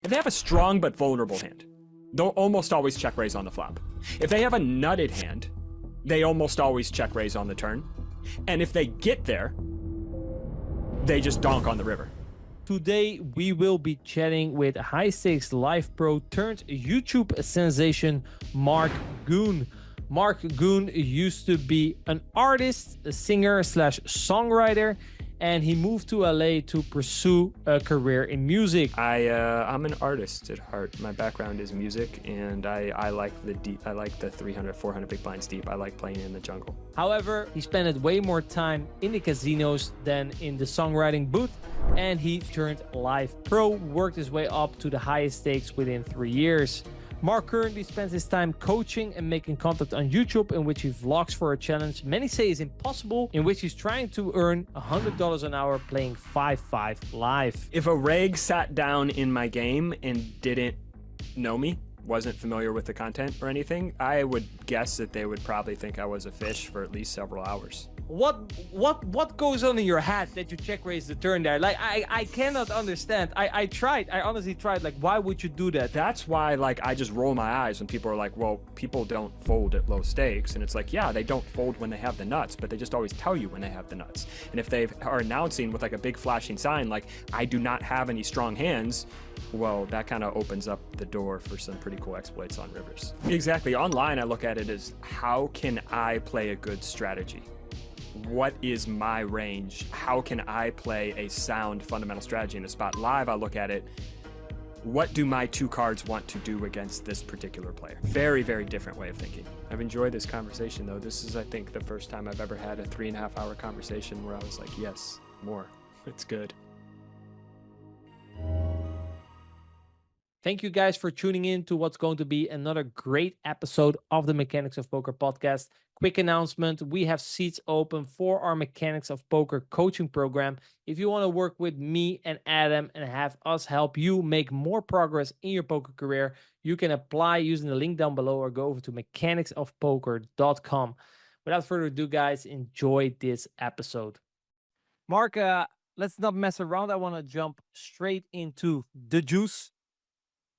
If they have a strong but vulnerable hand, they'll almost always check raise on the flop. If they have a nutted hand, they almost always check raise on the turn. And if they get there, they just donk on the river. Today, we will be chatting with high stakes live pro turned YouTube sensation, Marc Goone. Marc Goone used to be an artist, a singer slash songwriter, and he moved to LA to pursue a career in music. I'm an artist at heart. My background is music, and I like the deep. I like the 300, 400 big blinds deep. I like playing in the jungle. However, he spent way more time in the casinos than in the songwriting booth, and he turned live pro, worked his way up to the highest stakes within 3 years. Marc currently spends his time coaching and making content on YouTube in which he vlogs for a challenge many say is impossible, in which he's trying to earn $100 an hour playing 5-5 live. If a reg sat down in my game and didn't know me, wasn't familiar with the content or anything, I would guess that they would probably think I was a fish for at least several hours. What goes on in your head that you check raise the turn there? Like, I cannot understand. I honestly tried. Like, why would you do that? That's why, like, I just roll my eyes when people are like, well, people don't fold at low stakes. And it's like, yeah, they don't fold when they have the nuts, but they just always tell you when they have the nuts. And if they are announcing with like a big flashing sign, like, I do not have any strong hands, well, that kind of opens up the door for some pretty cool exploits on rivers. Exactly. Online, I look at it as, how can I play a good strategy? What is my range? How can I play a sound fundamental strategy in the spot? Live, I look at it, what do my two cards want to do against this particular player? Very, very different way of thinking. I've enjoyed this conversation though. This is, I think, the first time I've ever had a 3.5 hour conversation where I was like, yes, more. It's good. Thank you guys for tuning in to what's going to be another great episode of the Mechanics of Poker podcast. Quick announcement, we have seats open for our Mechanics of Poker coaching program. If you want to work with me and Adam and have us help you make more progress in your poker career, you can apply using the link down below or go over to mechanicsofpoker.com. Without further ado, guys, enjoy this episode. Marc, let's not mess around. I want to jump straight into the juice.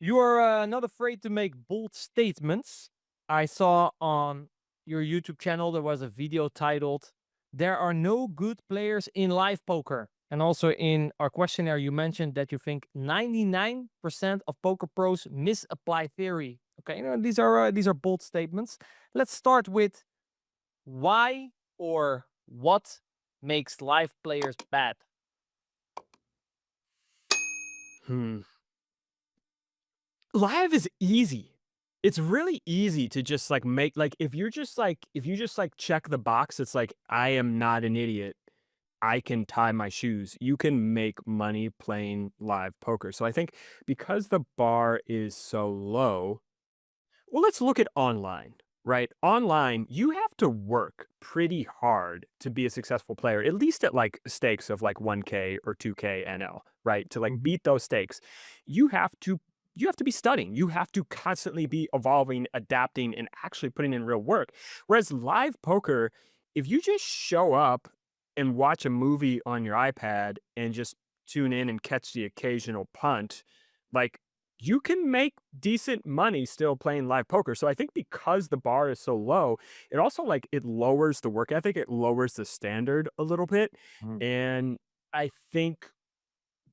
You are not afraid to make bold statements. I saw on your YouTube channel there was a video titled, "There are no good players in live poker." And also in our questionnaire, you mentioned that you think 99% of poker pros misapply theory. Okay, you know, these are bold statements. Let's start with why or what makes live players bad? Live is easy. It's really easy to just like make, like, if you just check the box, it's like, I am not an idiot, I can tie my shoes. You can make money playing live poker. So I think because the bar is so low, well, let's look at online, right? Online, you have to work pretty hard to be a successful player, at least at like stakes of like 1K or 2K NL, right? To like beat those stakes, you have to be studying. You have to constantly be evolving, adapting, and actually putting in real work. Whereas live poker, if you just show up and watch a movie on your iPad and just tune in and catch the occasional punt, like, you can make decent money still playing live poker. So I think because the bar is so low, it also, like, it lowers the work ethic, it lowers the standard a little bit. And I think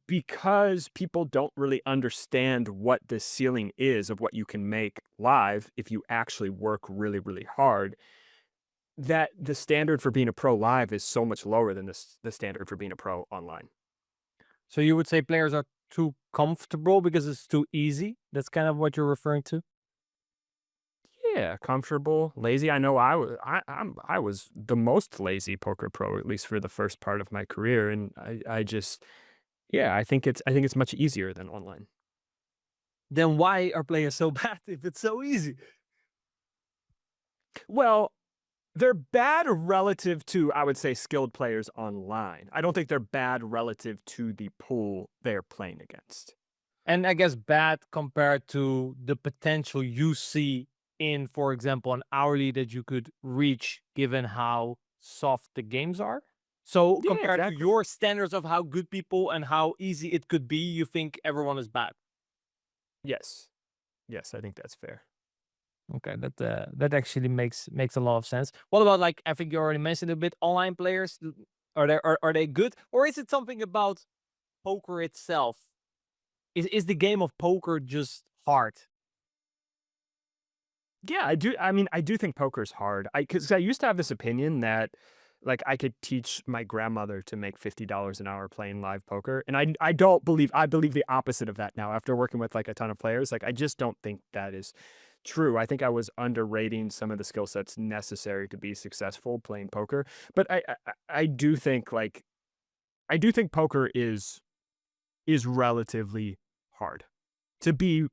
because people don't really understand what the ceiling is of what you can make live if you actually work really, really hard, that the standard for being a pro live is so much lower than the standard for being a pro online. So you would say players are too comfortable because it's too easy? That's kind of what you're referring to? Yeah, comfortable, lazy. I know I was the most lazy poker pro, at least for the first part of my career, and I just, yeah, I think it's much easier than online. Then why are players so bad if it's so easy? Well, they're bad relative to, I would say, skilled players online. I don't think they're bad relative to the pool they're playing against. And I guess bad compared to the potential you see in, for example, an hourly that you could reach given how soft the games are. So Yeah, compared to exactly. your standards of how good people and how easy it could be, you think everyone is bad. Yes. Yes, I think that's fair. Okay, that actually makes a lot of sense. What about, like, I think you already mentioned a bit, online players? Are they good, or is it something about poker itself? Is the game of poker just hard? Yeah, I do. I mean, I do think poker's hard. Because I used to have this opinion that, like, I could teach my grandmother to make $50 an hour playing live poker, and I don't believe I believe the opposite of that now after working with like a ton of players. Like, I just don't think that is true. I think I was underrating some of the skill sets necessary to be successful playing poker. But I do think like I do think poker is relatively hard to be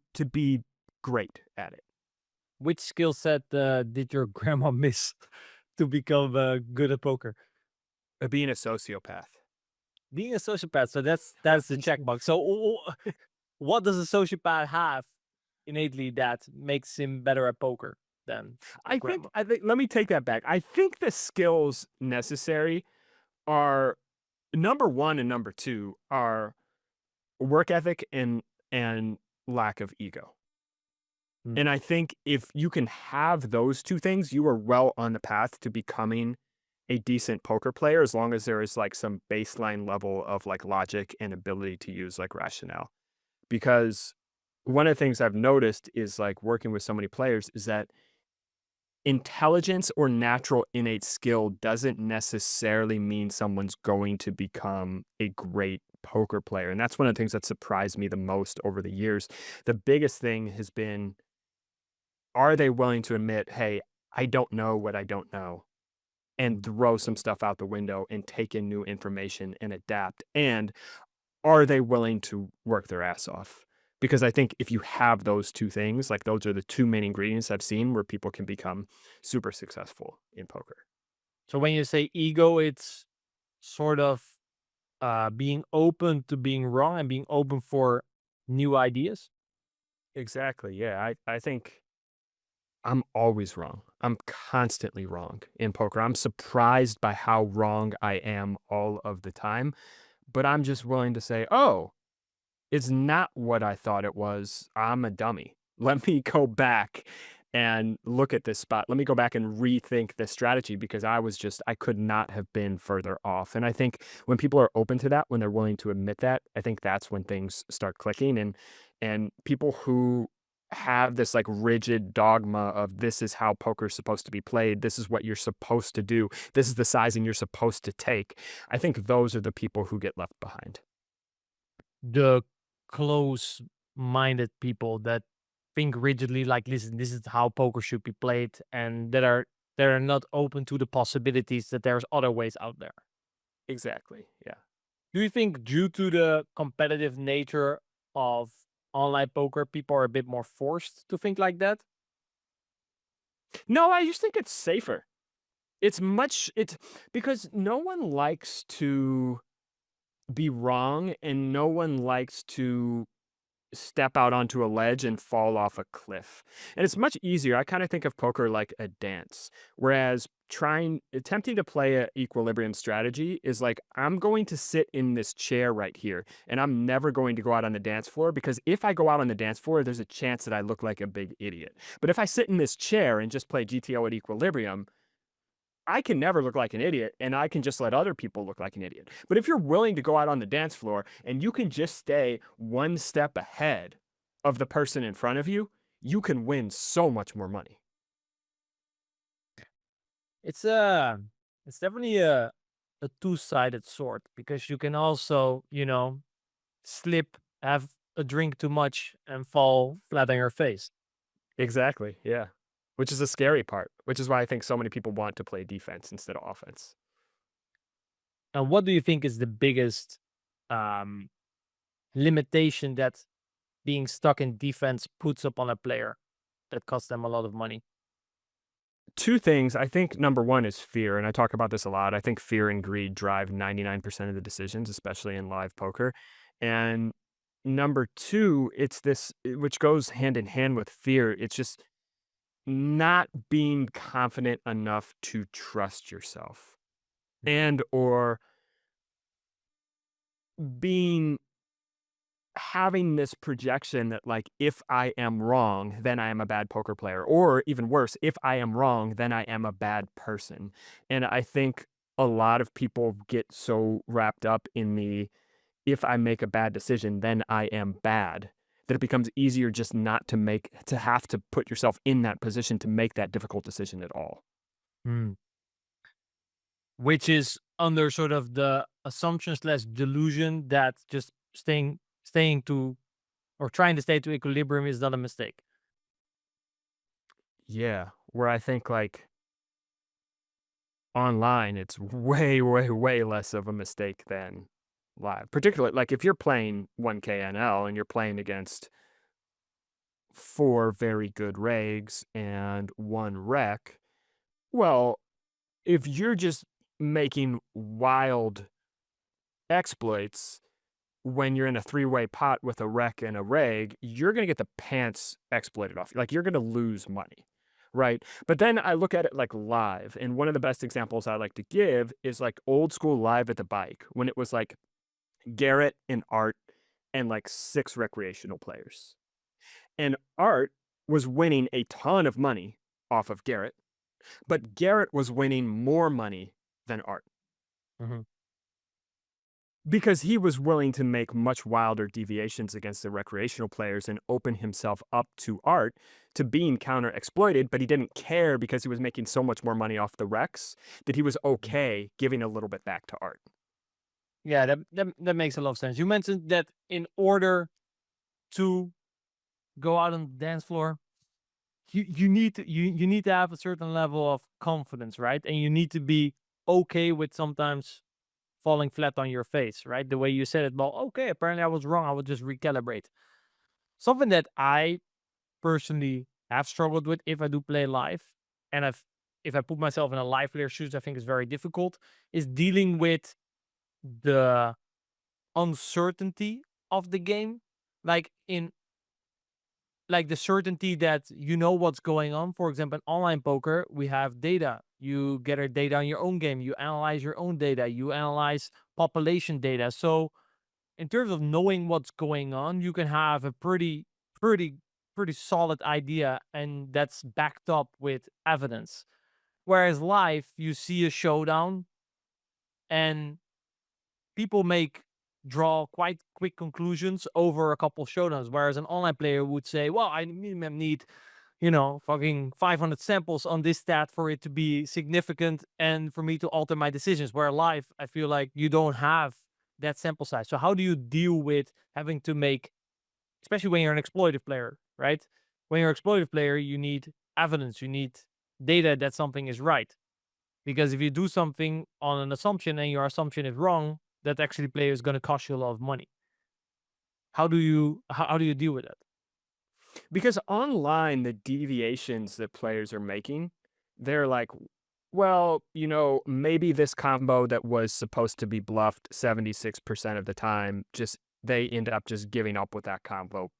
great at it. Which skill set did your grandma miss to become good at poker? Being a sociopath. Being a sociopath, so that's the checkbox. So what does a sociopath have innately that makes him better at poker than your grandma? I think let me take that back. I think the skills necessary are number 1 and number 2 are work ethic and lack of ego. Mm. And I think if you can have those 2 things, you are well on the path to becoming a decent poker player as long as there is like some baseline level of like logic and ability to use like rationale. Because one of the things I've noticed is like working with so many players is that intelligence or natural innate skill doesn't necessarily mean someone's going to become a great poker player. And that's one of the things that surprised me the most over the years. The biggest thing has been, are they willing to admit, hey, I don't know what I don't know, and Mm. throw some stuff out the window and take in new information and adapt? And are they willing to work their ass off? Because I think if you have those 2 things, like those are the 2 main ingredients I've seen where people can become super successful in poker. So when you say ego, it's sort of being open to being wrong and being open for new ideas. Exactly. Yeah. I think I'm always wrong. I'm constantly wrong in poker. I'm surprised by how wrong I am all of the time, but I'm just willing to say, oh, it's not what I thought it was. I'm a dummy. Let me go back and look at this spot. Let me go back and rethink the strategy because I could not have been further off. And I think when people are open to that, when they're willing to admit that, I think that's when things start clicking. And people who have this like rigid dogma of this is how poker's supposed to be played, this is what you're supposed to do, this is the sizing you're supposed to take. I think those are the people who get left behind. The close-minded people that think rigidly, like, listen, this is how poker should be played, and that are not open to the possibilities that there's other ways out there. Exactly. Yeah. Do you think due to the competitive nature of online poker, people are a bit more forced to think like that? No, I just think it's safer. It's because no one likes to be wrong and no one likes to step out onto a ledge and fall off a cliff. And it's much easier. I kind of think of poker like a dance, whereas attempting to play a equilibrium strategy is like, I'm going to sit in this chair right here and I'm never going to go out on the dance floor because if I go out on the dance floor, there's a chance that I look like a big idiot. But if I sit in this chair and just play GTO at equilibrium, I can never look like an idiot and I can just let other people look like an idiot. But if you're willing to go out on the dance floor and you can just stay one step ahead of the person in front of you, you can win so much more money. It's a it's definitely a two-sided sword because you can also, slip, have a drink too much, and fall flat on your face. Exactly. Yeah. Which is a scary part, which is why I think so many people want to play defense instead of offense. And what do you think is the biggest um, limitation that being stuck in defense puts upon a player that costs them a lot of money? Two things. I think number one is fear. And I talk about this a lot. I think fear and greed drive 99% of the decisions, especially in live poker. And number two, it's this, which goes hand in hand with fear. It's just not being confident enough to trust yourself and or being having this projection that like if I am wrong, then I am a bad poker player, or even worse, if I am wrong, then I am a bad person. And I think a lot of people get so wrapped up in the if I make a bad decision, then I am bad, that it becomes easier just not to make to have to put yourself in that position to make that difficult decision at all. Mm. Which is under sort of the assumption slash delusion that just staying to or trying to stay to equilibrium is not a mistake. Yeah, where I think like online, it's way, way, way less of a mistake than live. Particularly, like if you're playing 1K NL and you're playing against four very good regs and one rec, well, if you're just making wild exploits when you're in a three-way pot with a rec and a reg, you're gonna get the pants exploited off. Like you're gonna lose money. Right. But then I look at it like live. And one of the best examples I like to give is like old school live at the bike when it was like Garrett and Art and like six recreational players. And Art was winning a ton of money off of Garrett, but Garrett was winning more money than Art Mhm. because he was willing to make much wilder deviations against the recreational players and open himself up to Art to being counter exploited, but he didn't care because he was making so much more money off the Rex that he was Mhm. okay giving a little bit back to Art. Yeah, that makes a lot of sense. You mentioned that in order to go out on the dance floor, you need to have a certain level of confidence, right? And you need to be okay with sometimes falling flat on your face, right? The way you said it, well, okay, apparently I was wrong. I will just recalibrate. Something that I personally have struggled with if I do play live, and if I put myself in a live player shoes, I think is very difficult, is dealing with the uncertainty of the game. Like in like the certainty that you know what's going on. For example, in online poker, we have data. You gather data on your own game. You analyze your own data. You analyze population data. So in terms of knowing what's going on, you can have a pretty, pretty solid idea, and that's backed up with evidence. Whereas live, you see a showdown, and people make draw quite quick conclusions over a couple showdowns. Whereas an online player would say, "Well, I minimum need fucking 500 samples on this stat for it to be significant and for me to alter my decisions." Where live, I feel like you don't have that sample size. So how do you deal with having to make, especially when you're an exploitive player, right? When you're an exploitive player, you need evidence, you need data that something is right. Because if you do something on an assumption and your assumption is wrong, that actually player is going to cost you a lot of money. How do you deal with that? Because online, the deviations that players are making, they're like, well, maybe this combo that was supposed to be bluffed 76% of the time, just they end up just giving up with that combo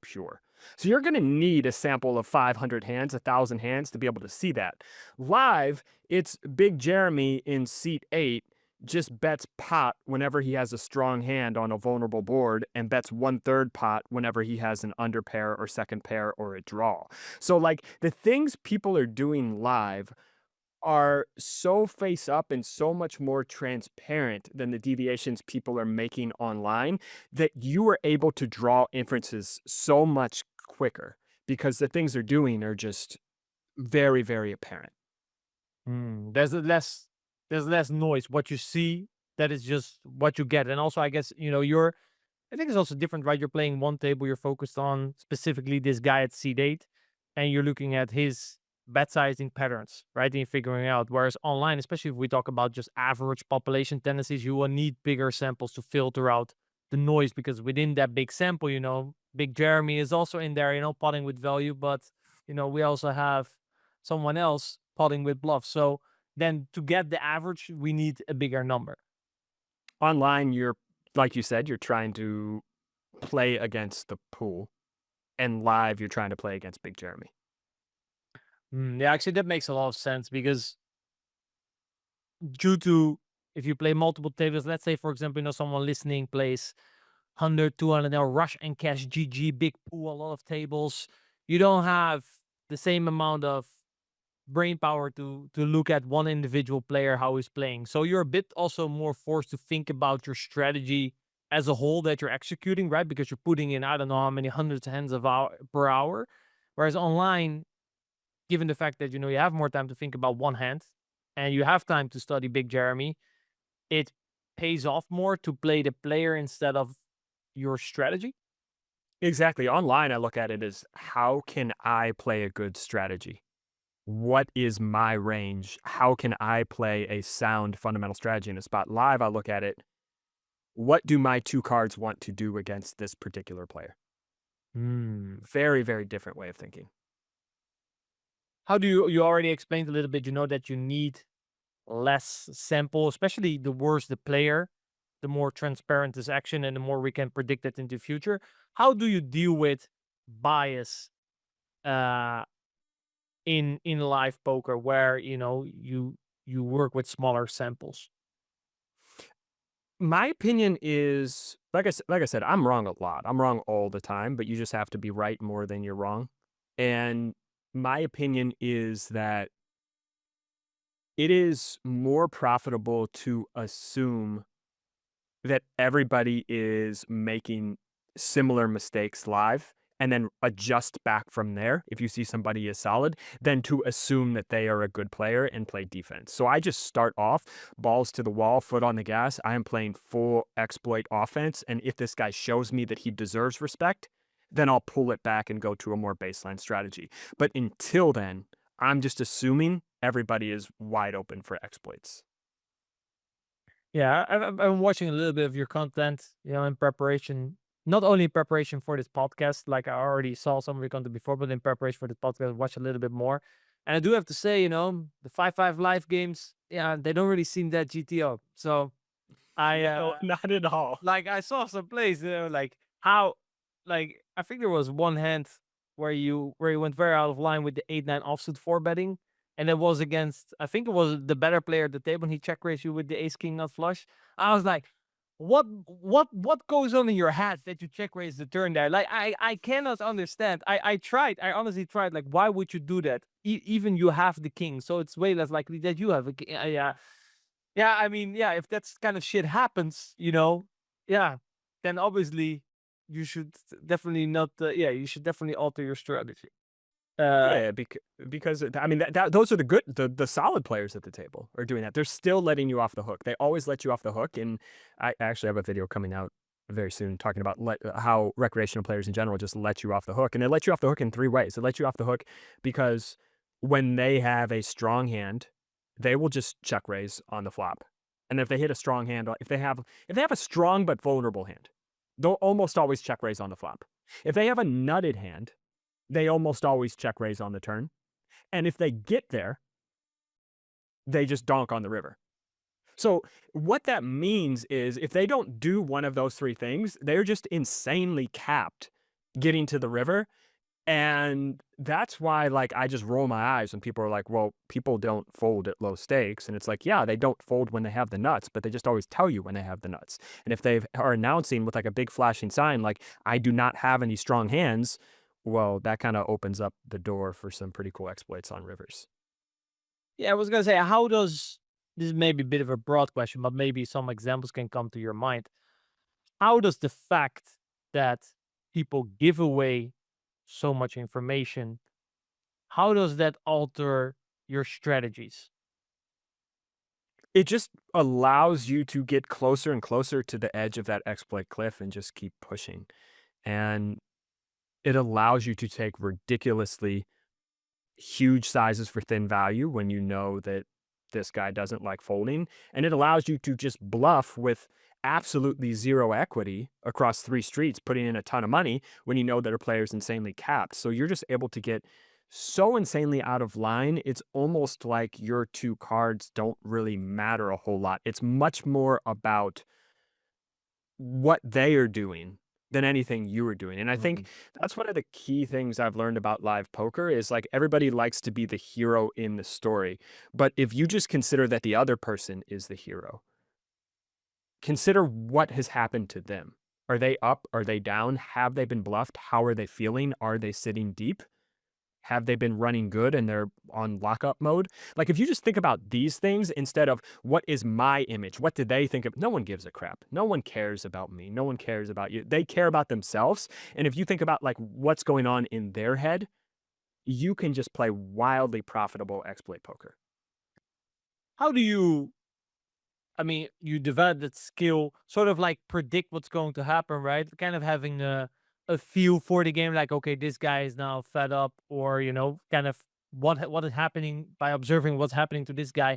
pure. So you're going to need a sample of 500 hands, 1,000 hands to be able to see that. Live, it's Big Jeremy in seat 8 just bets pot whenever he has a strong hand on a vulnerable board and bets one third pot whenever he has an under pair or second pair or a draw. So like the things people are doing live are so face up and so much more transparent than the deviations people are making online that you are able to draw inferences so much quicker because the things they're doing are just very, very apparent. There's less noise. What you see, that is just what you get. And also, I guess you're. I think it's also different, right? You're playing one table. You're focused on specifically this guy at seat 8, and you're looking at his bet sizing patterns, right? And you're figuring out. Whereas online, especially if we talk about just average population tendencies, you will need bigger samples to filter out the noise because within that big sample, Big Jeremy is also in there, potting with value, but we also have someone else potting with bluff. So then to get the average, we need a bigger number. Online, you're like you said, you're trying to play against the pool, and live, you're trying to play against Big Jeremy. Yeah, actually, that makes a lot of sense because due to if you play multiple tables, let's say, for example, someone listening plays 100, 200, now rush and cash GG, big pool, a lot of tables. You don't have the same amount of brain power to look at one individual player how he's playing. So you're a bit also more forced to think about your strategy as a whole that you're executing, right? Because you're putting in I don't know how many hundreds of hands of per hour. Whereas online, given the fact that you have more time to think about one hand and you have time to study Big Jeremy, it pays off more to play the player instead of your strategy. Exactly. Online, I look at it as how can I play a good strategy? What is my range? How can I play a sound fundamental strategy in a spot? Live, I look at it, what do my two cards want to do against this particular player? Hmm. Very, very different way of thinking. How do you already explained a little bit, that you need less sample, especially the worse the player, the more transparent this action and the more we can predict it into future. How do you deal with bias uh in live poker where you work with smaller samples? My opinion is like I said, I'm wrong a lot. I'm wrong all the time, but you just have to be right more than you're wrong. And my opinion is that it is more profitable to assume that everybody is making similar mistakes live and then adjust back from there if you see somebody is solid, than to assume that they are a good player and play defense. So I just start off balls to the wall, foot on the gas. I am playing full exploit offense. And if this guy shows me that he deserves respect, then I'll pull it back and go to a more baseline strategy. But until then, I'm just assuming everybody is wide open for exploits. Yeah, I've been watching a little bit of your content, in preparation, not only in preparation for this podcast, like I already saw some of your content before, but in preparation for the podcast, watch a little bit more. And I do have to say, the 5-5 live games, yeah, they don't really seem that GTO. So I No, not at all. like I saw some plays, like how, like I think there was one hand where you went very out of line with the 8-9 offsuit four betting, and it was against, I think it was the better player at the table, and he check raised you with the ace king nut flush. I was like, what goes on in your head that you check raise the turn there? Like I cannot understand. I tried. I honestly tried. Like why would you do that? Even you have the king, so it's way less likely that you have a king. Yeah, yeah, I mean, yeah, if that's kind of shit happens, yeah, then obviously you should definitely not, yeah, you should definitely alter your strategy. Uh, Yeah, because I mean those are the good the solid players at the table are doing that. They're still letting you off the hook. They always let you off the hook, and I actually have a video coming out very soon talking about how recreational players in general just let you off the hook, and they let you off the hook in three ways. They let you off the hook because when they have a strong hand, they will just check raise on the flop, and if they hit a strong hand, if they have a strong but vulnerable hand, they'll almost always check raise on the flop. If they have a nutted hand, they almost always check raise on the turn. And if they get there, they just donk on the river. So what that means is if they don't do one of those three things, they're just insanely capped getting to the river. And that's why, like, I just roll my eyes when people are like, well, people don't fold at low stakes. And it's like, yeah, they don't fold when they have the nuts, but they just always tell you when they have the nuts. And if they are announcing with like a big flashing sign, like, I do not have any strong hands, well, that kind of opens up the door for some pretty cool exploits on rivers. yeah, I was gonna say, how does this may be a bit of a broad question, but maybe some examples can come to your mind. How does the fact that people give away so much information, how does that alter your strategies? It just allows you to get closer and closer to the edge of that exploit cliff and just keep pushing. And it allows you to take ridiculously huge sizes for thin value when you know that this guy doesn't like folding. And it allows you to just bluff with absolutely zero equity across three streets, putting in a ton of money when you know that a player is insanely capped. So you're just able to get so insanely out of line. It's almost like your two cards don't really matter a whole lot. It's much more about what they are doing than anything you were doing. And I think that's one of the key things I've learned about live poker is like everybody likes to be the hero in the story. But if you just consider that the other person is the hero, consider what has happened to them. Are they up? Are they down? Have they been bluffed? How are they feeling? Are they sitting deep? Have they been running good and they're on lockup mode? Like, if you just think about these things instead of what is my image? What do they think of? No one gives a crap. No one cares about me. No one cares about you. They care about themselves. And if you think about like what's going on in their head, you can just play wildly profitable exploit poker. How do you, I mean, you develop that skill, sort of like predict what's going to happen, right? Kind of having a feel for the game, like, okay, this guy is now fed up, or kind of what is happening by observing what's happening to this guy.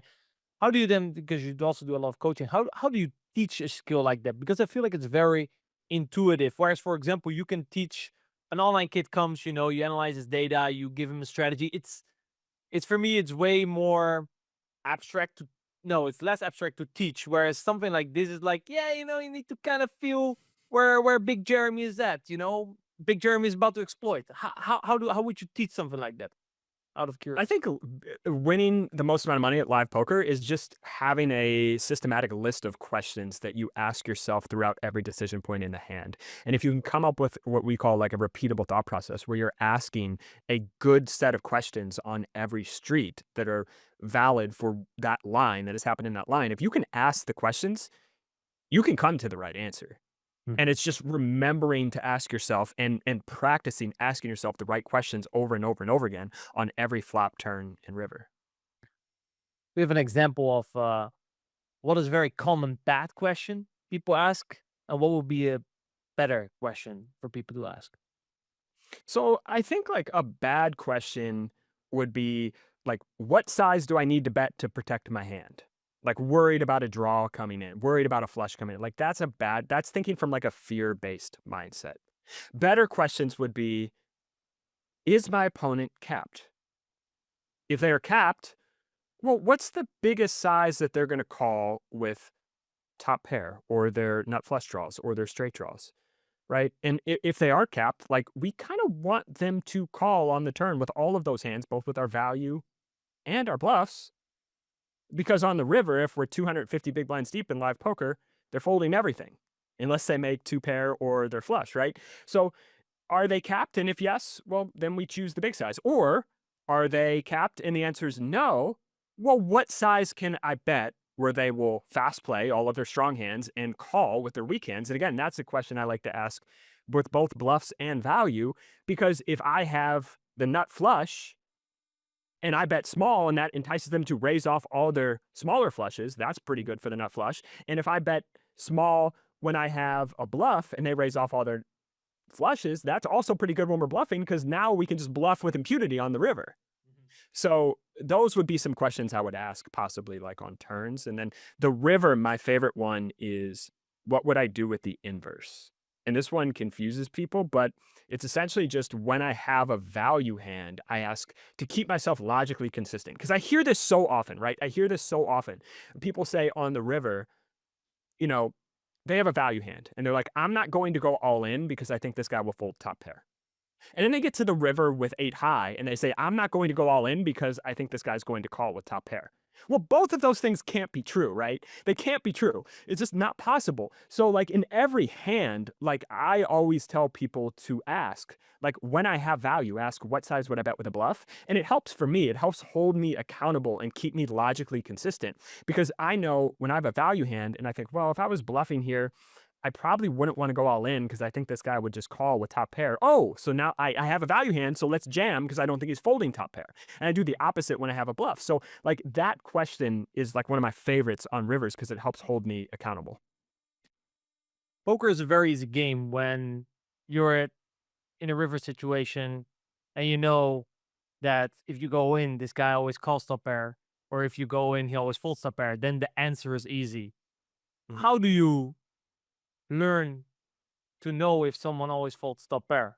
How do you then, because you also do a lot of coaching, how do you teach a skill like that? Because I feel like it's very intuitive. Whereas, for example, you can teach an online kid comes, you analyze his data, you give him a strategy. It's for me, it's way more abstract to no, it's less abstract to teach. Whereas something like this is like, yeah, you need to kind of feel where Big Jeremy is at. Big Jeremy is about to exploit. How would you teach something like that? Out of I curiosity. think winning the most amount of money at live poker is just having a systematic list of questions that you ask yourself throughout every decision point in the hand. And if you can come up with what we call like a repeatable thought process, where you're asking a good set of questions on every street that are valid for that line that has happened in that line, if you can ask the questions, you can come to the right answer. And it's just remembering to ask yourself and practicing asking yourself the right questions over and over and over again on every flop, turn, and river. We have an example of what is a very common bad question people ask, and what would be a better question for people to ask? So I think like a bad question would be like, what size do I need to bet to protect my hand? Like worried about a draw coming in, worried about a flush coming in. Like that's thinking from like a fear-based mindset. Better questions would be, is my opponent capped? If they are capped, well, what's the biggest size that they're going to call with top pair or their nut flush draws or their straight draws, right? And if they are capped, like we kind of want them to call on the turn with all of those hands, both with our value and our bluffs, because on the river, if we're 250 big blinds deep in live poker, they're folding everything unless they make two pair or they're flush, right? So are they capped? And if yes, well, then we choose the big size. Or are they capped? And the answer is no. Well, what size can I bet where they will fast play all of their strong hands and call with their weak hands? And again, that's a question I like to ask with both bluffs and value, because if I have the nut flush and I bet small and that entices them to raise off all their smaller flushes, that's pretty good for the nut flush. And if I bet small when I have a bluff and they raise off all their flushes, that's also pretty good when we're bluffing, because now we can just bluff with impunity on the river. So those would be some questions I would ask, possibly like on turns. And then the river, my favorite one is, what would I do with the inverse? And this one confuses people, but it's essentially just when I have a value hand, I ask to keep myself logically consistent. Because I hear this so often, right? I hear this so often. People say on the river, you know, they have a value hand and they're like, I'm not going to go all in because I think this guy will fold top pair. And then they get to the river with 8 high and they say, I'm not going to go all in because I think this guy's going to call with top pair. Well, both of those things can't be true, right? They can't be true. It's just not possible. So, like in every hand, like I always tell people to ask, like when I have value, ask what size would I bet with a bluff? And it helps for me. It helps hold me accountable and keep me logically consistent, because I know when I have a value hand and I think, well, if I was bluffing here, I probably wouldn't want to go all in because I think this guy would just call with top pair. Oh, so now I have a value hand, so let's jam because I don't think he's folding top pair. And I do the opposite when I have a bluff. So like that question is like one of my favorites on rivers because it helps hold me accountable. Poker is a very easy game when in a river situation, and you know that if you go in, this guy always calls top pair, or if you go in, he always folds top pair. Then the answer is easy. Mhm. How do you learn to know if someone always folds top pair?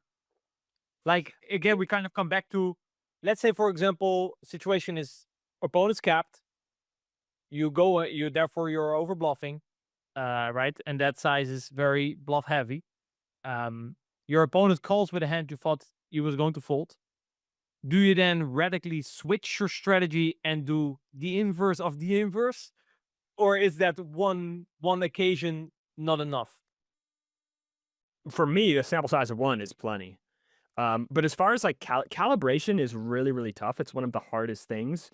Like again, we kind of come back to, let's say for example, situation is opponent's capped. You go, you therefore you're over bluffing, right? And that size is very bluff heavy. Your opponent calls with a hand you thought you was going to fold. Do you then radically switch your strategy and do the inverse of the inverse, or is that one occasion not enough? For me, a sample size of 1 is plenty. But as far as like calibration is really, really tough. It's one of the hardest things.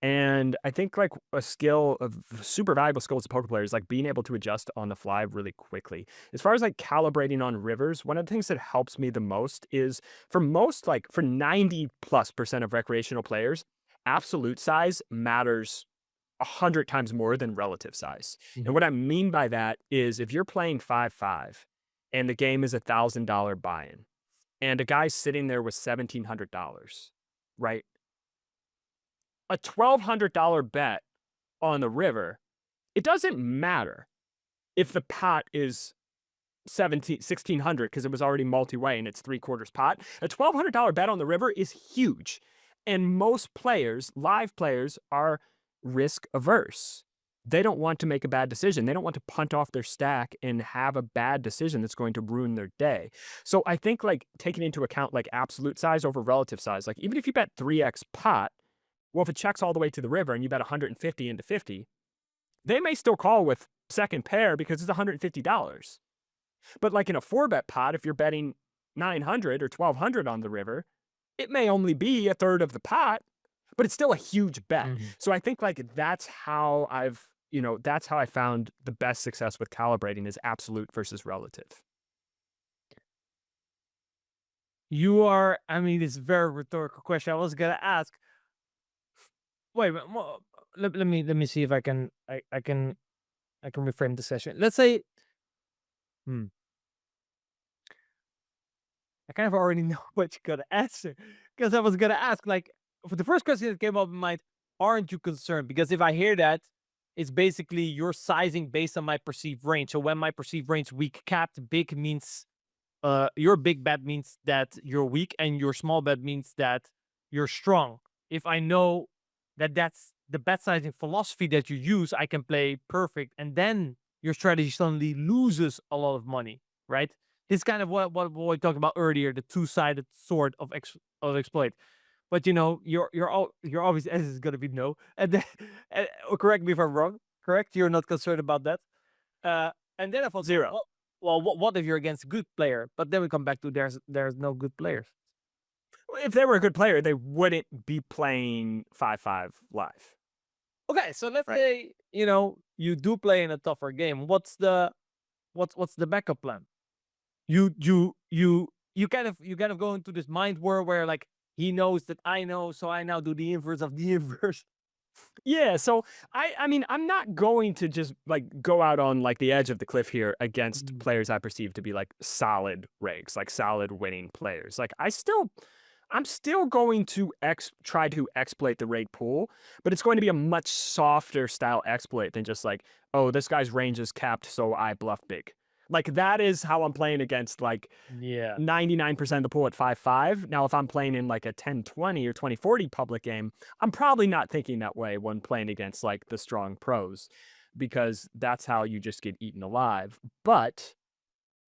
And I think like a skill of super valuable skill as a poker player is like being able to adjust on the fly really quickly. As far as like calibrating on rivers, one of the things that helps me the most is for most, like for 90+% of recreational players, absolute size matters 100 times more than relative size. And Mhm. what I mean by that is if you're playing 5-5 and the game is $1,000 buy-in and a guy's sitting there with $1,700, right? A $1,200 bet on the river, it doesn't matter if the pot is 1,600 because it was already multi-way and it's 3/4 pot. A $1,200 bet on the river is huge. And most players, live players, are risk averse. They don't want to make a bad decision. They don't want to punt off their stack and have a bad decision that's going to ruin their day. So I think like taking into account like absolute size over relative size, like even if you bet 3x pot, well, if it checks all the way to the river and you bet 150 into 50, they may still call with second pair because it's $150. But like in a 4-bet pot, if you're betting 900 or 1,200 on the river, it may only be a third of the pot, but it's still a huge bet. Mhm. So I think like that's how that's how I found the best success with calibrating is absolute versus relative. You are, I mean, it's a very rhetorical question. I was gonna ask. Wait, let me see if I can reframe the session. Let's say, hmm, I kind of already know what you're gonna answer because I was gonna ask, like, for the first question that came up in mind, aren't you concerned? Because if I hear that, it's basically you're sizing based on my perceived range. So when my perceived range weak capped, big means your big bet means that you're weak, and your small bet means that you're strong. If I know that that's the bet sizing philosophy that you use, I can play perfect, and then your strategy suddenly loses a lot of money, right? This is kind of what we talked about earlier, the two-sided sword of exploit. But your obvious answer is gonna be no, and then correct me if I'm wrong. Correct, you're not concerned about that. And then I thought, Zero. well, what if you're against a good player? But then we come back to there's no good players. If they were a good player, they wouldn't be playing 5-5 live, Okay, so let's right? say you do play in a tougher game. What's the backup plan? You kind of go into this mind war where like he knows that I know, so I now do the inverse of the inverse. Yeah, so I mean, I'm not going to just like go out on like the edge of the cliff here against Mhm. players I perceive to be like solid regs, like solid winning players. Like I'm still going to try to exploit the rate pool, but it's going to be a much softer style exploit than just like, oh, this guy's range is capped, so I bluff big. Like that is how I'm playing against like Yeah. 99% of the pool at 5-5. Now, if I'm playing in like a 10-20 or 20-40 public game, I'm probably not thinking that way when playing against like the strong pros because that's how you just get eaten alive. But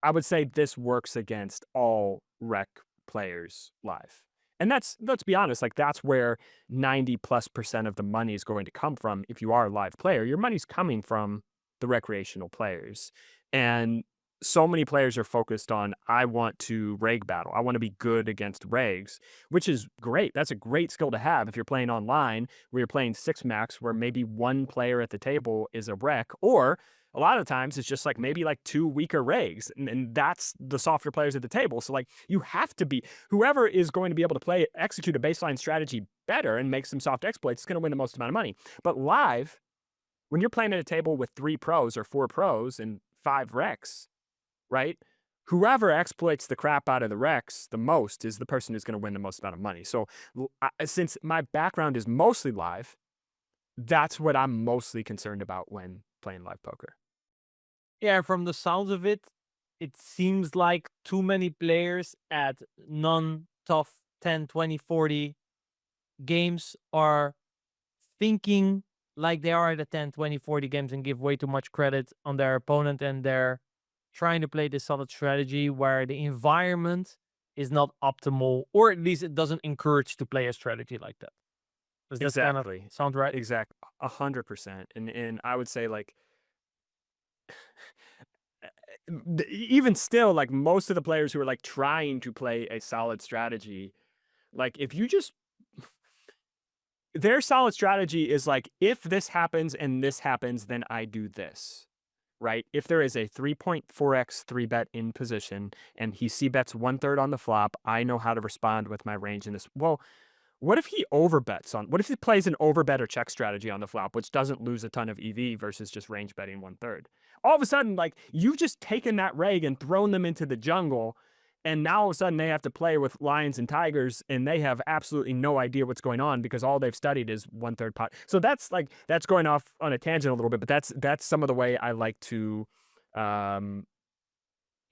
I would say this works against all rec players live. And that's, let's be honest, like that's where 90+% of the money is going to come from if you are a live player. Your money's coming from the recreational players. And so many players are focused on, I want to reg battle. I want to be good against regs, which is great. That's a great skill to have if you're playing online where you're playing six max, where maybe one player at the table is a rec, or a lot of times it's just like maybe like two weaker regs, and that's the softer players at the table. So like you have to be whoever is going to be able to execute a baseline strategy better and make some soft exploits is going to win the most amount of money. But live, when you're playing at a table with 3 pros or 4 pros and 5 recs, right? Whoever exploits the crap out of the recs the most is the person who's going to win the most amount of money. So since my background is mostly live, that's what I'm mostly concerned about when playing live poker. Yeah, from the sounds of it, it seems like too many players at non-tough 10, 20, 40 games are thinking like they are at the 10, 20, 40 games and give way too much credit on their opponent, and they're trying to play this solid strategy where the environment is not optimal, or at least it doesn't encourage to play a strategy like that. Does that kind of Exactly. sound right? 100%. And I would say like even still, like most of the players who are like trying to play a solid strategy, like if you just their solid strategy is like, if this happens and this happens, then I do this. Right? If there is a 3.4x 3 bet in position and he C bets 1/3 on the flop, I know how to respond with my range in this. Well, what if he overbets on, what if he plays an overbet or check strategy on the flop, which doesn't lose a ton of EV versus just range betting 1/3? All of a sudden, like you've just taken that reg and thrown them into the jungle. And now all of a sudden they have to play with lions and tigers and they have absolutely no idea what's going on because all they've studied is 1/3 pot. So that's like, that's going off on a tangent a little bit, but that's some of the way I like to um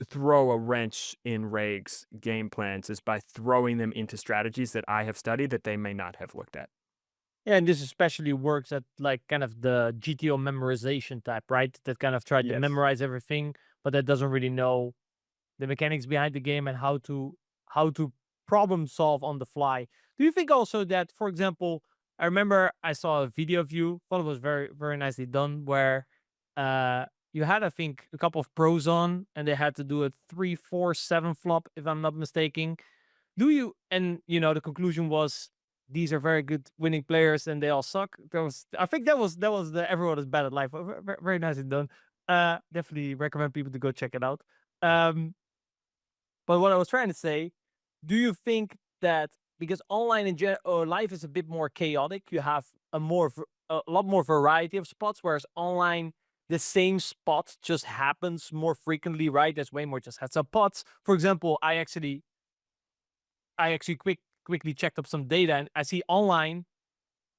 throw a wrench in regs game plans is by throwing them into strategies that I have studied that they may not have looked at. Yeah, and this especially works at like kind of the GTO memorization type, right? That kind of tried to Yes. memorize everything, but that doesn't really know the mechanics behind the game and how to problem solve on the fly. Do you think also that, for example, I remember I saw a video of you, thought it was very, very nicely done, where you had, I think, a couple of pros on and they had to do a 3-4-7 flop, if I'm not mistaken. Do you, and the conclusion was these are very good winning players and they all suck. That was, I think that was the everyone is bad at life. Very, very nicely done. Definitely recommend people to go check it out. Um, but what I was trying to say, do you think that because online in or life is a bit more chaotic, you have a lot more variety of spots, whereas online the same spot just happens more frequently, right? There's way more just heads up pots. For example, I actually quickly checked up some data and I see online,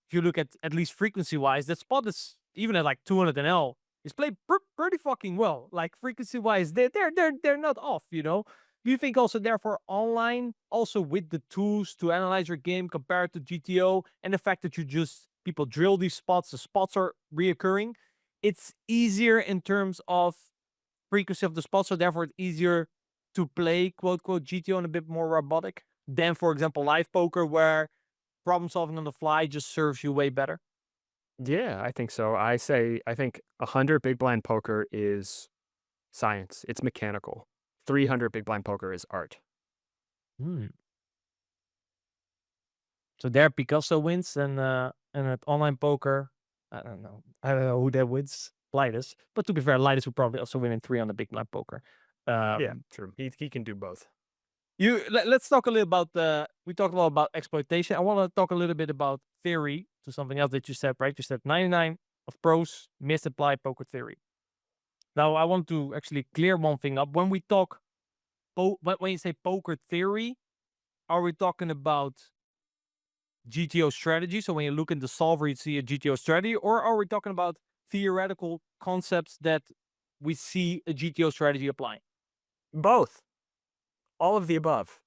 if you look at least frequency wise, that spot is even at like 200 NL is played pretty fucking well. Like frequency wise, they're not off. Do you think also therefore online, also with the tools to analyze your game compared to GTO and the fact that you just people drill these spots, the spots are reoccurring, it's easier in terms of frequency of the spots, so therefore it's easier to play quote quote GTO and a bit more robotic than, for example, live poker where problem solving on the fly just serves you way better. Yeah, I think so. I think 100 big blind poker is science. It's mechanical. 300 big blind poker is art. Hmm. So there Picasso wins and at online poker, I don't know. I don't know who that wins. Lightus. But to be fair, Lightus would probably also win in three on the big blind poker. Yeah, Um true. He can do both. let's talk a little about the we talked a lot about exploitation. I want to talk a little bit about theory to something else that you said, right? You said 99 of pros misapply poker theory. Now I want to actually clear one thing up. When we talk when you say poker theory, are we talking about GTO strategy? So when you look in the solver, you see a GTO strategy, or are we talking about theoretical concepts that we see a GTO strategy applying? Both. All of the above.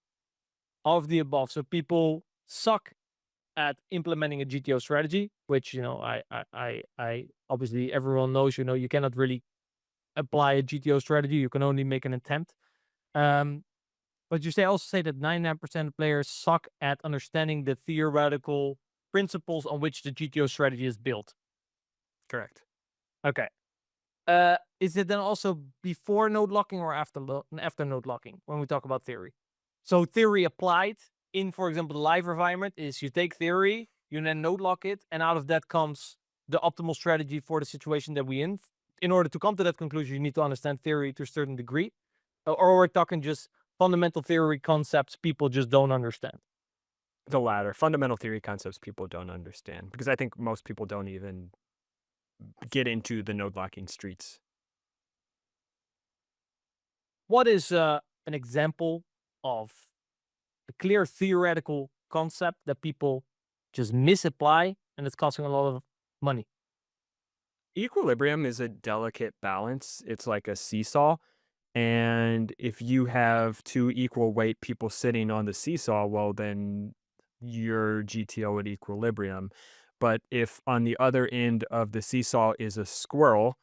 All of the above. So people suck at implementing a GTO strategy, which I obviously everyone knows. You cannot really apply a GTO strategy. You can only make an attempt. Um, but you also say that 99% of players suck at understanding the theoretical principles on which the GTO strategy is built. Correct. Okay. Is it then also before node locking or after node locking when we talk about theory? So theory applied in, for example, the live environment is you take theory, you then node lock it, and out of that comes the optimal strategy for the situation that we in. In order to come to that conclusion, you need to understand theory to a certain degree, or we're talking just fundamental theory concepts people just don't understand. The latter. Fundamental theory concepts people don't understand because I think most people don't even get into the node locking streets. What is an example of a clear theoretical concept that people just misapply and it's costing a lot of money? Equilibrium is a delicate balance. It's like a seesaw. And if you have two equal weight people sitting on the seesaw, well, then you're GTO at equilibrium. But if on the other end of the seesaw is a squirrel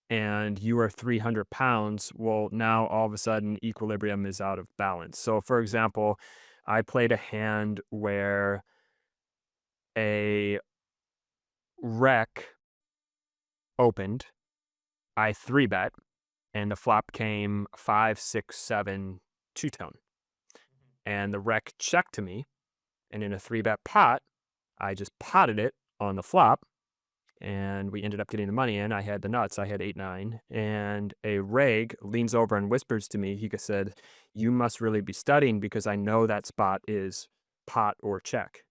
and you are 300 pounds, well, now all of a sudden equilibrium is out of balance. So, for example, I played a hand where a rec opened, I 3 bet, and the flop came 5, 6, 7, two-tone. And the rec checked to me, and in a 3-bet pot, I just potted it on the flop, and we ended up getting the money in. I had the nuts. I had 8, 9, and a reg leans over and whispers to me. He said, "You must really be studying because I know that spot is pot or check."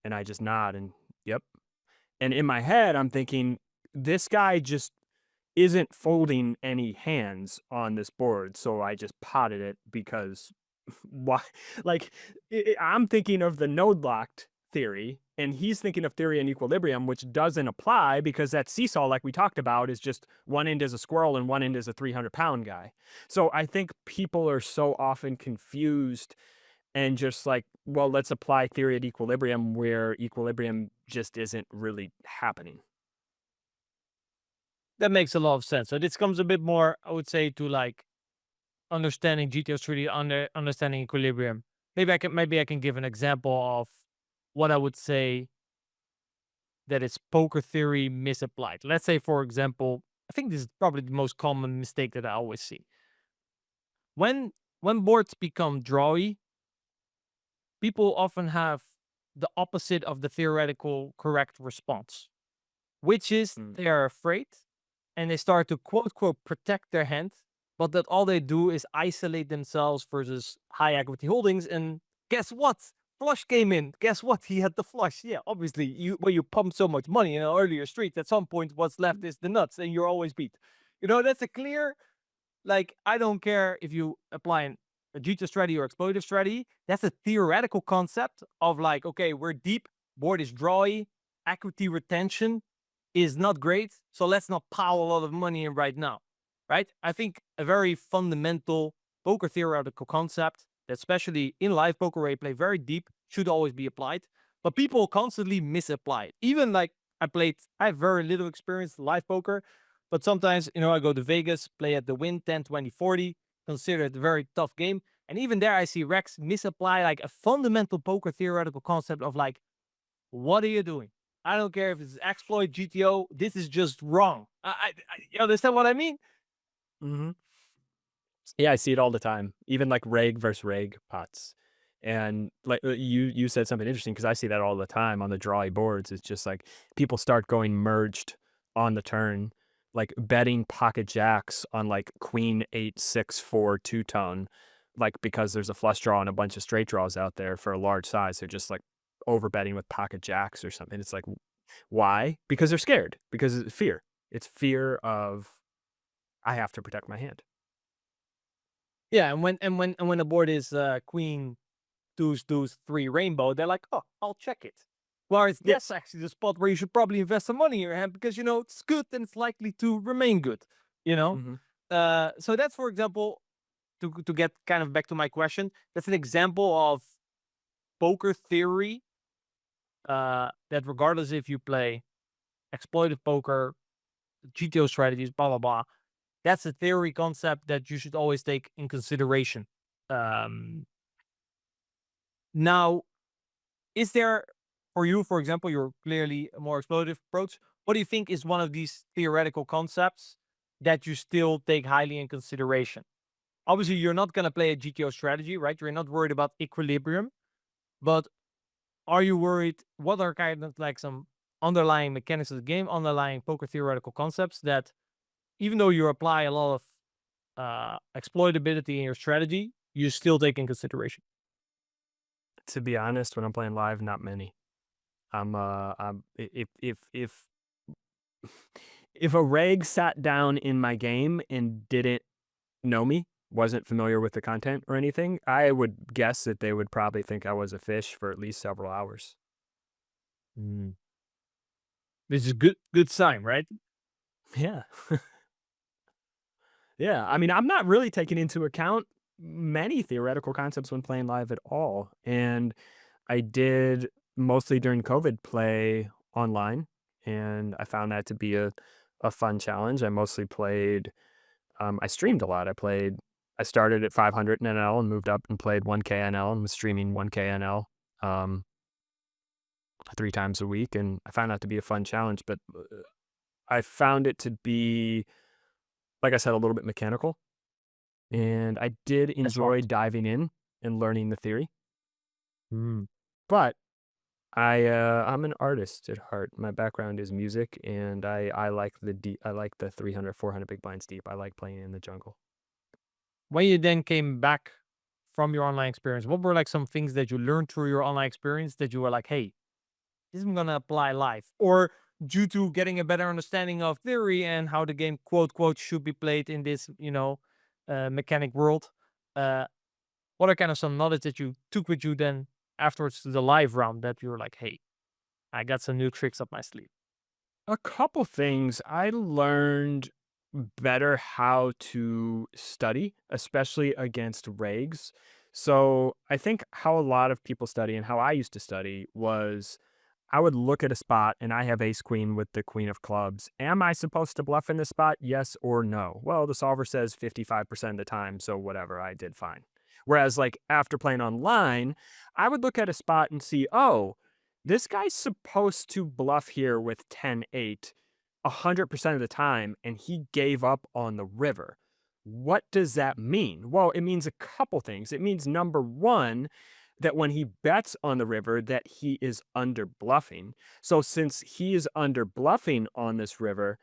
And I just nod and, "Yep." And in my head, I'm thinking, this guy just isn't folding any hands on this board, so I just potted it because why? Like, I'm thinking of the node locked theory, and he's thinking of theory and equilibrium, which doesn't apply because that seesaw, like we talked about, is just one end is a squirrel and one end is a 300-pound guy. So I think people are so often confused and just like, well, let's apply theory at equilibrium where equilibrium just isn't really happening. That makes a lot of sense. So this comes a bit more, I would say, to like understanding GTO strategy, understanding equilibrium. Maybe I can give an example of what I would say that is poker theory misapplied. Let's say, for example, I think this is probably the most common mistake that I always see. When boards become drawy, people often have the opposite of the theoretical correct response, which is Mm. they are afraid and they start to quote quote protect their hand, but that all they do is isolate themselves versus high equity holdings. And guess what? Flush came in. Guess what? He had the flush. Yeah, obviously, you when you pump so much money in an earlier street, at some point, what's left is the nuts, and you're always beat. That's a clear, like, I don't care if you apply a GTO strategy or exploitative strategy. That's a theoretical concept of like, okay, we're deep, board is drawy, equity retention is not great, so let's not pile a lot of money in right now, right? I think a very fundamental poker theoretical concept, especially in live poker where you play very deep, should always be applied. But people constantly misapply it. Even like I have very little experience in live poker, but sometimes, I go to Vegas, play at the win 10, 20, 40, consider it a very tough game. And even there, I see Rex misapply like a fundamental poker theoretical concept of like, what are you doing? I don't care if it's exploit, GTO. This is just wrong. You understand what I mean? Hmm. Yeah, I see it all the time. Even like reg versus reg pots. And like you said something interesting because I see that all the time on the drawy boards. It's just like people start going merged on the turn, like betting pocket jacks on like queen 8, 6, 4, two-tone, like because there's a flush draw and a bunch of straight draws out there for a large size. They're just like over betting with pocket jacks or something. It's like, why? Because they're scared. Because it's fear. It's fear of I have to protect my hand. Yeah, and when the board is queen deuce three rainbow, they're like, oh, I'll check it. Whereas Yeah. that's actually the spot where you should probably invest some money in your hand because it's good and it's likely to remain good. You know, Hmm. so that's, for example, to get kind of back to my question. That's an example of poker theory that regardless if you play exploitive poker, GTO strategies, blah blah blah. That's a theory concept that you should always take in consideration. Um, Now, is there for you, for example, you're clearly a more explorative approach. What do you think is one of these theoretical concepts that you still take highly in consideration? Obviously, you're not going to play a GTO strategy, right? You're not worried about equilibrium, but are you worried? What are kind of like some underlying mechanics of the game, underlying poker theoretical concepts that, even though you apply a lot of exploitability in your strategy, you still take in consideration? To be honest, when I'm playing live, not many. If a reg sat down in my game and didn't know me, wasn't familiar with the content or anything, I would guess that they would probably think I was a fish for at least several hours. Mm. This is good sign, right? Yeah. Yeah. I mean, I'm not really taking into account many theoretical concepts when playing live at all. And I did mostly during COVID play online, and I found that to be a fun challenge. I mostly played, I streamed a lot. I started at 500 NL and moved up and played 1K NL and was streaming 1K NL um, 3 times a week. And I found that to be a fun challenge, but I found it to be like I said, a little bit mechanical. And I did That's enjoy smart. diving in and learning the theory, Mm. but I'm an artist at heart. My background is music, and I like the deep, I like the 300, 400 big blinds deep. I like playing in the jungle. When you then came back from your online experience, what were like some things that you learned through your online experience that you were like, hey, this I'm gonna apply live? Or due to getting a better understanding of theory and how the game quote quote should be played in this, mechanic world, uh, what are kind of some knowledge that you took with you then afterwards to the live round that you were like, hey, I got some new tricks up my sleeve? A couple things. I learned better how to study, especially against regs. So I think how a lot of people study and how I used to study was I would look at a spot and I have ace queen with the queen of clubs. Am I supposed to bluff in this spot? Yes or no? Well, the solver says 55% of the time, so whatever, I did fine. Whereas, like, after playing online, I would look at a spot and see, oh, this guy's supposed to bluff here with 10-8 100% of the time, and he gave up on the river. What does that mean? Well, it means a couple things. It means number one, that when he bets on the river, that he is under bluffing. So since he is under bluffing on this river,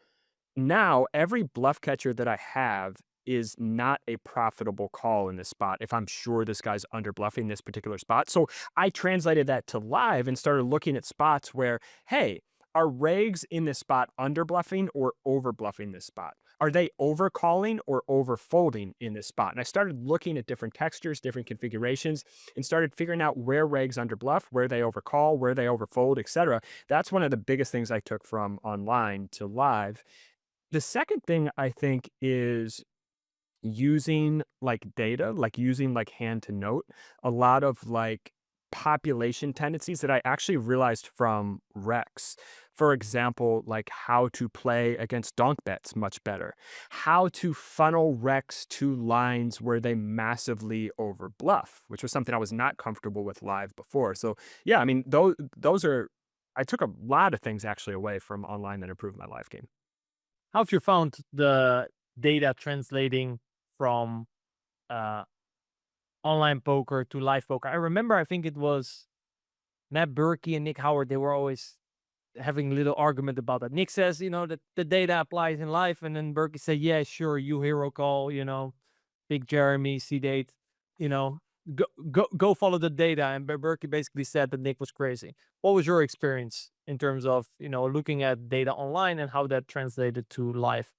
now every bluff catcher that I have is not a profitable call in this spot if I'm sure this guy's under bluffing this particular spot. So I translated that to live and started looking at spots where, hey, are regs in this spot under bluffing or over bluffing this spot? Are they over calling or over folding in this spot? And I started looking at different textures, different configurations, and started figuring out where regs under bluff, where they overcall, where they overfold, etc. That's one of the biggest things I took from online to live. The second thing I think is using, like, data, like, using, like, hand to note, a lot of, like, population tendencies that I actually realized from Rex. For example, like, how to play against donk bets much better, how to funnel Rex to lines where they massively overbluff, which was something I was not comfortable with live before. So, yeah, I mean, those are I took a lot of things actually away from online that improved my live game. How have you found the data translating from uh, online poker to live poker? I remember, I think it was Matt Berkey and Nick Howard. They were always having a little argument about that. Nick says, that the data applies in life, and then Berkey said, "Yeah, sure, you hero call, big Jeremy, C date, you know, go follow the data." And Berkey basically said that Nick was crazy. What was your experience in terms of looking at data online and how that translated to live?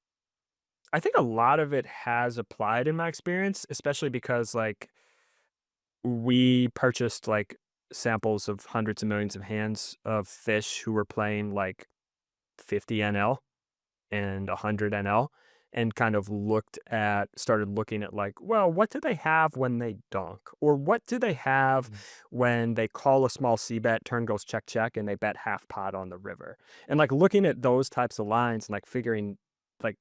I think a lot of it has applied in my experience, especially because, like, we purchased, like, samples of hundreds of millions of hands of fish who were playing, like, 50 NL and 100 NL, and kind of started looking at, like, well, what do they have when they donk? Or what do they have Mhm. when they call a small C bet, turn goes check, check, and they bet half pot on the river? And, like, looking at those types of lines and, like, figuring, like,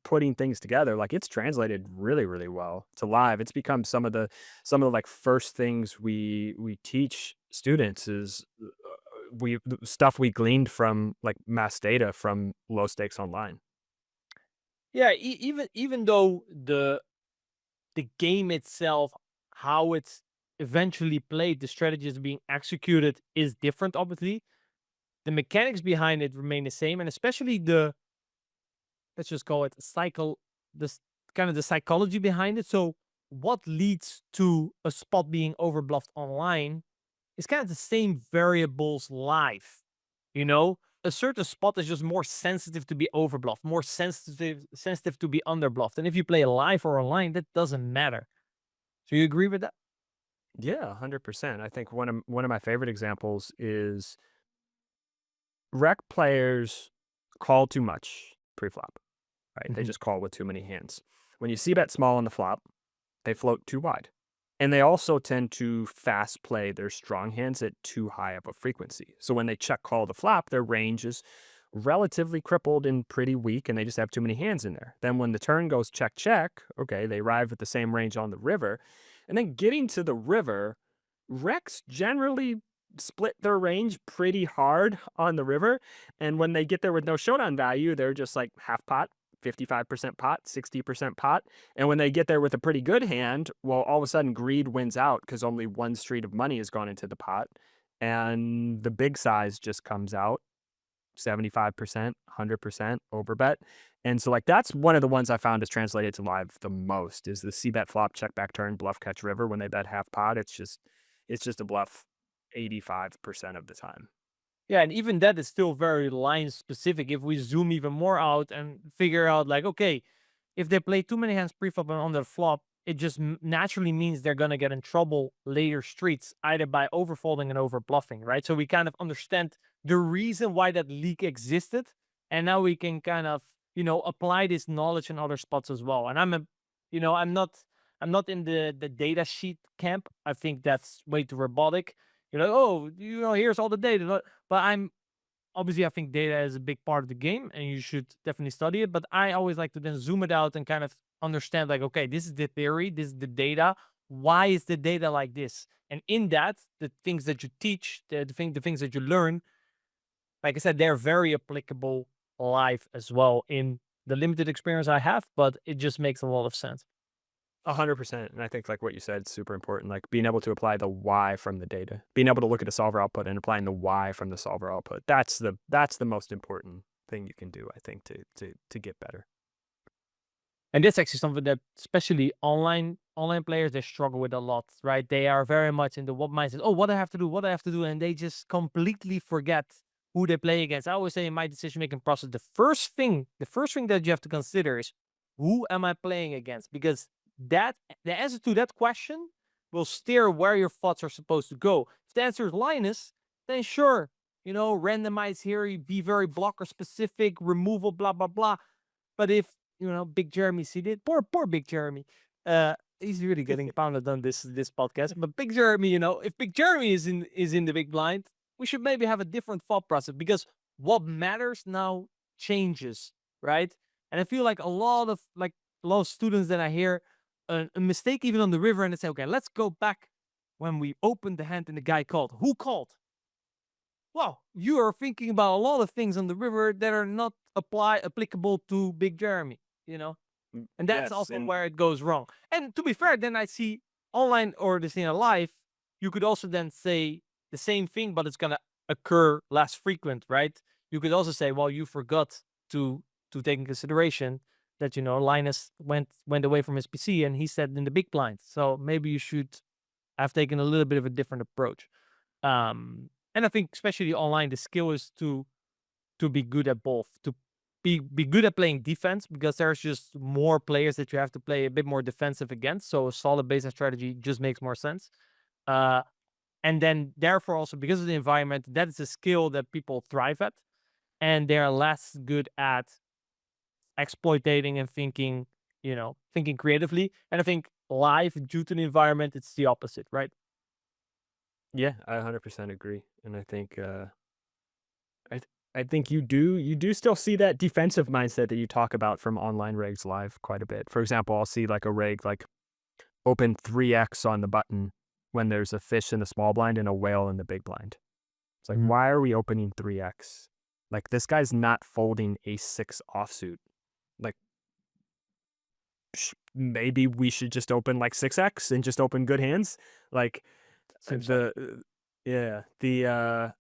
putting things together, like, it's translated really, really well to live. It's become some of the, like, first things we teach students is, we the stuff we gleaned from, like, mass data from low stakes online. Yeah, even though the game itself, how it's eventually played, the strategies being executed is different, obviously. The mechanics behind it remain the same, and especially let's just call it this kind of the psychology behind it. So, what leads to a spot being overbluffed online is kind of the same variables live. A certain spot is just more sensitive to be overbluffed, more sensitive to be underbluffed. And if you play live or online, that doesn't matter. So you agree with that? Yeah, 100%. I think one of my favorite examples is rec players call too much pre-flop, right? They Mhm. just call with too many hands. When you see bet small on the flop, they float too wide. And they also tend to fast play their strong hands at too high of a frequency. So when they check call the flop, their range is relatively crippled and pretty weak, and they just have too many hands in there. Then when the turn goes check, check, okay, they arrive at the same range on the river. And then getting to the river, Rex generally split their range pretty hard on the river. And when they get there with no showdown value, they're just like half pot, 55% pot, 60% pot. And when they get there with a pretty good hand, well, all of a sudden greed wins out because only one street of money has gone into the pot. And the big size just comes out 75%, 100% overbet. And so, like, that's one of the ones I found is translated to live the most is the C bet flop, check back turn, bluff catch river. When they bet half pot, it's just a bluff 85% of the time. Yeah, and even that is still very line specific. If we zoom even more out and figure out, like, okay, if they play too many hands preflop and on the flop, it just naturally means they're gonna get in trouble later streets, either by overfolding and over bluffing, right? So we kind of understand the reason why that leak existed, and now we can kind of, apply this knowledge in other spots as well. And I'm not in the data sheet camp. I think that's way too robotic. You're like, oh, here's all the data. But obviously, I think data is a big part of the game and you should definitely study it. But I always like to then zoom it out and kind of understand, like, okay, this is the theory, this is the data. Why is the data like this? And in that, the things that you teach, the things that you learn, like I said, they're very applicable live as well in the limited experience I have, but it just makes a lot of sense. 100%. And I think like what you said is super important. Like being able to apply the why from the data, being able to look at a solver output and applying the why from the solver output. That's the most important thing you can do, I think, to get better. And that's actually something that especially online players, they struggle with a lot, right? They are very much in the what mindset. Oh, what I have to do, what I have to do, and they just completely forget who they play against. I always say in my decision making process, the first thing that you have to consider is who am I playing against? Because that the answer to that question will steer where your thoughts are supposed to go. If the answer is Linus, then sure, randomize here, be very blocker specific, removal, blah blah blah. But if Big Jeremy see it, poor Big Jeremy, he's really getting pounded on this podcast. But Big Jeremy, if Big Jeremy is in the big blind, we should maybe have a different thought process because what matters now changes, right? And I feel like a lot of students that I hear a mistake even on the river, and they say, okay, let's go back when we opened the hand and the guy called. Who called? Well, you are thinking about a lot of things on the river that are not applicable to Big Jeremy, you know? And that's Yes, also and where it goes wrong. And to be fair, then I see online or this in a live, you could also then say the same thing, but it's gonna occur less frequent, right? You could also say, well, you forgot to take in consideration that Linus went away from his PC and he said in the big blind. So maybe you should have taken a little bit of a different approach. And I think especially online, the skill is to be good at both, to be good at playing defense because there's just more players that you have to play a bit more defensive against. So a solid baseline strategy just makes more sense. Uh, and then therefore also because of the environment, that is a skill that people thrive at, and they're less good at exploitating and thinking creatively. And I think live due to the environment, it's the opposite, right? yeah, I 100% agree. And I think I think you do still see that defensive mindset that you talk about from online regs live quite a bit. For example, I'll see like a reg like open 3x on the button when there's a fish in the small blind and a whale in the big blind. It's like, Mhm. why are we opening 3x? Like this guy's not folding ace 6 offsuit. Like maybe we should just open like 6x and just open good hands. Like Seems like the yeah, the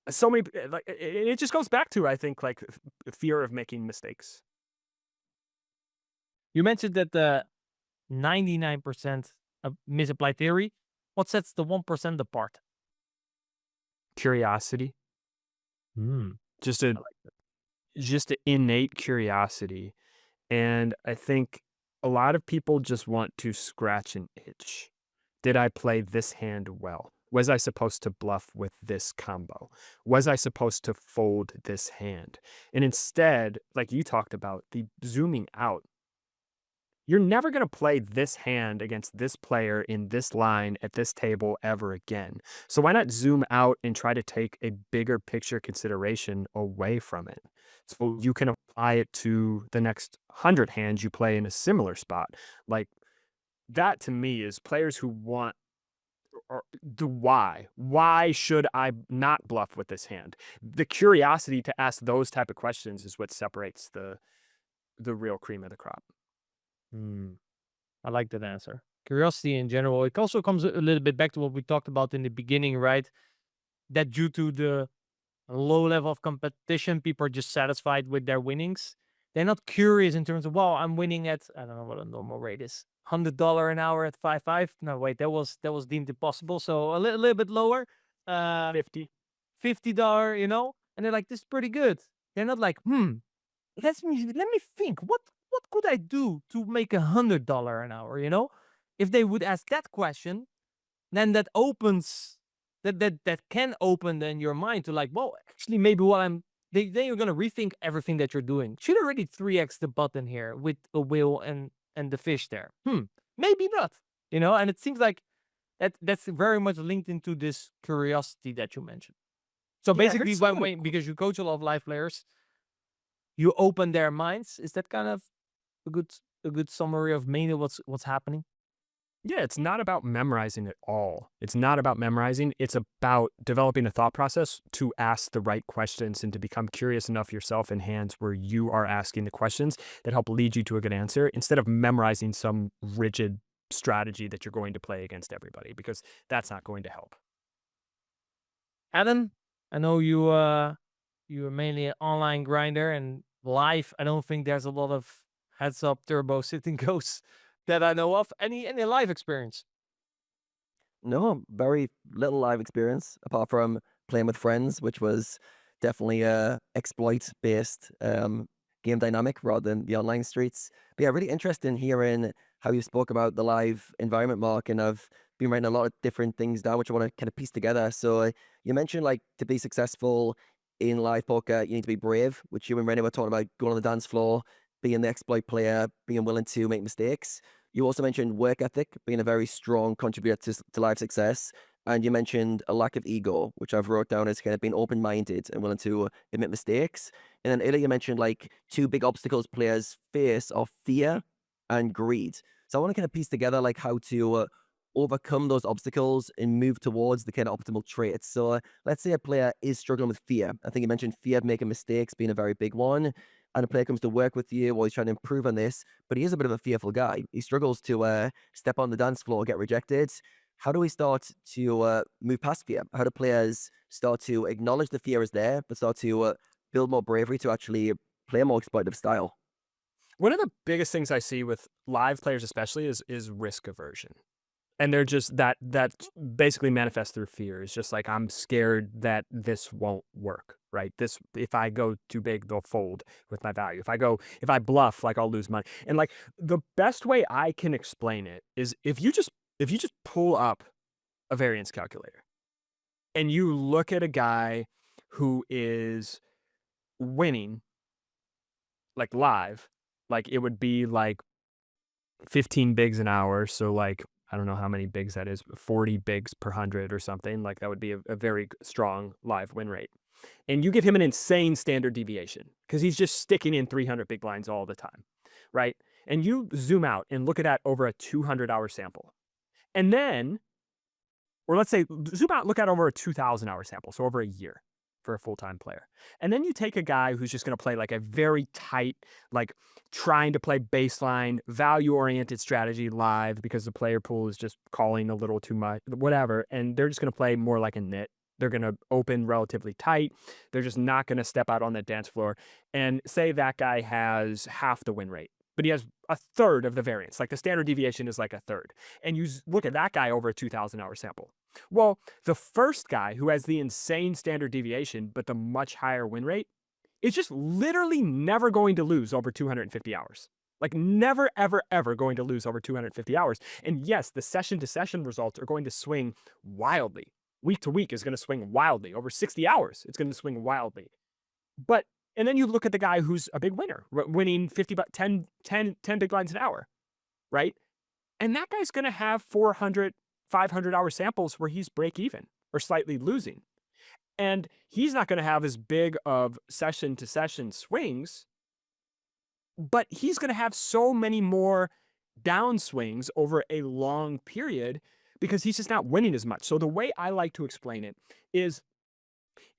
so many like it just goes back to I think like fear of making mistakes. you mentioned that the 99% of misapplied theory. What sets the 1% apart? Curiosity, Hmm. just a I like that. just an innate curiosity. And I think a lot of people just want to scratch an itch. Did I play this hand well? Was I supposed to bluff with this combo? Was I supposed to fold this hand? And instead, like you talked about, the zooming out, you're never going to play this hand against this player in this line at this table ever again. So why not zoom out and try to take a bigger picture consideration away from it? So you can apply it to the next 100 hands you play in a similar spot. Like that to me is players who want or the why. Why should I not bluff with this hand? The curiosity to ask those type of questions is what separates the real cream of the crop. Hmm. I like that answer. Curiosity in general. It also comes a little bit back to what we talked about in the beginning, right? That due to the low level of competition, people are just satisfied with their winnings. They're not curious in terms of, well, I'm winning at, I don't know what a normal rate is. $100 an hour at 5.5. No, wait, that was deemed impossible. So a little bit lower. 50. $50, and they're like, this is pretty good. They're not like, let me think. What could I do to make $100 an hour? If they would ask that question, then that opens that can open then your mind to like, well, actually, maybe what I'm then you're gonna rethink everything that you're doing. Should already 3x the button here with a whale and the fish there. Maybe not. And it seems like that's very much linked into this curiosity that you mentioned. So Yeah, I heard basically, because you coach a lot of live players, you open their minds. Is that kind of a good summary of mainly what's happening? Yeah, it's not about memorizing at all. It's not about memorizing. It's about developing a thought process to ask the right questions and to become curious enough yourself in hands where you are asking the questions that help lead you to a good answer instead of memorizing some rigid strategy that you're going to play against everybody, because that's not going to help. Adam, I know you're mainly an online grinder and live. I don't think there's a lot of heads up turbo sitting goes that I know of. Any live experience? No, very little live experience apart from playing with friends, which was definitely a exploit-based game dynamic rather than the online streets. But yeah, really interested in hearing how you spoke about the live environment, Mark, and I've been writing a lot of different things down, which I want to kind of piece together. So you mentioned like to be successful in live poker, you need to be brave, which you and Rene were talking about going on the dance floor, being the exploit player, being willing to make mistakes. You also mentioned work ethic being a very strong contributor to life success. And you mentioned a lack of ego, which I've wrote down as kind of being open minded and willing to admit mistakes. And then earlier you mentioned like two big obstacles players face are fear and greed. So I want to kind of piece together like how to overcome those obstacles and move towards the kind of optimal traits. So let's say a player is struggling with fear. I think you mentioned fear of making mistakes being a very big one. And a player comes to work with you or he's trying to improve on this, but he is a bit of a fearful guy. He struggles to step on the dance floor, get rejected. How do we start to move past fear? How do players start to acknowledge the fear is there, but start to build more bravery to actually play a more exploitative style? One of the biggest things I see with live players especially is risk aversion. And they're just that basically manifests through fear. It's just like, I'm scared that this won't work, right? This, if I go too big, they'll fold with my value. If I bluff, like, I'll lose money. And like, the best way I can explain it is if you just pull up a variance calculator and you look at a guy who is winning, like, live, like, it would be like 15 bigs an hour. So like, I don't know how many bigs that is, 40 bigs per 100 or something. Like, that would be a very strong live win rate. And you give him an insane standard deviation because he's just sticking in 300 big blinds all the time, right? And you zoom out and look at that over a 200-hour sample. And then, or let's say, zoom out, look at over a 2,000-hour sample, so over a year for a full-time player. And then you take a guy who's just going to play like a very tight, like, trying to play baseline, value-oriented strategy live because the player pool is just calling a little too much, whatever, and they're just going to play more like a nit. They're going to open relatively tight. They're just not going to step out on the dance floor. And say that guy has half the win rate, but he has a third of the variance. Like, the standard deviation is like a third. And you look at that guy over a 2,000-hour sample. Well, the first guy who has the insane standard deviation, but the much higher win rate, is just literally never going to lose over 250 hours. Like, never, ever, ever going to lose over 250 hours. And yes, the session to session results are going to swing wildly. Week to week is going to swing wildly. Over 60 hours, it's going to swing wildly. But, and then you look at the guy who's a big winner, winning 10 big blinds an hour, right? And that guy's going to have 400, 500-hour samples where he's break even or slightly losing. And he's not going to have as big of session to session swings, but he's going to have so many more downswings over a long period because he's just not winning as much. So the way I like to explain it is,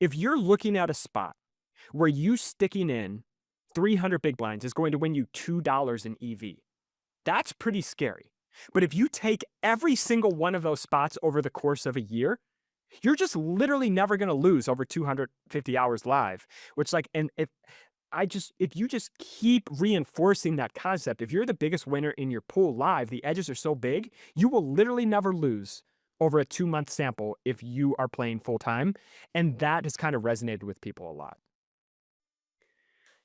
if you're looking at a spot where you sticking in 300 big blinds is going to win you $2 in EV. That's pretty scary. But if you take every single one of those spots over the course of a year, you're just literally never going to lose over 250 hours live, which like, and if you just keep reinforcing that concept, if you're the biggest winner in your pool live, the edges are so big, you will literally never lose over a 2-month sample if you are playing full time. And that has kind of resonated with people a lot.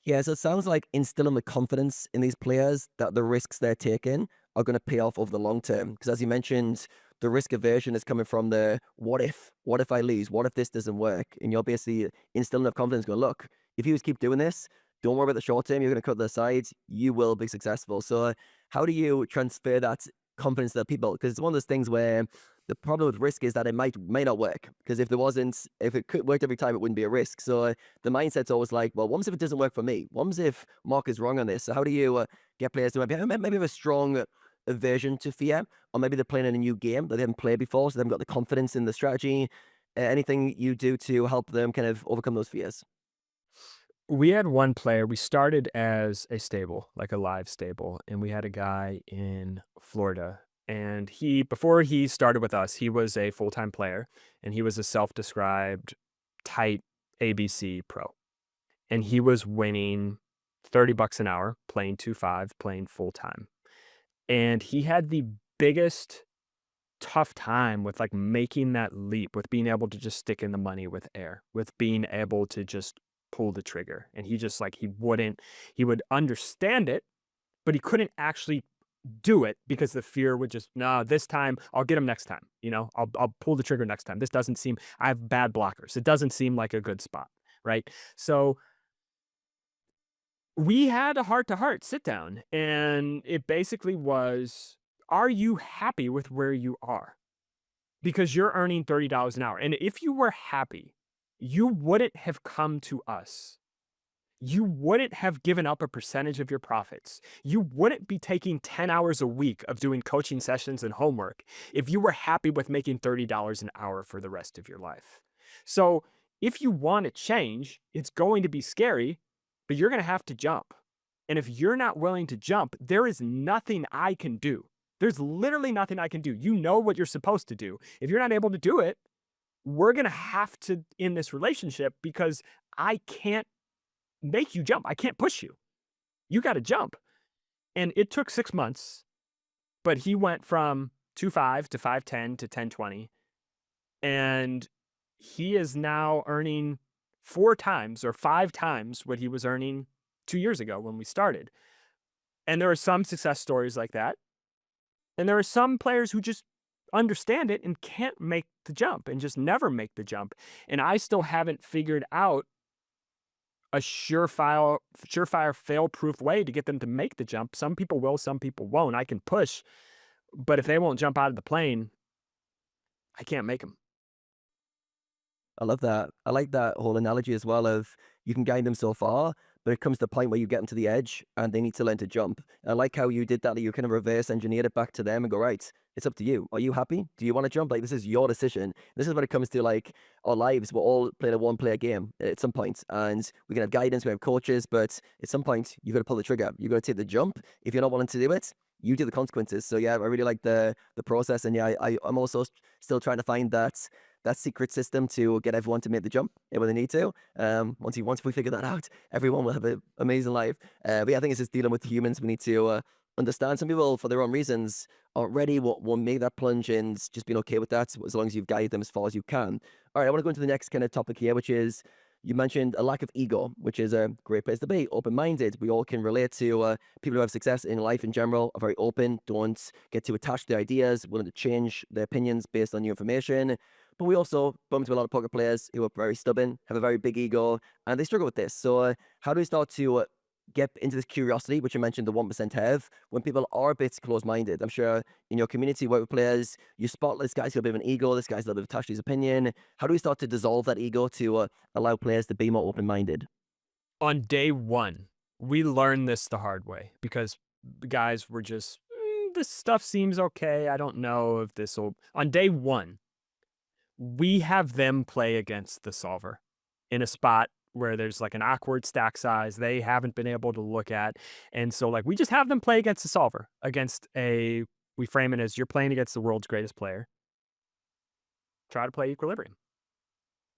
Yeah, so it sounds like instilling the confidence in these players that the risks they're taking are going to pay off over the long term. Because as you mentioned, the risk aversion is coming from the what if I lose? What if this doesn't work? And you're basically instilling enough confidence going, look, if you just keep doing this, don't worry about the short term, you're going to cut the sides, you will be successful. So, how do you transfer that confidence to people? Because it's one of those things where the problem with risk is that it may not work. Because if it could work every time, it wouldn't be a risk. So, the mindset's always like, well, what if it doesn't work for me? What if Marc is wrong on this? So how do you get players to maybe have a strong aversion to fear, or maybe they're playing in a new game that they haven't played before, so they haven't got the confidence in the strategy? Anything you do to help them kind of overcome those fears? We had one player, we started as a stable, like a live stable, and we had a guy in Florida. And before he started with us, he was a full-time player and he was a self-described tight ABC pro. And he was winning $30 an hour playing 2-5, playing full time. And he had the biggest tough time with like making that leap, with being able to just stick in the money with air, with being able to just pull the trigger. And he just like, he would understand it, but he couldn't actually do it because the fear would just, no, this time I'll get him next time. I'll pull the trigger next time. This doesn't seem, I have bad blockers. It doesn't seem like a good spot. Right. So we had a heart-to-heart sit down, and it basically was, are you happy with where you are? Because you're earning $30 an hour. And if you were happy, you wouldn't have come to us. You wouldn't have given up a percentage of your profits. You wouldn't be taking 10 hours a week of doing coaching sessions and homework if you were happy with making $30 an hour for the rest of your life. So if you want to change, it's going to be scary, but you're going to have to jump. And if you're not willing to jump, there is nothing I can do. There's literally nothing I can do. You know what you're supposed to do. If you're not able to do it, we're going to have to end this relationship because I can't make you jump. I can't push you. You got to jump. And it took 6 months, but he went from 2.5 to 5.10 to 10.20. And he is now earning 4 times or 5 times what he was earning 2 years ago when we started. And there are some success stories like that. And there are some players who just understand it and can't make the jump and just never make the jump. And I still haven't figured out a surefire, fail-proof way to get them to make the jump. Some people will, some people won't. I can push, but if they won't jump out of the plane, I can't make them. I love that. I like that whole analogy as well of you can guide them so far, but it comes to the point where you get them to the edge and they need to learn to jump. I like how you did that. You kind of reverse engineered it back to them and go, right, it's up to you. Are you happy? Do you want to jump? Like, this is your decision. This is when it comes to like our lives. We're all playing a one-player game at some point, and we can have guidance, we have coaches, but at some point you've got to pull the trigger. You've got to take the jump. If you're not willing to do it, you do the consequences. So yeah, I really like the process, and yeah, I'm also still trying to find that secret system to get everyone to make the jump when they need to. Once we figure that out, everyone will have an amazing life. But yeah, I think it's just dealing with humans. We need to understand some people for their own reasons already will make that plunge and just being okay with that as long as you've guided them as far as you can. All right, I want to go into the next kind of topic here, which is you mentioned a lack of ego, which is a great place to be. Open-minded. We all can relate to people who have success in life in general, are very open, don't get too attached to their ideas, willing to change their opinions based on new information. But we also bump into a lot of poker players who are very stubborn, have a very big ego, and they struggle with this. So how do we start to get into this curiosity, which you mentioned the 1% have, when people are a bit close-minded? I'm sure in your community, work with players, you spot this guy's got a bit of an ego, this guy's a little bit attached to his opinion. How do we start to dissolve that ego to allow players to be more open-minded? On day one, we learned this the hard way because the guys were just, this stuff seems okay. I don't know if this will. On day one, we have them play against the solver in a spot where there's like an awkward stack size they haven't been able to look at. And so like we just have them play against a solver, we frame it as you're playing against the world's greatest player. Try to play equilibrium.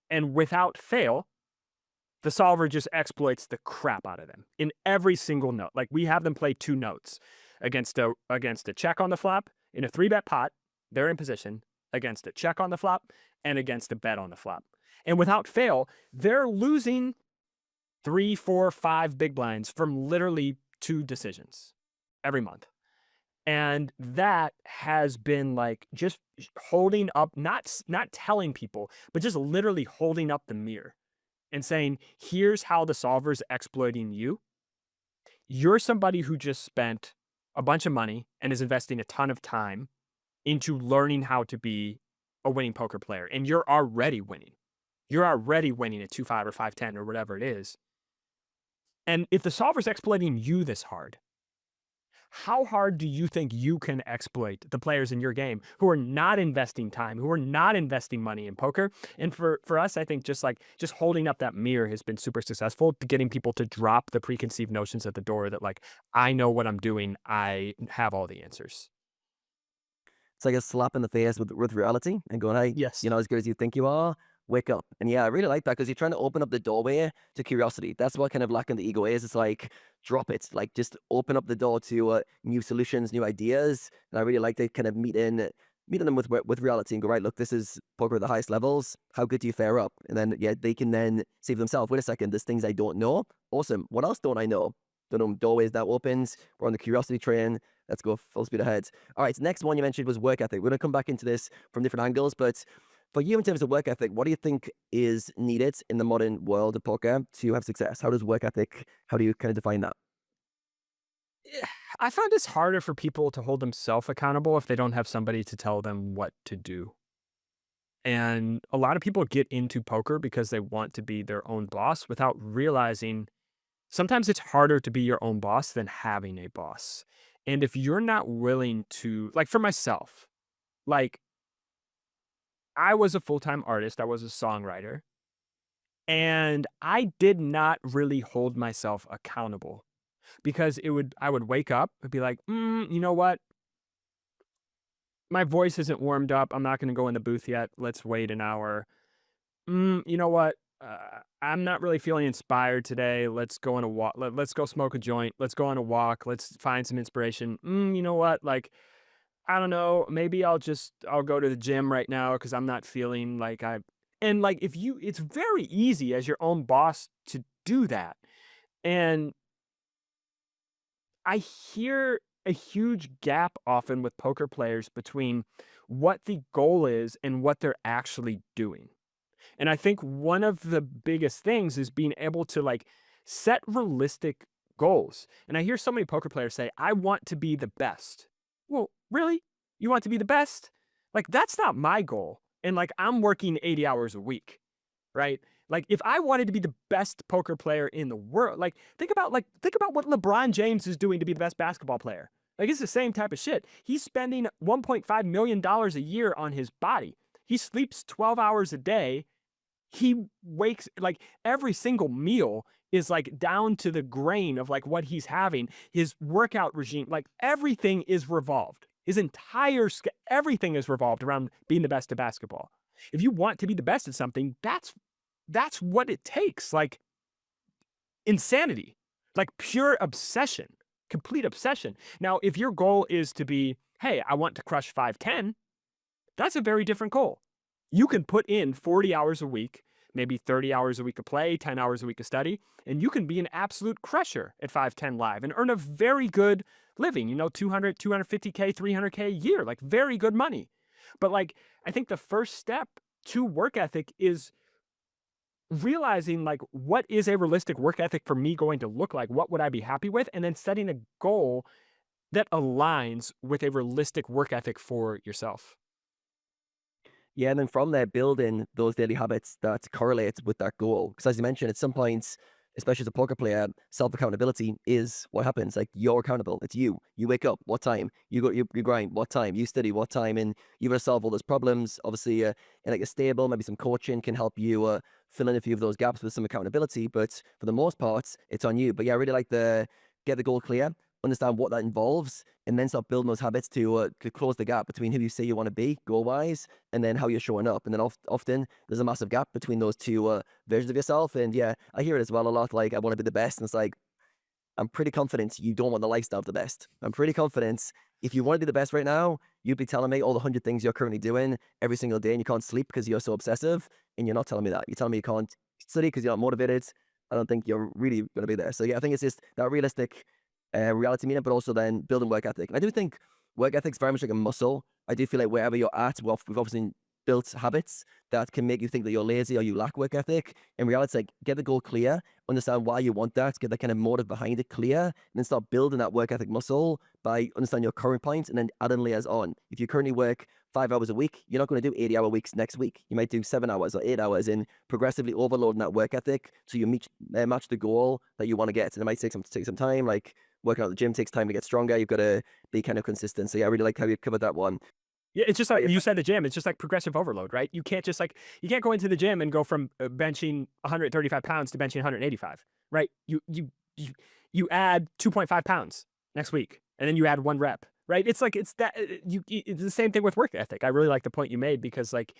And without fail, the solver just exploits the crap out of them in every single note. Like we have them play 2 notes against a check on the flop in a 3-bet pot. They're in position against a check on the flop and against a bet on the flop. And without fail, they're losing 3, 4, 5 big blinds from literally 2 decisions every month. And that has been like just holding up, not telling people, but just literally holding up the mirror and saying, here's how the solver's exploiting you. You're somebody who just spent a bunch of money and is investing a ton of time into learning how to be a winning poker player. And you're already winning. You're already winning at 2-5 or 5-10 or whatever it is. And if the solver's exploiting you this hard, how hard do you think you can exploit the players in your game who are not investing time, who are not investing money in poker? And for us, I think just holding up that mirror has been super successful to getting people to drop the preconceived notions at the door that like, I know what I'm doing. I have all the answers. It's like a slap in the face with reality and going, hey, Yes. you're not as good as you think you are. Wake up. And yeah, I really like that because you're trying to open up the doorway to curiosity. That's what kind of lacking the ego is. It's like, drop it. Like, just open up the door to new solutions, new ideas. And I really like to kind of meeting them with reality and go, right, look, this is poker at the highest levels. How good do you fare up? And then, yeah, they can then say for themselves, wait a second, there's things I don't know. Awesome. What else don't I know? Don't know doorways that opens. We're on the curiosity train. Let's go full speed ahead. All right, next one you mentioned was work ethic. We're going to come back into this from different angles, but for you in terms of work ethic, what do you think is needed in the modern world of poker to have success? How do you kind of define that? I find it's harder for people to hold themselves accountable if they don't have somebody to tell them what to do. And a lot of people get into poker because they want to be their own boss without realizing sometimes it's harder to be your own boss than having a boss. And if you're not willing to, like for myself, like I was a full-time artist, I was a songwriter, and I did not really hold myself accountable because I would wake up and be like, you know what? My voice isn't warmed up. I'm not going to go in the booth yet. Let's wait an hour. You know what? I'm not really feeling inspired today. Let's go on a walk. Let's go smoke a joint. Let's go on a walk. Let's find some inspiration. You know what? Like, I don't know. Maybe I'll go to the gym right now because I'm not feeling like and like it's very easy as your own boss to do that. And I hear a huge gap often with poker players between what the goal is and what they're actually doing. And I think one of the biggest things is being able to like set realistic goals. And I hear so many poker players say, I want to be the best. Well, really? You want to be the best? Like, that's not my goal. And like, I'm working 80 hours a week, right? Like, if I wanted to be the best poker player in the world, like, think about what LeBron James is doing to be the best basketball player. Like, it's the same type of shit. He's spending $1.5 million a year on his body. He sleeps 12 hours a day. He wakes, like, every single meal is like down to the grain of like what he's having, his workout regime, like everything is revolved. His entire, everything is revolved around being the best at basketball. If you want to be the best at something, that's what it takes. Like insanity, like pure obsession, complete obsession. Now, if your goal is to be, hey, I want to crush 5-10, that's a very different goal. You can put in 40 hours a week, maybe 30 hours a week of play, 10 hours a week of study, and you can be an absolute crusher at 5-10 live and earn a very good living, 200, 250K, 300K a year, like very good money. But like, I think the first step to work ethic is realizing like, what is a realistic work ethic for me going to look like? What would I be happy with? And then setting a goal that aligns with a realistic work ethic for yourself. Yeah, and then from there, building those daily habits that correlate with that goal. Because as you mentioned, at some points, especially as a poker player, self accountability is what happens. Like you're accountable. It's you. You wake up, what time? You grind, what time? You study, what time? And you got to solve all those problems. Obviously, in like a stable, maybe some coaching can help you fill in a few of those gaps with some accountability. But for the most part, it's on you. But yeah, I really like the get the goal clear, understand what that involves, and then start building those habits to close the gap between who you say you want to be goal wise and then how you're showing up. And then often there's a massive gap between those two versions of yourself. And yeah, I hear it as well a lot. Like, I want to be the best. And it's like, I'm pretty confident you don't want the lifestyle of the best. I'm pretty confident if you want to be the best right now, you'd be telling me all the 100 things you're currently doing every single day and you can't sleep because you're so obsessive. And you're not telling me that. You're telling me you can't study because you're not motivated. I don't think you're really going to be there. So yeah, I think it's just that realistic reality meeting, but also then building work ethic. And I do think work ethic's very much like a muscle. I do feel like wherever you're at, we've obviously built habits that can make you think that you're lazy or you lack work ethic. In reality, it's like get the goal clear, understand why you want that, get the kind of motive behind it clear, and then start building that work ethic muscle by understanding your current points and then adding layers on. If you currently work 5 hours a week, you're not going to do 80-hour weeks next week. You might do 7 hours or 8 hours in progressively overloading that work ethic so you match the goal that you want to get. And it might take some time, like working out at the gym takes time to get stronger. You've got to be kind of consistent. So yeah, I really like how you covered that one. Yeah, it's just like you said, the gym. It's just like progressive overload, right? You can't just like you can't go into the gym and go from benching 135 pounds to benching 185, right? You add 2.5 pounds next week, and then you add 1 rep, right? It's like it's that it's the same thing with work ethic. I really like the point you made because like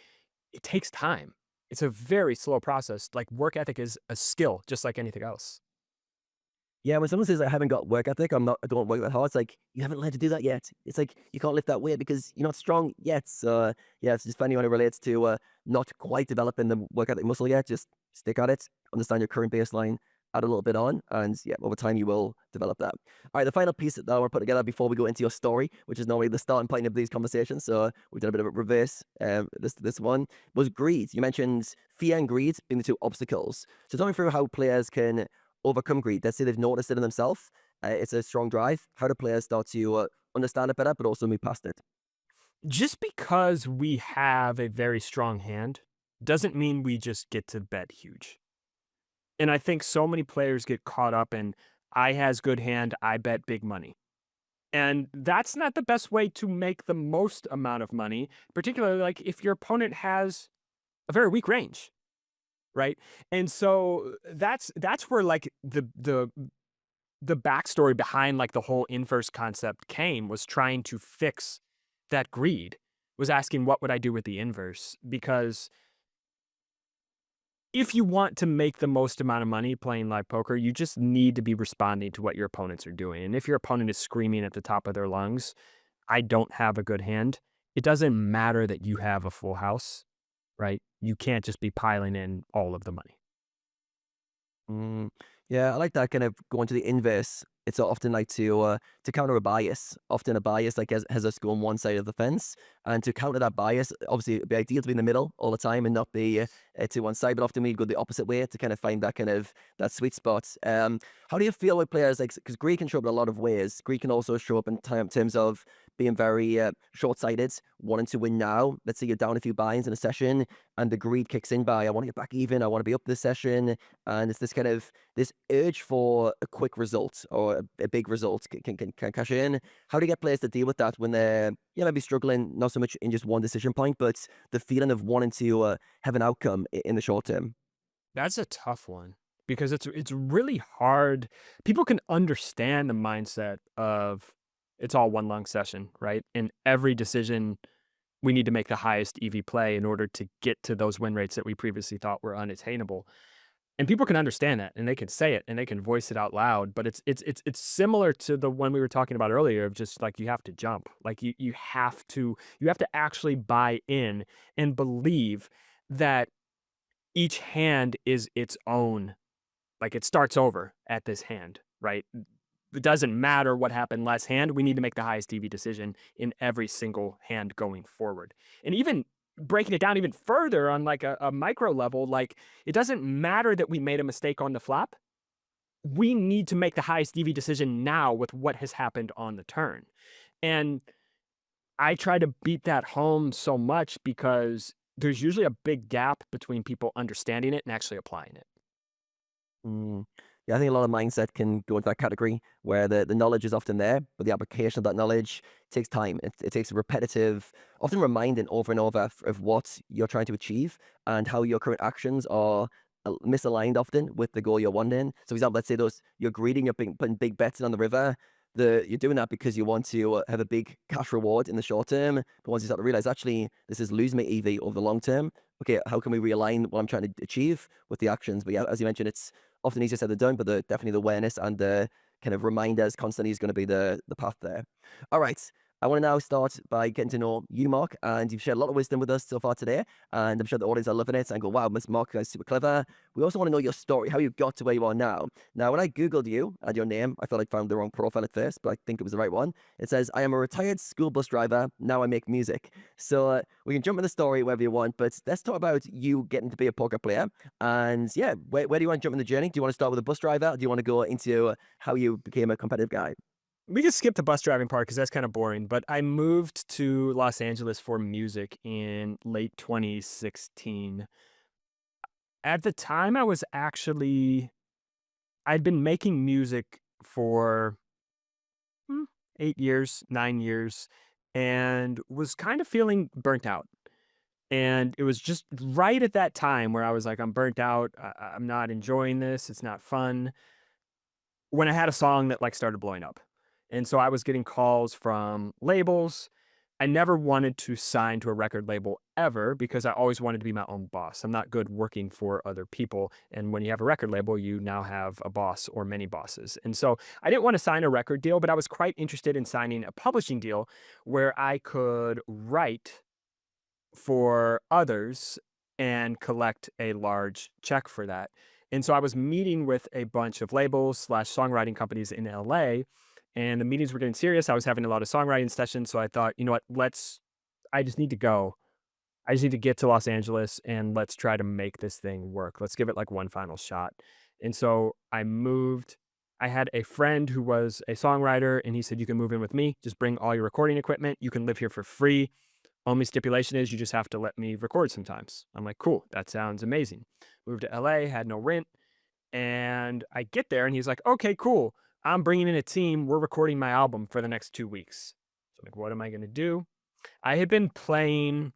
it takes time. It's a very slow process. Like work ethic is a skill, just like anything else. Yeah, when someone says I haven't got work ethic, I don't work that hard, it's like you haven't learned to do that yet. It's like you can't lift that weight because you're not strong yet. So yeah, it's just for anyone who relates to not quite developing the work ethic muscle yet, just stick at it, understand your current baseline, add a little bit on, and yeah, over time you will develop that. All right, the final piece that I want to put together before we go into your story, which is normally the starting point of these conversations. So we've done a bit of a reverse. This one was greed. You mentioned fear and greed being the two obstacles. So tell me through how players can overcome greed. Let's say they've noticed it in themselves. It's a strong drive. How do players start to understand it better, but also move past it? Just because we have a very strong hand doesn't mean we just get to bet huge. And I think so many players get caught up in I has good hand, I bet big money. And that's not the best way to make the most amount of money, particularly like if your opponent has a very weak range, right? And so that's where like the backstory behind like the whole inverse concept came was trying to fix that greed, was asking what would I do with the inverse? Because if you want to make the most amount of money playing live poker, you just need to be responding to what your opponents are doing. And if your opponent is screaming at the top of their lungs, I don't have a good hand, it doesn't matter that you have a full house, right? You can't just be piling in all of the money. Mm, yeah, I like that kind of going to the inverse. It's often like to counter a bias. Often a bias like has us go on one side of the fence, and to counter that bias, obviously it'd be ideal to be in the middle all the time and not be to one side. But often we go the opposite way to kind of find that kind of that sweet spot. How do you feel with players like because greed can show up in a lot of ways. Greed can also show up in terms of being very short-sighted, wanting to win now. Let's say you're down a few buy-ins in a session, and the greed kicks in by I want to get back even, I want to be up this session, and it's this kind of this urge for a quick result or a big result can cash in. How do you get players to deal with that when they're maybe struggling not so much in just one decision point, but the feeling of wanting to have an outcome in the short term? That's a tough one because it's really hard. People can understand the mindset of it's all one long session, right? In every decision, we need to make the highest EV play in order to get to those win rates that we previously thought were unattainable. And people can understand that and they can say it and they can voice it out loud, but it's similar to the one we were talking about earlier of just like you have to jump. Like you have to actually buy in and believe that each hand is its own, like it starts over at this hand, right? It doesn't matter what happened last hand. We need to make the highest EV decision in every single hand going forward. And even breaking it down even further on like a micro level, like it doesn't matter that we made a mistake on the flop. We need to make the highest EV decision now with what has happened on the turn. And I try to beat that home so much because there's usually a big gap between people understanding it and actually applying it. Mm. Yeah, I think a lot of mindset can go into that category where the knowledge is often there, but the application of that knowledge takes time. It takes repetitive, often reminding over and over of what you're trying to achieve and how your current actions are misaligned often with the goal you're wanting. So, for example, let's say those you're greedy, you're putting big bets in on the river. You're doing that because you want to have a big cash reward in the short term. But once you start to realize, actually, this is losing my EV over the long term. Okay, how can we realign what I'm trying to achieve with the actions? But yeah, as you mentioned, it's often easier said than done, but definitely the awareness and the kind of reminders constantly is going to be the path there. All right. I want to now start by getting to know you, Marc, and you've shared a lot of wisdom with us so far today, and I'm sure the audience are loving it and go, wow, Miss Marc is super clever. We also want to know your story, how you got to where you are now. Now, when I Googled you and your name, I felt like I found the wrong profile at first, but I think it was the right one. It says, I am a retired school bus driver. Now I make music. So we can jump in the story wherever you want, but let's talk about you getting to be a poker player. And yeah, where do you want to jump in the journey? Do you want to start with a bus driver? Or do you want to go into how you became a competitive guy? We can skip the bus driving part because that's kind of boring. But I moved to Los Angeles for music in late 2016. At the time, I'd been making music for mm, 8 years, 9 years, and was kind of feeling burnt out. And it was just right at that time where I was like, I'm burnt out. I'm not enjoying this. It's not fun. When I had a song that like started blowing up. And so I was getting calls from labels. I never wanted to sign to a record label ever because I always wanted to be my own boss. I'm not good working for other people. And when you have a record label, you now have a boss or many bosses. And so I didn't want to sign a record deal, but I was quite interested in signing a publishing deal where I could write for others and collect a large check for that. And so I was meeting with a bunch of labels slash songwriting companies in LA, and the meetings were getting serious. I was having a lot of songwriting sessions. So I thought, you know what, I just need to go. I just need to get to Los Angeles and let's try to make this thing work. Let's give it like one final shot. And so I moved. I had a friend who was a songwriter, and he said, you can move in with me. Just bring all your recording equipment. You can live here for free. Only stipulation is you just have to let me record sometimes. I'm like, cool, that sounds amazing. Moved to LA, had no rent. And I get there and he's like, okay, cool. I'm bringing in a team. We're recording my album for the next 2 weeks. So I'm like, what am I going to do? I had been playing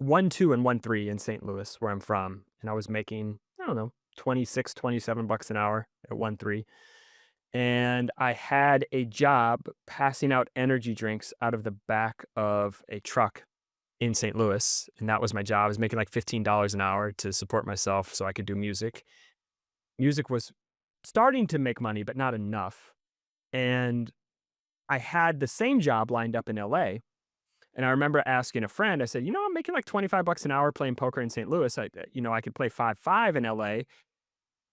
1-2 and 1-3 in St. Louis, where I'm from. And I was making, I don't know, 26, $27 an hour at 1-3. And I had a job passing out energy drinks out of the back of a truck in St. Louis, and that was my job. I was making like $15 an hour to support myself so I could do music. Music was starting to make money, but not enough. And I had the same job lined up in LA. And I remember asking a friend, I said, I'm making like $25 an hour playing poker in St. Louis. I could play 5-5 in LA.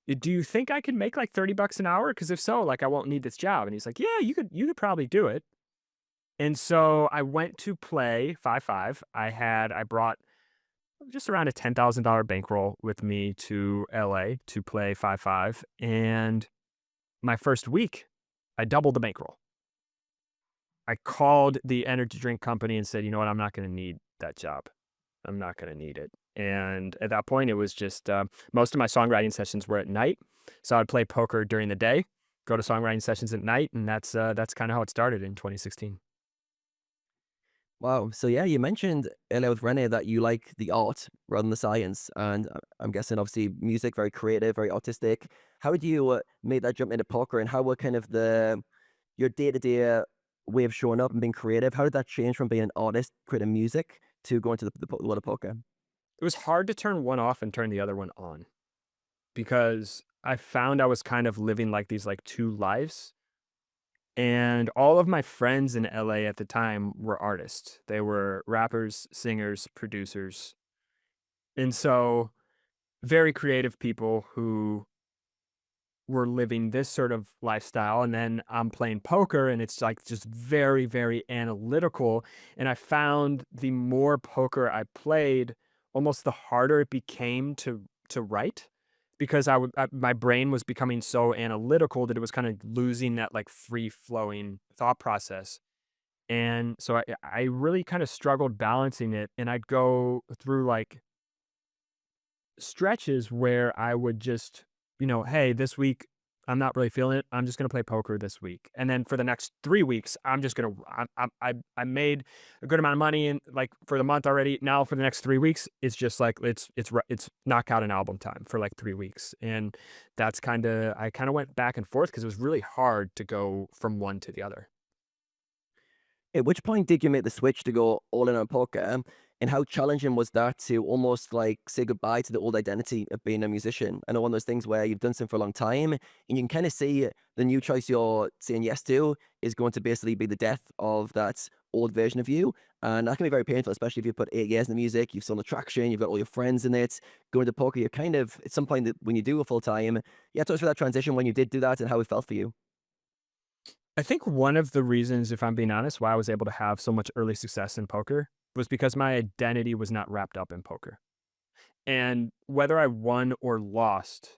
Do you think I could make like $30 an hour? Because if so, like I won't need this job. And he's like, yeah, you could probably do it. And so I went to play 5-5. I brought just around a $10,000 bankroll with me to LA to play 5-5. And my first week, I doubled the bankroll. I called the energy drink company and said, you know what, I'm not going to need that job. I'm not going to need it. And at that point, it was just most of my songwriting sessions were at night. So I'd play poker during the day, go to songwriting sessions at night. And that's kind of how it started in 2016. Wow. So yeah, you mentioned earlier with Rene that you like the art rather than the science, and I'm guessing obviously music, very creative, very artistic. How did you make that jump into poker, and how were kind of your day to day way of showing up and being creative? How did that change from being an artist, creating music, to going to the world of poker? It was hard to turn one off and turn the other one on because I found I was kind of living like these like two lives. And all of my friends in LA at the time were artists. They were rappers, singers, producers. And so very creative people who were living this sort of lifestyle. And then I'm playing poker and it's like just very, very analytical. And I found the more poker I played, almost the harder it became to write because my brain was becoming so analytical that it was kind of losing that like free flowing thought process. And so I really kind of struggled balancing it. And I'd go through like stretches where I would just hey, this week I'm not really feeling it. I'm just gonna play poker this week, and then for the next 3 weeks, I'm just gonna. I made a good amount of money in like for the month already. Now for the next 3 weeks, it's just like it's knock out an album time for like 3 weeks, and that's I kind of went back and forth because it was really hard to go from one to the other. At which point did you make the switch to go all in on poker? And how challenging was that to almost like say goodbye to the old identity of being a musician? I know one of those things where you've done something for a long time and you can kind of see the new choice you're saying yes to is going to basically be the death of that old version of you. And that can be very painful, especially if you put 8 years in the music, you've sold attraction, you've got all your friends in it. Going to poker, you're kind of, at some point that when you do a full time, yeah, talk us through that transition when you did do that and how it felt for you. I think one of the reasons, if I'm being honest, why I was able to have so much early success in poker was because my identity was not wrapped up in poker. And whether I won or lost,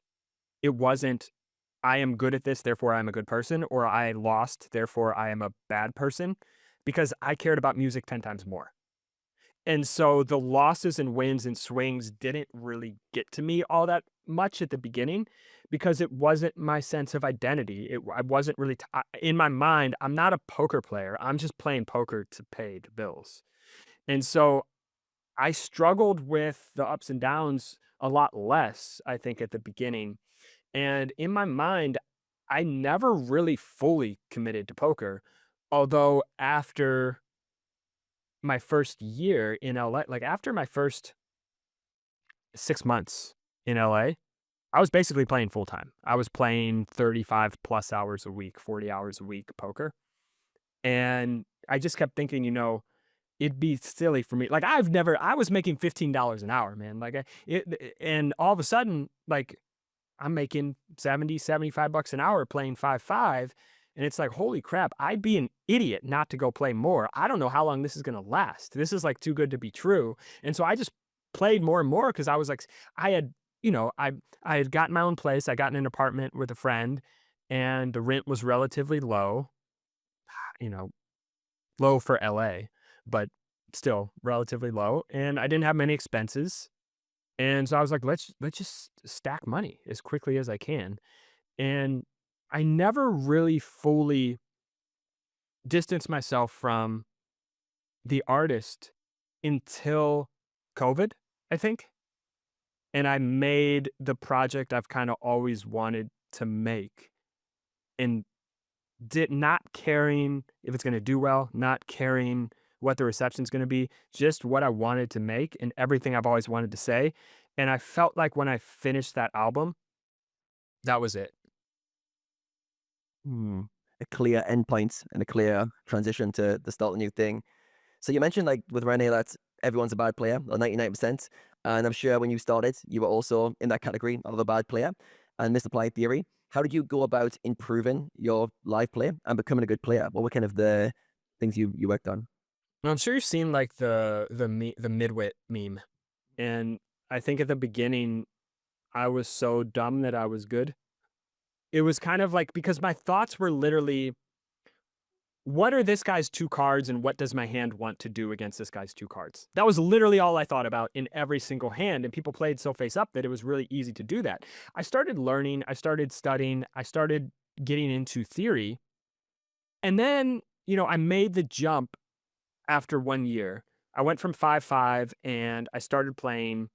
it wasn't, I am good at this, therefore I'm a good person, or I lost, therefore I am a bad person, because I cared about music 10 times more. And so the losses and wins and swings didn't really get to me all that much at the beginning because it wasn't my sense of identity. I wasn't really, in my mind, I'm not a poker player. I'm just playing poker to pay the bills. And so I struggled with the ups and downs a lot less, I think, at the beginning. And in my mind, I never really fully committed to poker. Although after my first year in LA, like after my first 6 months in LA, I was basically playing full time. I was playing 35 plus hours a week, 40 hours a week poker. And I just kept thinking, it'd be silly for me. Like I was making $15 an hour, man. And all of a sudden, like I'm making 70, 75 bucks an hour playing 5-5. And it's like, holy crap, I'd be an idiot not to go play more. I don't know how long this is going to last. This is like too good to be true. And so I just played more and more because I was like, I had, I had gotten my own place. I got in an apartment with a friend and the rent was relatively low, you know, low for LA, but still relatively low. And I didn't have many expenses. And so I was like, let's just stack money as quickly as I can. And I never really fully distanced myself from the artist until COVID, I think. And I made the project I've kind of always wanted to make and did not caring if it's going to do well, not caring what the reception's going to be, just what I wanted to make and everything I've always wanted to say. And I felt like when I finished that album, that was it. Hmm. A clear endpoint and a clear transition to the start of a new thing. So you mentioned like with Rene that everyone's a bad player, or 99%. And I'm sure when you started, you were also in that category of a bad player and misapplied theory. How did you go about improving your live play and becoming a good player? What were kind of the things you worked on? Well, I'm sure you've seen like the midwit meme. And I think at the beginning, I was so dumb that I was good. It was kind of like because my thoughts were literally, what are this guy's two cards and what does my hand want to do against this guy's two cards? That was literally all I thought about in every single hand. And people played so face up that it was really easy to do that. I started learning, I started studying, I started getting into theory. And then, I made the jump after 1 year. I went from 5-5 and I started playing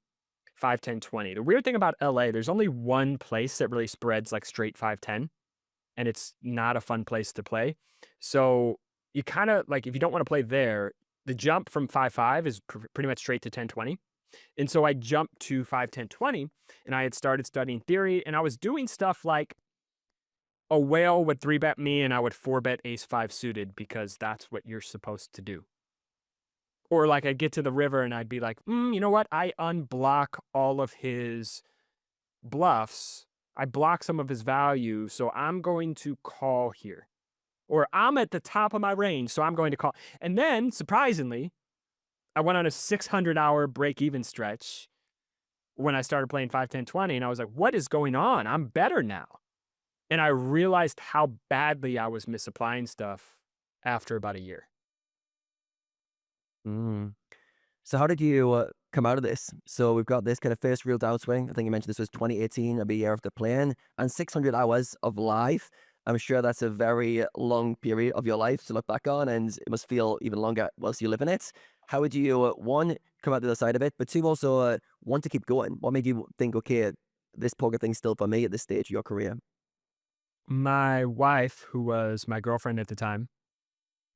5-10-20. The weird thing about LA, there's only one place that really spreads like straight 5-10, and it's not a fun place to play. So you kind of like, if you don't want to play there, the jump from 5-5 is pretty much straight to 10-20. And so I jumped to 5-10-20 and I had started studying theory and I was doing stuff like a whale would 3-bet me and I would 4-bet ace-5 suited because that's what you're supposed to do. Or like I'd get to the river and I'd be like, you know what? I unblock all of his bluffs. I block some of his value, so I'm going to call here. Or I'm at the top of my range, so I'm going to call. And then, surprisingly, I went on a 600-hour break-even stretch when I started playing 5-10-20, and I was like, what is going on? I'm better now. And I realized how badly I was misapplying stuff after about a year. Mm. So how did you come out of this? So we've got this kind of first real downswing. I think you mentioned this was 2018, a big year after playing, and 600 hours of live. I'm sure that's a very long period of your life to look back on, and it must feel even longer whilst you live in it. How would you, one, come out the other side of it, but two, also want to keep going? What made you think, okay, this poker thing's still for me at this stage of your career? My wife, who was my girlfriend at the time,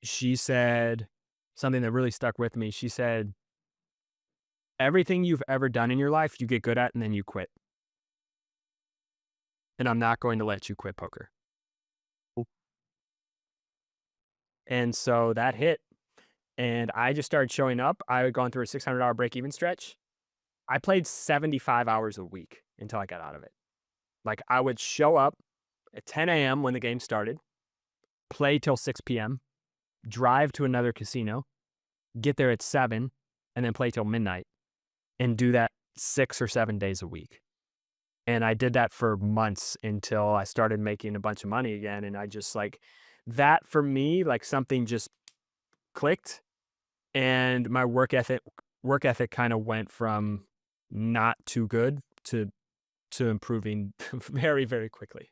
she said something that really stuck with me. She said, everything you've ever done in your life, you get good at and then you quit. And I'm not going to let you quit poker. Cool. And so that hit. And I just started showing up. I had gone through a $600 break even stretch. I played 75 hours a week until I got out of it. Like I would show up at 10 a.m. when the game started, play till 6 p.m., drive to another casino, get there at 7, and then play till midnight, and do that 6 or 7 days a week. And I did that for months until I started making a bunch of money again. And I just like that for me, like something just clicked, and my work ethic kind of went from not too good to improving very, very quickly.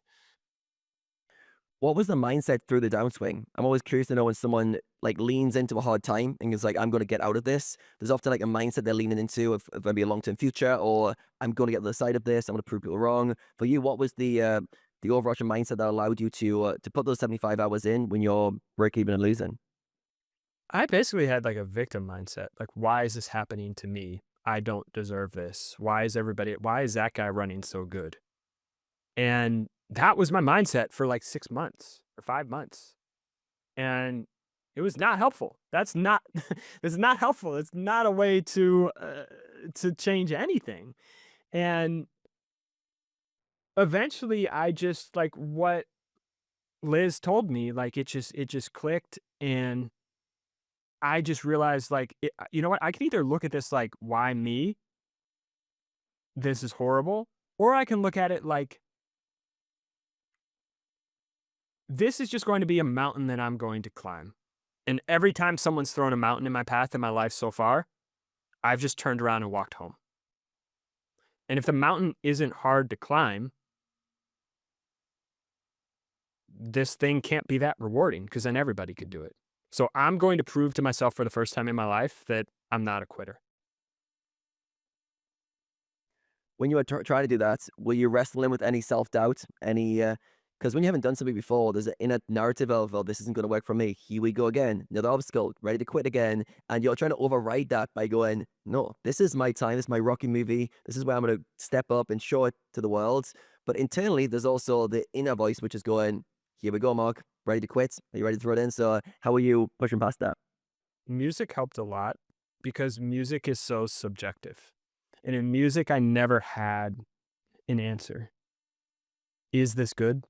What was the mindset through the downswing? I'm always curious to know when someone like leans into a hard time and is like, I'm going to get out of this. There's often like a mindset they're leaning into of maybe a long-term future, or I'm going to get to the side of this. I'm going to prove people wrong. For you, what was the overarching mindset that allowed you to put those 75 hours in when you're break even and losing? I basically had like a victim mindset. Like, why is this happening to me? I don't deserve this. Why is that guy running so good? And that was my mindset for like 6 months or 5 months. And it was not helpful. That's not, it's not helpful. It's not a way to change anything. And eventually I just like what Liz told me, like it just clicked, and I just realized like you know what? I can either look at this like, why me? This is horrible. Or I can look at it like, this is just going to be a mountain that I'm going to climb. And every time someone's thrown a mountain in my path in my life so far, I've just turned around and walked home. And if the mountain isn't hard to climb, this thing can't be that rewarding, because then everybody could do it. So I'm going to prove to myself for the first time in my life that I'm not a quitter. When you were trying to do that, were you wrestling with any self-doubt? Any, because when you haven't done something before, there's an inner narrative of, oh, this isn't going to work for me. Here we go again. Another obstacle, ready to quit again. And you're trying to override that by going, no, this is my time. This is my Rocky movie. This is where I'm going to step up and show it to the world. But internally, there's also the inner voice, which is going, here we go, Marc. Ready to quit? Are you ready to throw it in? So how are you pushing past that? Music helped a lot because music is so subjective. And in music, I never had an answer. Is this good?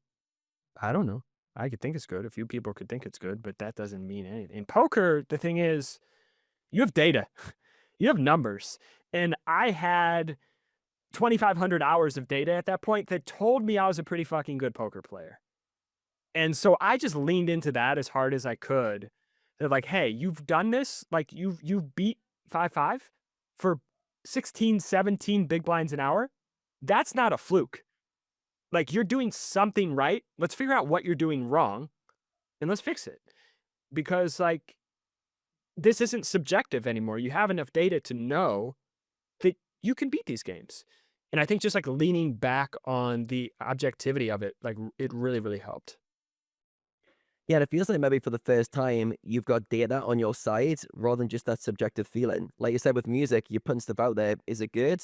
I don't know. I could think it's good. A few people could think it's good, but that doesn't mean anything. In poker, the thing is, you have data, you have numbers. And I had 2,500 hours of data at that point that told me I was a pretty fucking good poker player. And so I just leaned into that as hard as I could. They're like, hey, you've done this. Like you've beat 5-5 for 16, 17 big blinds an hour. That's not a fluke. Like, you're doing something right. Let's figure out what you're doing wrong and let's fix it. Because like, this isn't subjective anymore. You have enough data to know that you can beat these games. And I think just like leaning back on the objectivity of it, like it really, really helped. Yeah, and it feels like maybe for the first time you've got data on your side rather than just that subjective feeling. Like you said with music, you're putting stuff out there. Is it good?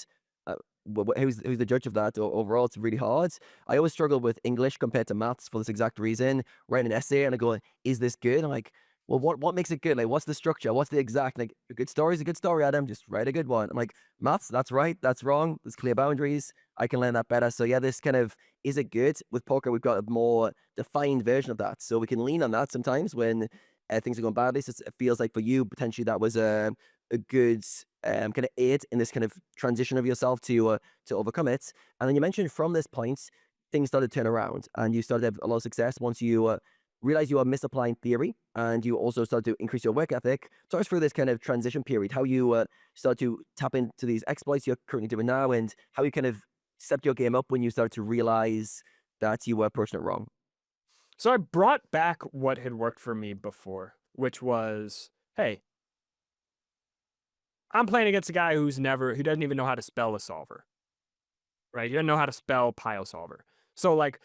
Who's the judge of that? Overall, it's really hard. I always struggle with English compared to maths for this exact reason. Writing an essay and I go, "Is this good?" I'm like, "Well, what makes it good? Like, what's the structure? What's the exact like? A good story is a good story, Adam. Just write a good one." I'm like, "Maths, that's right, that's wrong. There's clear boundaries. I can learn that better." So yeah, this kind of is it good with poker? We've got a more defined version of that, so we can lean on that sometimes when things are going badly. So it feels like for you potentially that was a good kind of aid in this kind of transition of yourself to overcome it. And then you mentioned from this point, things started to turn around and you started to have a lot of success once you realize you are misapplying theory, and you also start to increase your work ethic. Talk us through this kind of transition period, how you start to tap into these exploits you're currently doing now, and how you kind of stepped your game up when you started to realize that you were approaching it wrong. So I brought back what had worked for me before, which was, hey, I'm playing against a guy who doesn't even know how to spell a solver, right? He doesn't know how to spell pile solver. So like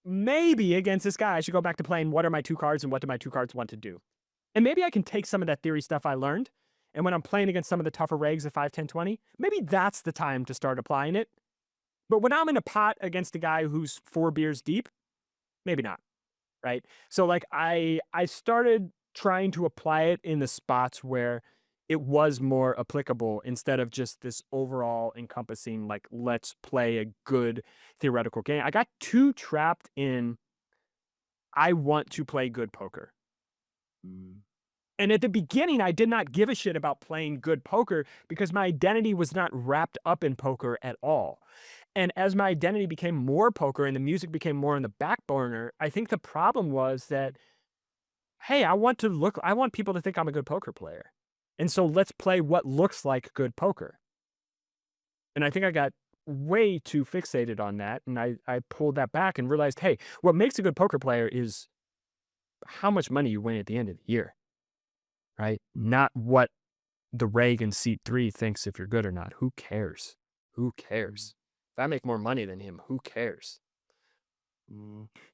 maybe against this guy, I should go back to playing what are my two cards and what do my two cards want to do? And maybe I can take some of that theory stuff I learned. And when I'm playing against some of the tougher regs of 5, 10, 20, maybe that's the time to start applying it. But when I'm in a pot against a guy who's 4 beers deep, maybe not, right? So like I started trying to apply it in the spots where it was more applicable instead of just this overall encompassing, like, let's play a good theoretical game. I got too trapped in, I want to play good poker. And at the beginning, I did not give a shit about playing good poker because my identity was not wrapped up in poker at all. And as my identity became more poker and the music became more on the back burner, I think the problem was that, hey, I want people to think I'm a good poker player. And so let's play what looks like good poker. And I think I got way too fixated on that. And I pulled that back and realized, hey, what makes a good poker player is how much money you win at the end of the year, right? Not what the reg in seat 3 thinks if you're good or not. Who cares? Who cares? If I make more money than him, who cares?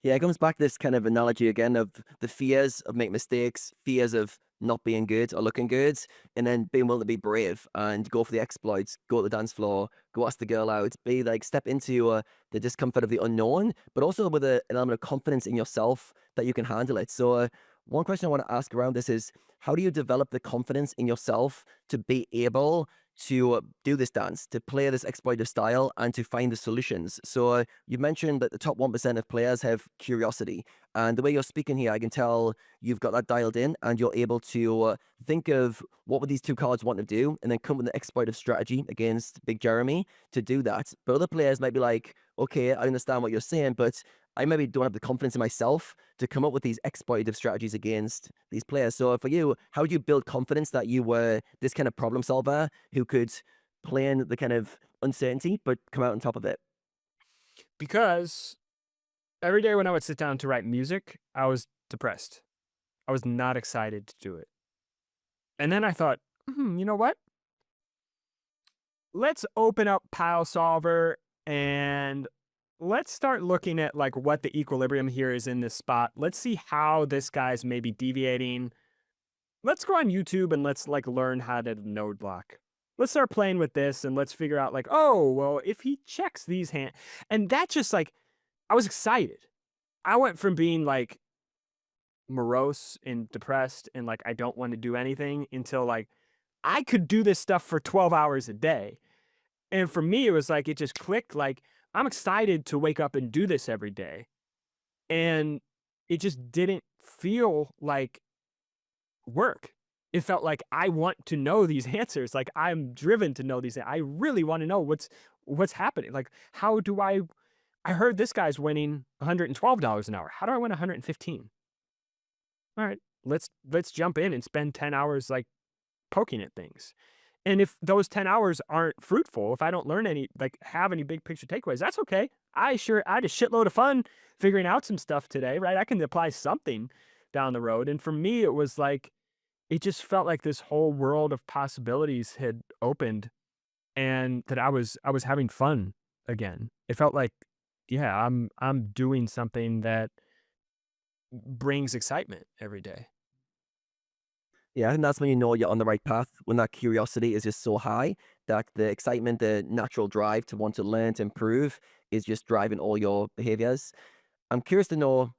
Yeah, it comes back to this kind of analogy again of the fears of making mistakes, fears of not being good or looking good, and then being willing to be brave and go for the exploits, go to the dance floor, go ask the girl out, be like step into the discomfort of the unknown, but also with an element of confidence in yourself that you can handle it. So, one question I want to ask around this is, how do you develop the confidence in yourself to be able to do this dance, to play this exploitive style, and to find the solutions? So you mentioned that the top 1% of players have curiosity. And the way you're speaking here, I can tell you've got that dialed in and you're able to think of what would these two cards want to do and then come with an exploitive strategy against Big Jeremy to do that. But other players might be like, okay, I understand what you're saying, but I maybe don't have the confidence in myself to come up with these exploitative strategies against these players. So for you, how do you build confidence that you were this kind of problem solver who could play in the kind of uncertainty but come out on top of it? Because every day when I would sit down to write music, I was depressed. I was not excited to do it. And then I thought, you know what? Let's open up Pile Solver and let's start looking at like what the equilibrium here is in this spot. Let's see how this guy's maybe deviating. Let's go on YouTube and let's like learn how to node block. Let's start playing with this and let's figure out like, oh, well, if he checks these hands, and that just like, I was excited. I went from being like morose and depressed and like, I don't want to do anything until like, I could do this stuff for 12 hours a day. And for me, it was like, it just clicked. Like, I'm excited to wake up and do this every day. And it just didn't feel like work. It felt like I want to know these answers. Like I'm driven to know these. I really want to know what's happening. Like, how do I heard this guy's winning $112 an hour. How do I win 115? All right, let's jump in and spend 10 hours like poking at things. And if those 10 hours aren't fruitful, if I don't learn any, like have any big picture takeaways, that's okay. I had a shitload of fun figuring out some stuff today, right? I can apply something down the road. And for me, it was like, it just felt like this whole world of possibilities had opened and that I was having fun again. It felt like, yeah, I'm doing something that brings excitement every day. Yeah, I think that's when you know you're on the right path, when that curiosity is just so high that the excitement, the natural drive to want to learn, to improve is just driving all your behaviors. I'm curious to know,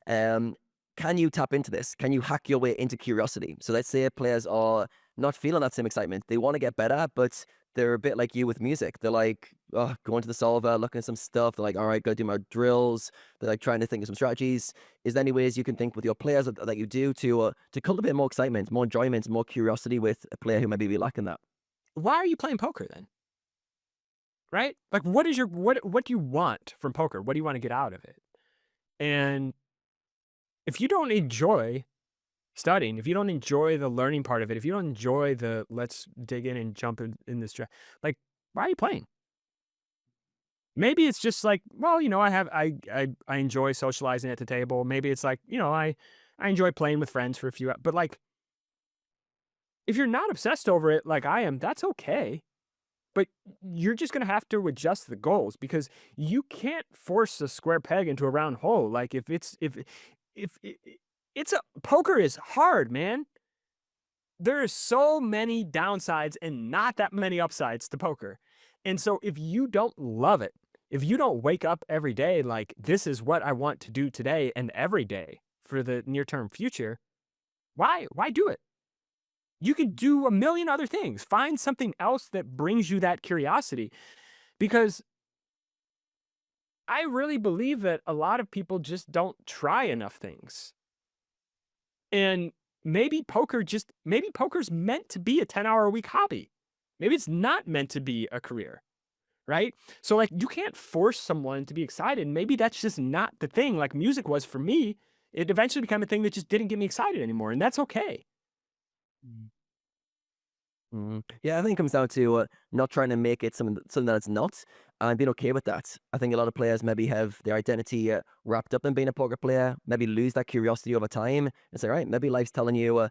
um, can you tap into this? Can you hack your way into curiosity? So let's say players are not feeling that same excitement. They want to get better, but they're a bit like you with music. They're like, oh, going to the solver, looking at some stuff. They're like, all right, gotta do my drills. They're like trying to think of some strategies. Is there any ways you can think with your players that you do to cultivate more excitement, more enjoyment, more curiosity with a player who maybe be lacking that? Why are you playing poker then? Right? Like, what do you want from poker? What do you want to get out of it? And if you don't enjoy studying, if you don't enjoy the learning part of it, if you don't enjoy the let's dig in and jump in this like, why are you playing? Maybe it's just like, well, I enjoy socializing at the table. Maybe it's like, I enjoy playing with friends for a few, but like, if you're not obsessed over it like I am, that's okay. But you're just gonna have to adjust the goals because you can't force a square peg into a round hole. Like if it's a poker is hard, man. There are so many downsides and not that many upsides to poker. And so if you don't love it, if you don't wake up every day like this is what I want to do today and every day for the near term future, why do it? You can do a million other things. Find something else that brings you that curiosity because I really believe that a lot of people just don't try enough things. And maybe poker's meant to be a 10-hour a week hobby. Maybe it's not meant to be a career, right? So like you can't force someone to be excited. Maybe that's just not the thing like music was for me. It eventually became a thing that just didn't get me excited anymore, and that's okay. Yeah, I think it comes down to not trying to make it something that it's not, and being okay with that. I think a lot of players maybe have their identity wrapped up in being a poker player, maybe lose that curiosity over time, and say, right, maybe life's telling you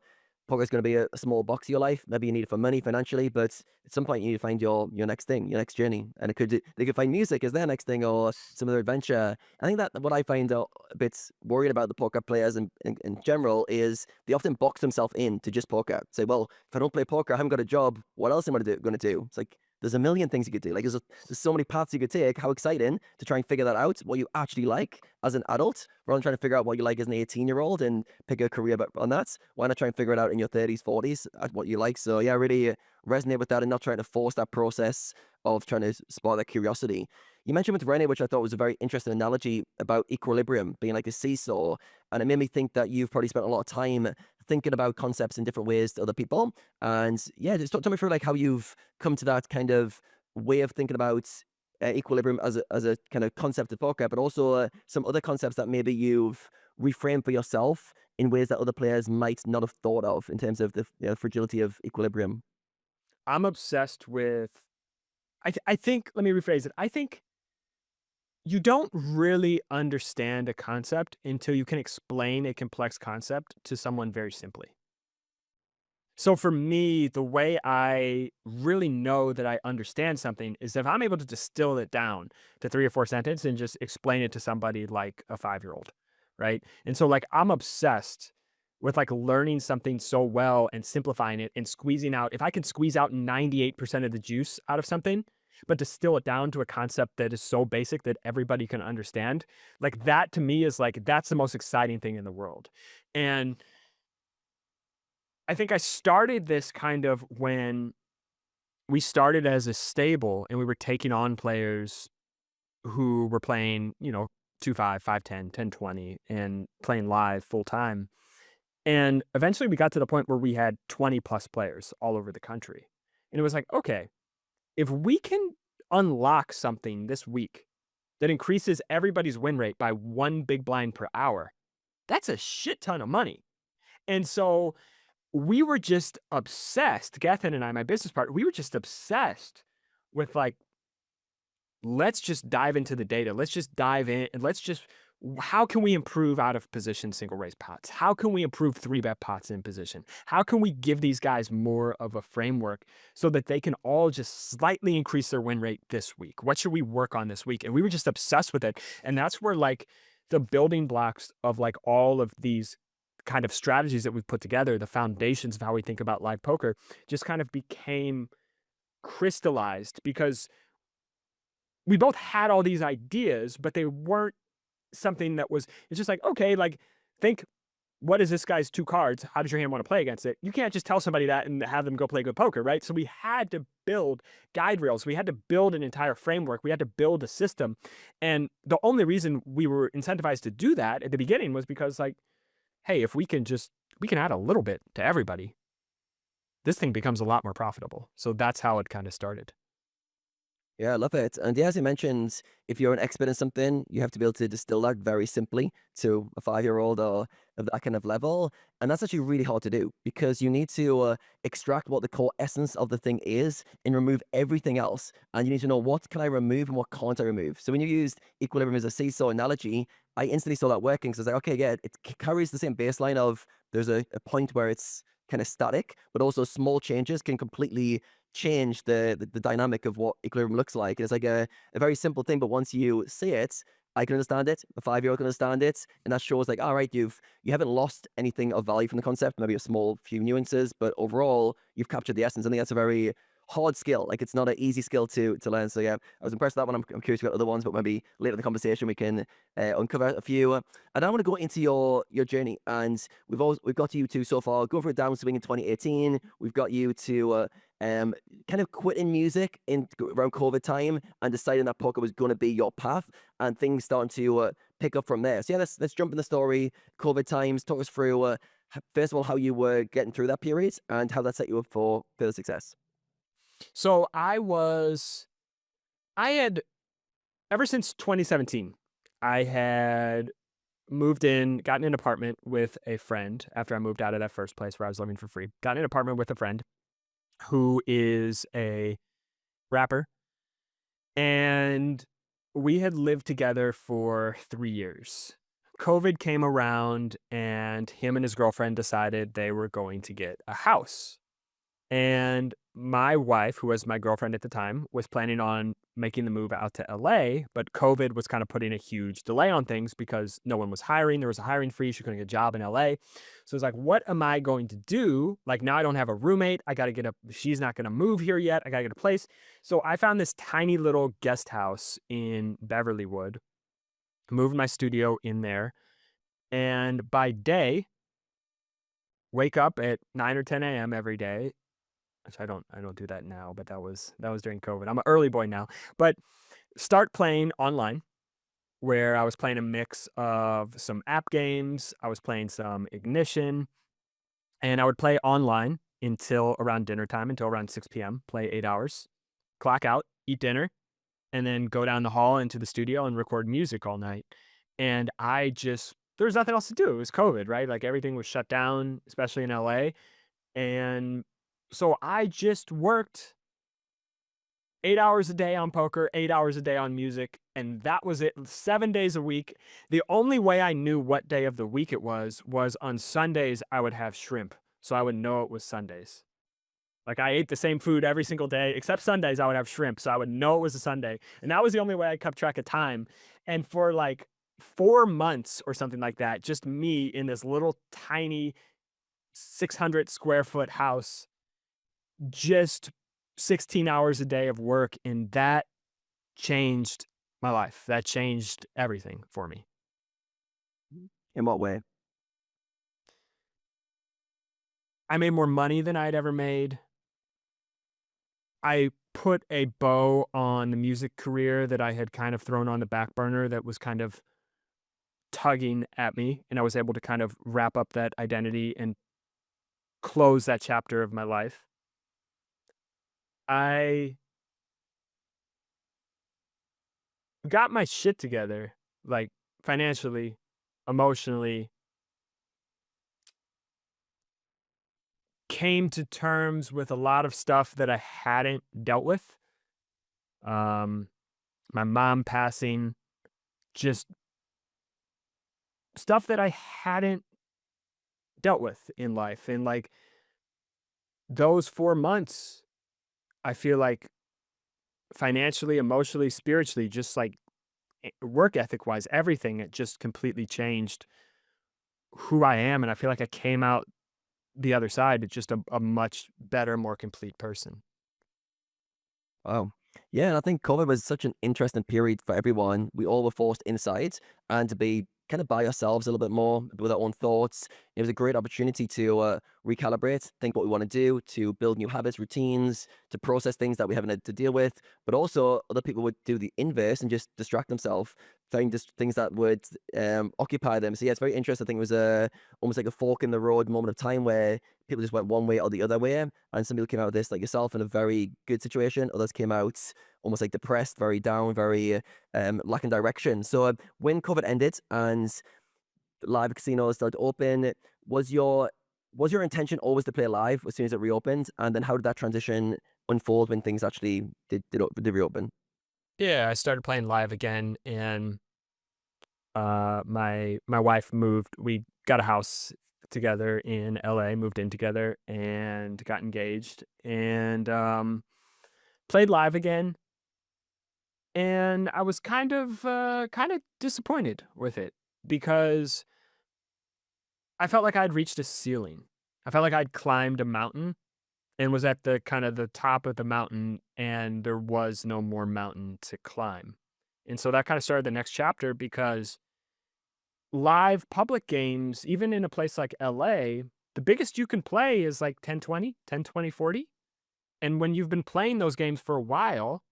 poker's going to be a small box of your life. Maybe you need it for money financially, but at some point you need to find your next thing, your next journey, and they could find music as their next thing or some other adventure. I think that what I find a bit worried about the poker players in general is they often box themselves in to just poker. Say, well, if I don't play poker, I haven't got a job. What else am I going to do? It's like there's a million things you could do. Like there's so many paths you could take. How exciting to try and figure that out, what you actually like as an adult, rather than trying to figure out what you like as an 18-year-old and pick a career on that. Why not try and figure it out in your 30s, 40s at what you like? So yeah, I really resonate with that and not trying to force that process of trying to spark that curiosity. You mentioned with Rene, which I thought was a very interesting analogy about equilibrium being like a seesaw. And it made me think that you've probably spent a lot of time thinking about concepts in different ways to other people. And yeah, just talk me through like how you've come to that kind of way of thinking about equilibrium as a kind of concept of poker, but also some other concepts that maybe you've reframed for yourself in ways that other players might not have thought of in terms of the fragility of equilibrium. I'm obsessed with I think let me rephrase it. I think you don't really understand a concept until you can explain a complex concept to someone very simply. So for me, the way I really know that I understand something is if I'm able to distill it down to 3 or 4 sentences and just explain it to somebody like a 5-year-old, right? And so like I'm obsessed with like learning something so well and simplifying it and squeezing out. If I can squeeze out 98% of the juice out of something, but distill it down to a concept that is so basic that everybody can understand, like that to me is like that's the most exciting thing in the world. And I think I started this kind of when we started as a stable and we were taking on players who were playing, 2-5, 5-10, 10-20 and playing live full time. And eventually we got to the point where we had 20 plus players all over the country. And it was like, okay, if we can unlock something this week that increases everybody's win rate by 1 big blind per hour, that's a shit ton of money. And so we were just obsessed, Gethin and I, my business partner, we were just obsessed with like, let's just dive into the data. Let's just dive in and how can we improve out of position single raise pots? How can we improve 3-bet pots in position? How can we give these guys more of a framework so that they can all just slightly increase their win rate this week? What should we work on this week? And we were just obsessed with it. And that's where like the building blocks of like all of these kind of strategies that we've put together, the foundations of how we think about live poker just kind of became crystallized because we both had all these ideas, but they weren't something that was, it's just like, okay, like think, what is this guy's 2 cards? How does your hand want to play against it? You can't just tell somebody that and have them go play good poker, right? So we had to build guide rails. We had to build an entire framework. We had to build a system. And the only reason we were incentivized to do that at the beginning was because like, hey, if we can add a little bit to everybody, this thing becomes a lot more profitable. So that's how it kind of started. Yeah, I love it. And yeah, as you mentioned, if you're an expert in something, you have to be able to distill that very simply to a 5-year-old or of that kind of level. And that's actually really hard to do because you need to extract what the core essence of the thing is and remove everything else. And you need to know what can I remove and what can't I remove. So when you used equilibrium as a seesaw analogy, I instantly saw that working. So I was like, okay, yeah, it carries the same baseline of there's a point where it's kind of static, but also small changes can completely change the dynamic of what equilibrium looks like. It's like a very simple thing, but once you see it, I can understand it. A 5-year-old can understand it, and that shows like, all right, you haven't lost anything of value from the concept. Maybe a small few nuances, but overall, you've captured the essence. I think that's a very hard skill. Like it's not an easy skill to learn. So yeah, I was impressed with that one. I'm curious about other ones, but maybe later in the conversation we can uncover a few. And I want to go into your journey, and we've got you to so far go for a downswing in 2018. We've got you to kind of quitting music in around COVID time and deciding that poker was going to be your path, and things starting to pick up from there. So yeah, let's jump in the story. COVID times. Talk us through first of all how you were getting through that period and how that set you up for further success. So I had, ever since 2017, I had moved in, gotten an apartment with a friend after I moved out of that first place where I was living for free. Got an apartment with a friend who is a rapper, and we had lived together for 3 years. COVID came around, and him and his girlfriend decided they were going to get a house. And my wife, who was my girlfriend at the time, was planning on making the move out to LA, but COVID was kind of putting a huge delay on things because no one was hiring. There was a hiring freeze. She couldn't get a job in LA. So it's like, what am I going to do? Like, now I don't have a roommate. I got to she's not going to move here yet. I got to get a place. So I found this tiny little guest house in Beverlywood, moved my studio in there. And by day, wake up at 9 or 10 a.m. every day, which I don't do that now, but that was during COVID. I'm an early boy now. But start playing online, where I was playing a mix of some app games, I was playing some Ignition, and I would play online until around dinner time, until around 6 p.m., play 8 hours, clock out, eat dinner, and then go down the hall into the studio and record music all night. And there was nothing else to do. It was COVID, right? Like everything was shut down, especially in LA. And so I just worked 8 hours a day on poker, 8 hours a day on music, and that was it. 7 days a week. The only way I knew what day of the week it was on Sundays I would have shrimp. So I would know it was Sundays. Like I ate the same food every single day, except Sundays I would have shrimp. So I would know it was a Sunday. And that was the only way I kept track of time. And for like 4 months or something like that, just me in this little tiny 600 square foot house, just 16 hours a day of work, and that changed my life. That changed everything for me. In what way? I made more money than I'd ever made. I put a bow on the music career that I had kind of thrown on the back burner that was kind of tugging at me, and I was able to kind of wrap up that identity and close that chapter of my life. I got my shit together, like financially, emotionally, came to terms with a lot of stuff that I hadn't dealt with. Um, my mom passing, just stuff that I hadn't dealt with in life. And like those 4 months, I feel like financially, emotionally, spiritually, just like work ethic wise, everything, it just completely changed who I am. And I feel like I came out the other side just a much better, more complete person. Wow. Yeah, and I think COVID was such an interesting period for everyone. We all were forced inside and to be kind of by ourselves a little bit more with our own thoughts. It was a great opportunity to recalibrate, think what we want to do, to build new habits, routines, to process things that we haven't had to deal with. But also, other people would do the inverse and just distract themselves, find just things that would occupy them. So yeah, it's very interesting. I think it was almost like a fork in the road moment of time where people just went one way or the other way, and some people came out of this like yourself in a very good situation. Others came out almost like depressed, very down, very lacking direction. So when COVID ended and live casinos started to open, was your was your intention always to play live as soon as it reopened? And then how did that transition unfold when things actually did reopen? Yeah, I started playing live again, and my wife moved. We got a house together in LA, moved in together, and got engaged, and played live again. And I was kind of disappointed with it because I felt like I'd reached a ceiling. I felt like I'd climbed a mountain and was at the kind of the top of the mountain, and there was no more mountain to climb. And so that kind of started the next chapter because live public games, even in a place like LA, the biggest you can play is like 10-20, 10-20-40. And when you've been playing those games for a while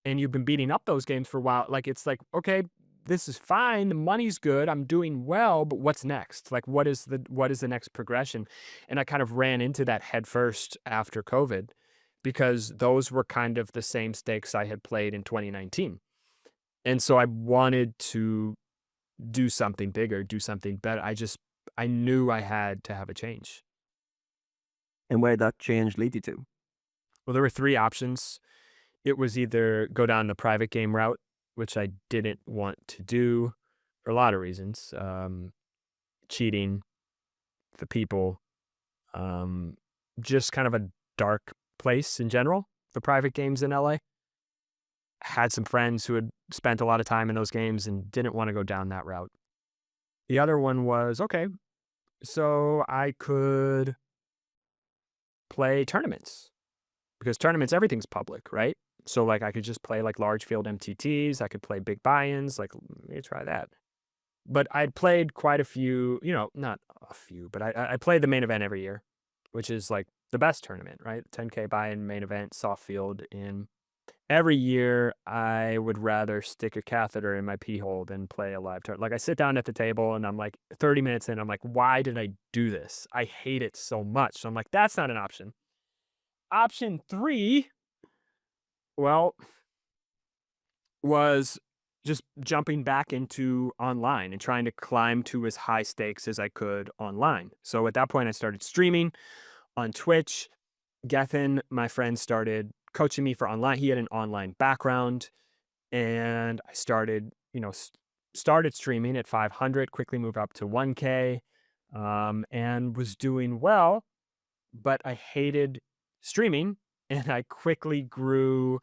and you've been beating up those games for a while, like it's like, okay, this is fine. The money's good. I'm doing well, but what's next? Like what is the next progression? And I kind of ran into that head first after COVID because those were kind of the same stakes I had played in 2019. And so I wanted to do something bigger, do something better. I knew I had to have a change. And where that change lead you to? Well, there were three options. It was either go down the private game route, which I didn't want to do for a lot of reasons. Cheating, the people, um, just kind of a dark place in general, the private games in LA. Had some friends who had spent a lot of time in those games and didn't want to go down that route. The other one was okay, so I could play tournaments because tournaments, everything's public, right? So like I could just play like large field MTTs. I could play big buy-ins. Like, let me try that. But I'd played quite a few, not a few, but I played the main event every year, which is like the best tournament, right? 10K buy-in main event, soft field. In every year, I would rather stick a catheter in my pee hole than play a live tournament. Like I sit down at the table and I'm like 30 minutes in, I'm like, why did I do this? I hate it so much. So I'm like, that's not an option. Option three, well, was just jumping back into online and trying to climb to as high stakes as I could online. So at that point, I started streaming on Twitch. Gethin, my friend, started coaching me for online. He had an online background, and I started, started streaming at 500, quickly moved up to 1K, and was doing well, but I hated streaming, and I quickly grew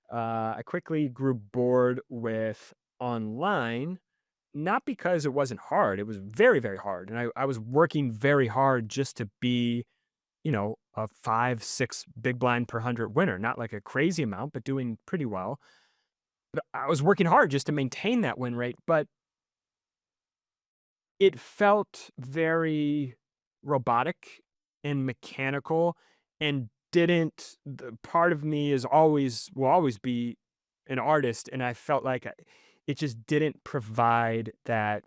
bored with online, not because it wasn't hard. It was very, very hard. And I was working very hard just to be, a 5, 6 big blind per 100 winner, not like a crazy amount, but doing pretty well. But I was working hard just to maintain that win rate. But it felt very robotic and mechanical and didn't the part of me is always will always be an artist, and I felt like it just didn't provide that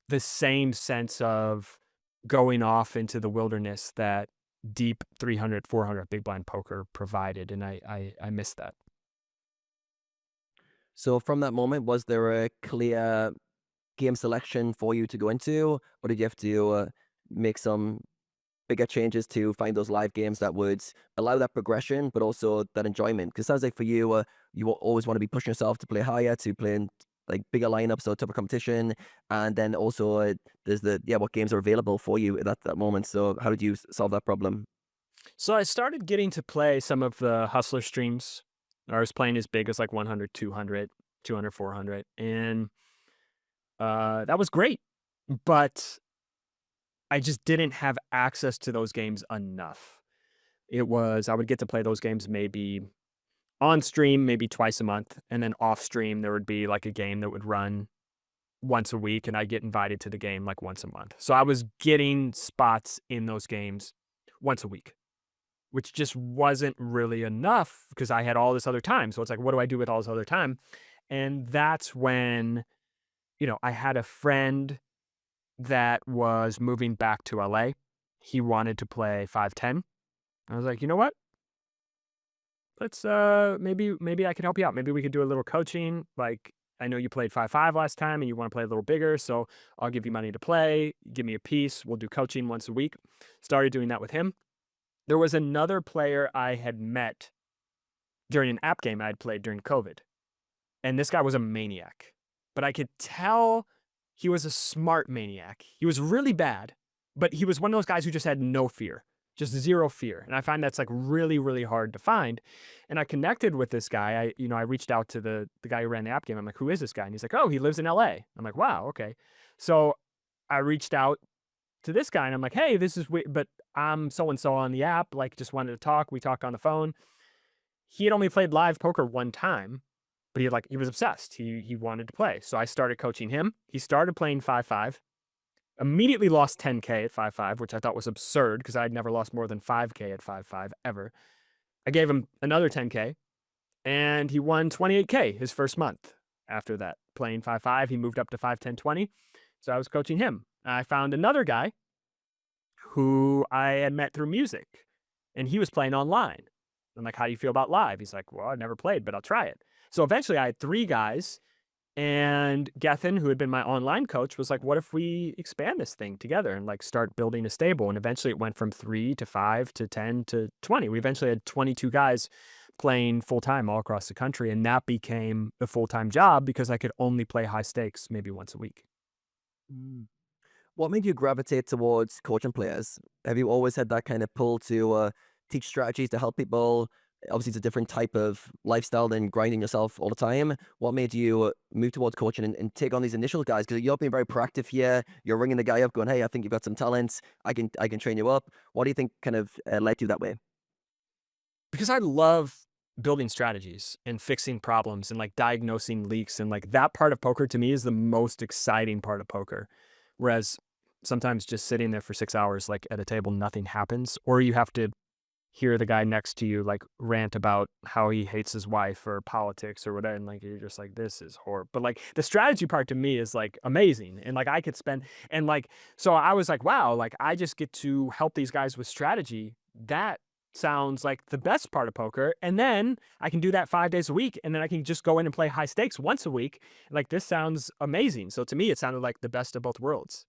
the same sense of going off into the wilderness that deep 300, 400 big blind poker provided, and I missed that. So from that moment, was there a clear game selection for you to go into, or did you have to make some bigger changes to find those live games that would allow that progression, but also that enjoyment? Because it sounds like for you, you always want to be pushing yourself to play higher, to play in like bigger lineups or tougher competition, and then also there's what games are available for you at that moment. So how did you solve that problem? So I started getting to play some of the hustler streams. I was playing as big as like 100, 200, 200, 400, and that was great. But I just didn't have access to those games enough. I would get to play those games maybe on stream, maybe twice a month, and then off stream, there would be like a game that would run once a week, and I get invited to the game like once a month. So I was getting spots in those games once a week, which just wasn't really enough because I had all this other time. So it's like, what do I do with all this other time? And that's when, I had a friend that was moving back to LA. He wanted to play 510. I was like, you know what? Let's maybe I can help you out. Maybe we could do a little coaching. Like, I know you played 5-5 last time and you want to play a little bigger, so I'll give you money to play. Give me a piece. We'll do coaching once a week. Started doing that with him. There was another player I had met during an app game I had played during COVID. And this guy was a maniac. But I could tell he was a smart maniac. He was really bad, but he was one of those guys who just had no fear. Just zero fear. And I find that's like really, really hard to find. And I connected with this guy. I reached out to the guy who ran the app game. I'm like, who is this guy? And he's like, oh, he lives in LA. I'm like, wow, okay. So I reached out to this guy and I'm like, hey, this is weird, but I'm so-and-so on the app, like just wanted to talk. We talked on the phone. He had only played live poker one time, but he was obsessed. He wanted to play. So I started coaching him. He started playing 5-5. Immediately lost 10K at 5-5, which I thought was absurd because I'd never lost more than 5K at 5-5 ever. I gave him another 10K, and he won 28K his first month. After that, playing 5-5, he moved up to 5-10-20. So I was coaching him. I found another guy who I had met through music, and he was playing online. I'm like, how do you feel about live? He's like, well, I've never played, but I'll try it. So eventually I had 3 guys. And Gethin, who had been my online coach, was like, what if we expand this thing together and like start building a stable? And eventually it went from 3 to 5 to 10 to 20. We eventually had 22 guys playing full time all across the country. And that became a full-time job because I could only play high stakes maybe once a week. What made you gravitate towards coaching players? Have you always had that kind of pull to teach strategies to help people? Obviously, it's a different type of lifestyle than grinding yourself all the time. What made you move towards coaching and take on these initial guys? Because you're being very proactive here. You're ringing the guy up, going, "Hey, I think you've got some talents. I can train you up." What do you think kind of led you that way? Because I love building strategies and fixing problems and like diagnosing leaks, and like that part of poker to me is the most exciting part of poker. Whereas sometimes just sitting there for 6 hours, like at a table, nothing happens, or you have to hear the guy next to you like rant about how he hates his wife or politics or whatever, and like you're just like, this is horrible. But like the strategy part to me is like amazing, and like I could spend, and like, so I was like, wow, like I just get to help these guys with strategy. That sounds like the best part of poker. And then I can do that 5 days a week, and then I can just go in and play high stakes once a week. Like, this sounds amazing. So to me, it sounded like the best of both worlds.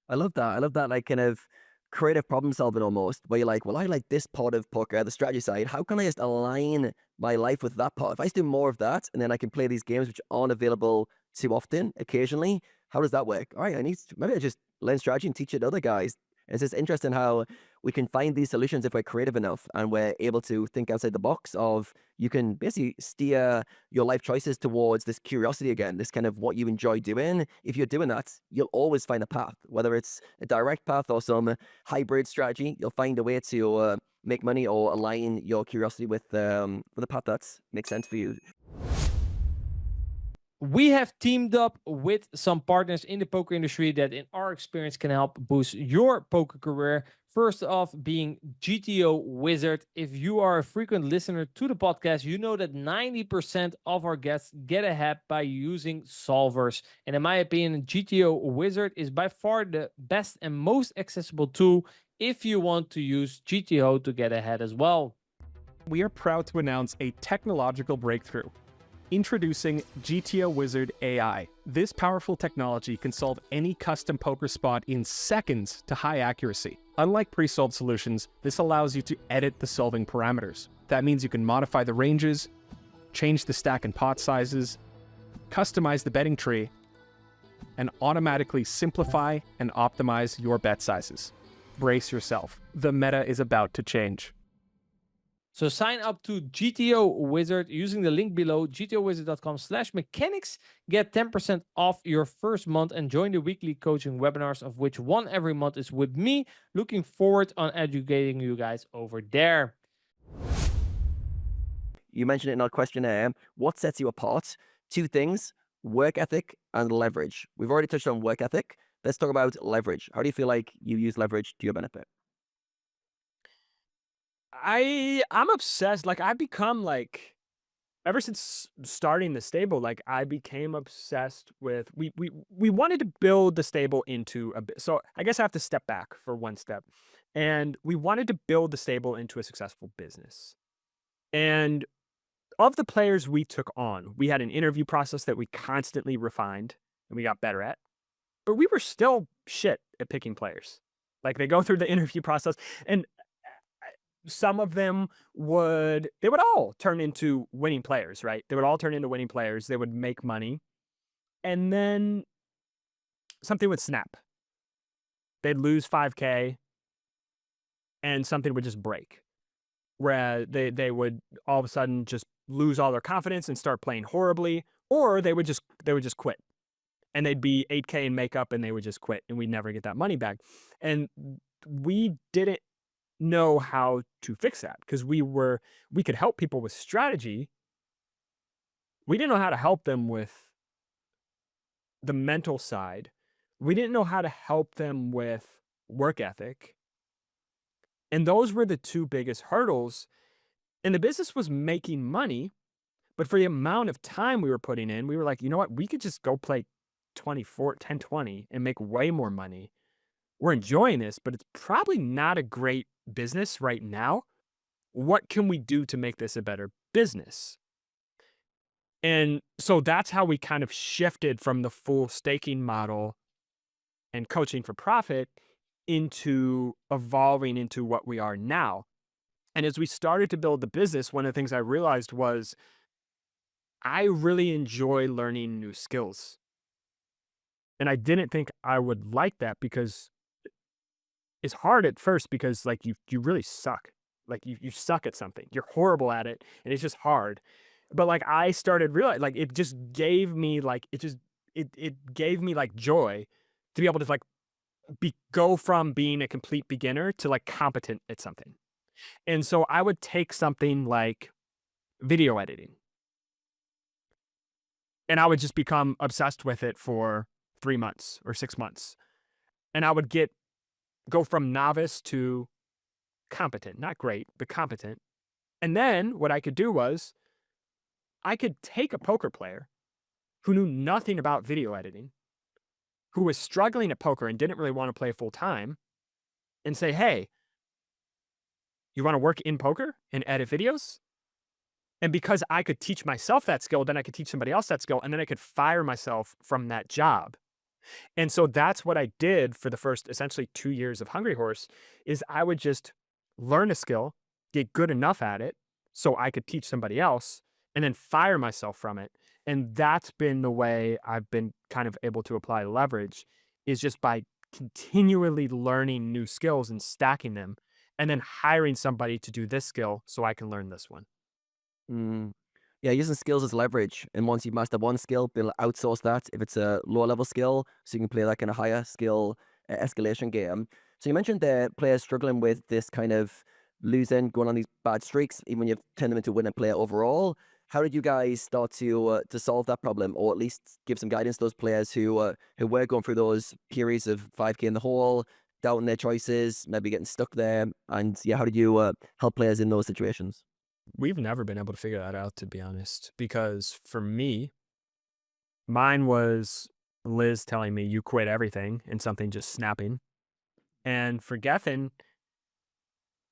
I love that. I love that, like, kind of creative problem solving almost, where you're like, well, I like this part of poker, the strategy side. How can I just align my life with that part? If I just do more of that, and then I can play these games which aren't available too often, occasionally, how does that work? All right, maybe I just learn strategy and teach it to other guys. It's just interesting how we can find these solutions if we're creative enough and we're able to think outside the box of, you can basically steer your life choices towards this curiosity again, this kind of what you enjoy doing. If you're doing that, you'll always find a path, whether it's a direct path or some hybrid strategy. You'll find a way to make money or align your curiosity with a path that makes sense for you. We have teamed up with some partners in the poker industry that, in our experience, can help boost your poker career. First off, being GTO Wizard. If you are a frequent listener to the podcast, you know that 90% of our guests get ahead by using solvers. And in my opinion, GTO Wizard is by far the best and most accessible tool if you want to use GTO to get ahead as well. We are proud to announce a technological breakthrough. Introducing GTO Wizard AI. This powerful technology can solve any custom poker spot in seconds to high accuracy. Unlike pre-solved solutions, this allows you to edit the solving parameters. That means you can modify the ranges, change the stack and pot sizes, customize the betting tree, and automatically simplify and optimize your bet sizes. Brace yourself. The meta is about to change. So sign up to GTO Wizard using the link below, gtowizard.com/mechanics. Get 10% off your first month and join the weekly coaching webinars, of which one every month is with me. Looking forward on educating you guys over there. You mentioned it in our questionnaire. What sets you apart? 2 things. work ethic and leverage. We've already touched on work ethic. Let's talk about leverage. How do you feel like you use leverage to your benefit? I'm obsessed. Like I become like ever since starting the stable, like I became obsessed with we wanted to build the stable into a bit. So I guess I have to step back for one step. And we wanted to build the stable into a successful business. And of the players we took on, we had an interview process that we constantly refined and we got better at. But we were still shit at picking players. Like they go through the interview process and some of them they would all turn into winning players, right? They would all turn into winning players. They would make money. And then something would snap. They'd lose 5K and something would just break. Where they would all of a sudden just lose all their confidence and start playing horribly, or they would just quit. And they'd be 8K in makeup and they would just quit and we'd never get that money back. And we didn't know how to fix that because we could help people with strategy. We didn't know how to help them with the mental side. We didn't know how to help them with work ethic. And those were the two biggest hurdles. And the business was making money, but for the amount of time we were putting in, we were like, you know what? We could just go play 10-20 and make way more money. We're enjoying this, but it's probably not a great business right now. What can we do to make this a better business? And so that's how we kind of shifted from the full staking model and coaching for profit into evolving into what we are now. And as we started to build the business, one of the things I realized was I really enjoy learning new skills. And I didn't think I would like that because it's hard at first because like you really suck. Like you suck at something. You're horrible at it and it's just hard. But like I started realizing like it just gave me like it gave me like joy to be able to like go from being a complete beginner to like competent at something. And so I would take something like video editing and I would just become obsessed with it for 3 months or 6 months. And I would go from novice to competent, not great, but competent. And then what I could do was I could take a poker player who knew nothing about video editing, who was struggling at poker and didn't really want to play full time, and say, hey, you want to work in poker and edit videos? And because I could teach myself that skill, then I could teach somebody else that skill, and then I could fire myself from that job. And so that's what I did for the first essentially 2 years of Hungry Horse is I would just learn a skill, get good enough at it so I could teach somebody else and then fire myself from it. And that's been the way I've been kind of able to apply leverage is just by continually learning new skills and stacking them and then hiring somebody to do this skill so I can learn this one. Mm. Yeah, using skills as leverage. And once you've mastered one skill, be able to outsource that if it's a lower level skill, so you can play like in a higher skill escalation game. So you mentioned the players struggling with this kind of losing, going on these bad streaks, even when you've turned them into a winning player overall. How did you guys start to solve that problem, or at least give some guidance to those players who were going through those periods of 5K in the hole, doubting their choices, maybe getting stuck there? And yeah, how did you help players in those situations? We've never been able to figure that out, to be honest, because for me, mine was Liz telling me you quit everything and something just snapping. And for Geffen,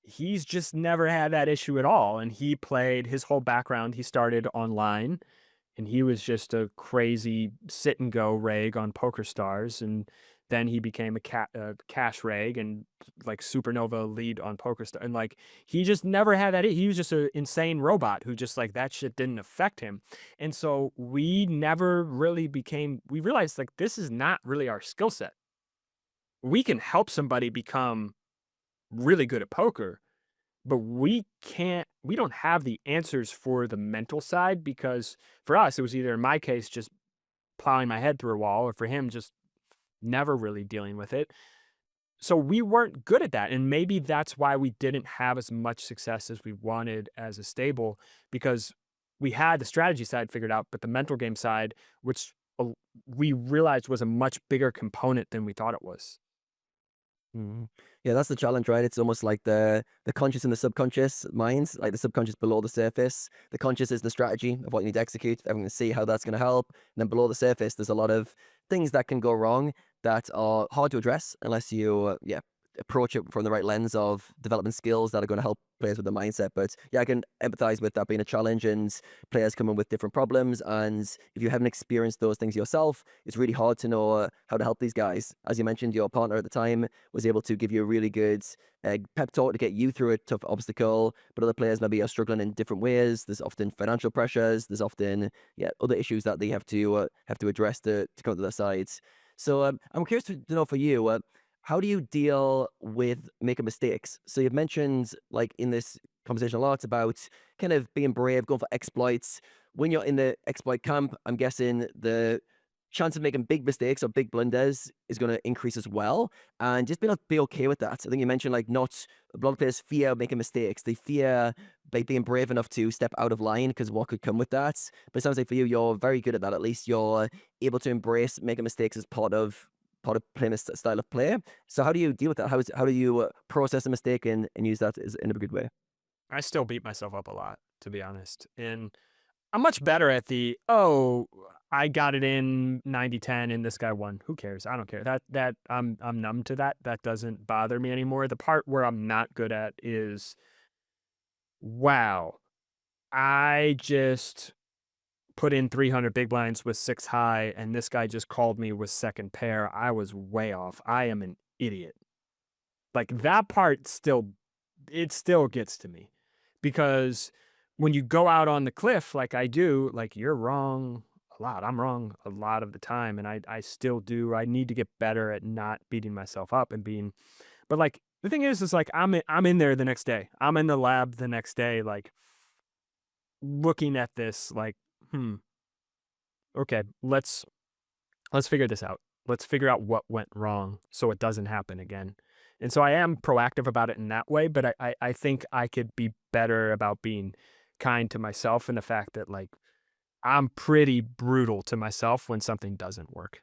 he's just never had that issue at all. And he played his whole background. He started online and he was just a crazy sit and go reg on Poker Stars. And then he became a cash reg and like supernova lead on Poker Star. And like, he just never had that. He was just an insane robot who just like that shit didn't affect him. And so we never really we realized like, this is not really our skill set. We can help somebody become really good at poker, but we don't have the answers for the mental side because for us, it was either in my case, just plowing my head through a wall or for him, just never really dealing with it. So we weren't good at that. And maybe that's why we didn't have as much success as we wanted as a stable because we had the strategy side figured out, but the mental game side, which a- we realized was a much bigger component than we thought it was. Mhm. Yeah, that's the challenge, right? It's almost like the conscious and the subconscious minds, like the subconscious below the surface. The conscious is the strategy of what you need to execute. Everyone can see how that's going to help. And then below the surface, there's a lot of things that can go wrong that are hard to address unless you, approach it from the right lens of developing skills that are going to help players with the mindset. But yeah, I can empathize with that being a challenge and players coming with different problems. And if you haven't experienced those things yourself, it's really hard to know how to help these guys. As you mentioned, your partner at the time was able to give you a really good pep talk to get you through a tough obstacle, but other players maybe are struggling in different ways. There's often financial pressures. There's often other issues that they have to address to come to their sides. So I'm curious to know for you, how do you deal with making mistakes? So you've mentioned like in this conversation a lot about kind of being brave, going for exploits. When you're in the exploit camp, I'm guessing the chance of making big mistakes or big blunders is going to increase as well. And just be okay with that. I think you mentioned like not a lot of players fear making mistakes. They fear like being brave enough to step out of line because what could come with that. But it sounds like for you, you're very good at that. At least you're able to embrace making mistakes as part of playing a style of play. So how do you deal with that? How do you process a mistake and use that in a good way? I still beat myself up a lot, to be honest. And I'm much better at oh, I got it in 90-10 and this guy won. Who cares? I don't care. That I'm numb to that. That doesn't bother me anymore. The part where I'm not good at is, wow, I just put in 300 big blinds with 6 high and this guy just called me with second pair. I was way off. I am an idiot. Like that part still gets to me because when you go out on the cliff like I do, like you're wrong a lot. I'm wrong a lot of the time and I still do. I need to get better at not beating myself up and but like the thing is like I'm in there the next day. I'm in the lab the next day like looking at this like, okay, let's figure this out. Let's figure out what went wrong so it doesn't happen again. And so I am proactive about it in that way, but I think I could be better about being kind to myself and the fact that like I'm pretty brutal to myself when something doesn't work.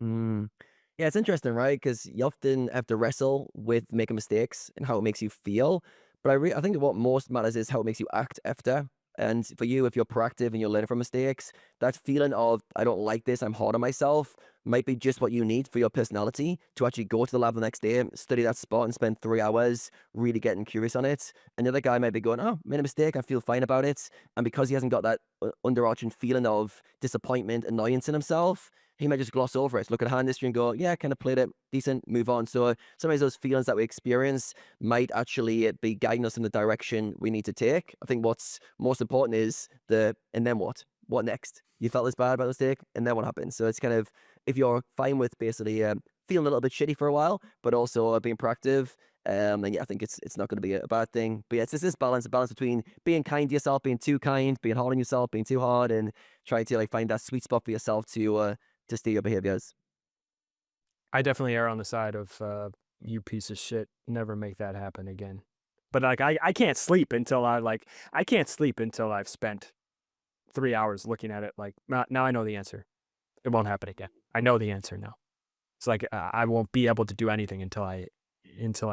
Mm. Yeah, it's interesting, right? Because you often have to wrestle with making mistakes and how it makes you feel. But I think that what most matters is how it makes you act after. And for you, if you're proactive and you're learning from mistakes, that feeling of, I don't like this, I'm hard on myself, might be just what you need for your personality to actually go to the lab the next day, study that spot, and spend 3 hours really getting curious on it. And the other guy might be going, oh, made a mistake, I feel fine about it. And because he hasn't got that underarching feeling of disappointment, annoyance in himself, he might just gloss over it, look at hand history and go, yeah, kind of played it decent, move on. So sometimes those feelings that we experience might actually be guiding us in the direction we need to take. I think what's most important is and then what? What next? You felt this bad about the mistake, and then what happens? So it's kind of, if you're fine with basically feeling a little bit shitty for a while, but also being proactive, then yeah, I think it's not going to be a bad thing. But yeah, it's just this balance, a balance between being kind to yourself, being too kind, being hard on yourself, being too hard, and trying to like find that sweet spot for yourself to steer your behaviors. I definitely err on the side of you piece of shit. Never make that happen again. But like I can't sleep until I can't sleep until I've spent 3 hours looking at it. Like now I know the answer. It won't happen again. I know the answer now. It's like I won't be able to do anything until I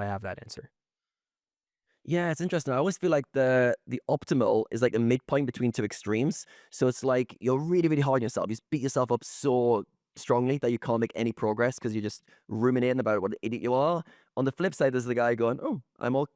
have that answer. Yeah, it's interesting. I always feel like the optimal is like a midpoint between two extremes. So it's like you're really, really hard on yourself. You just beat yourself up so strongly that you can't make any progress because you're just ruminating about what an idiot you are. On the flip side, there's the guy going, "Oh,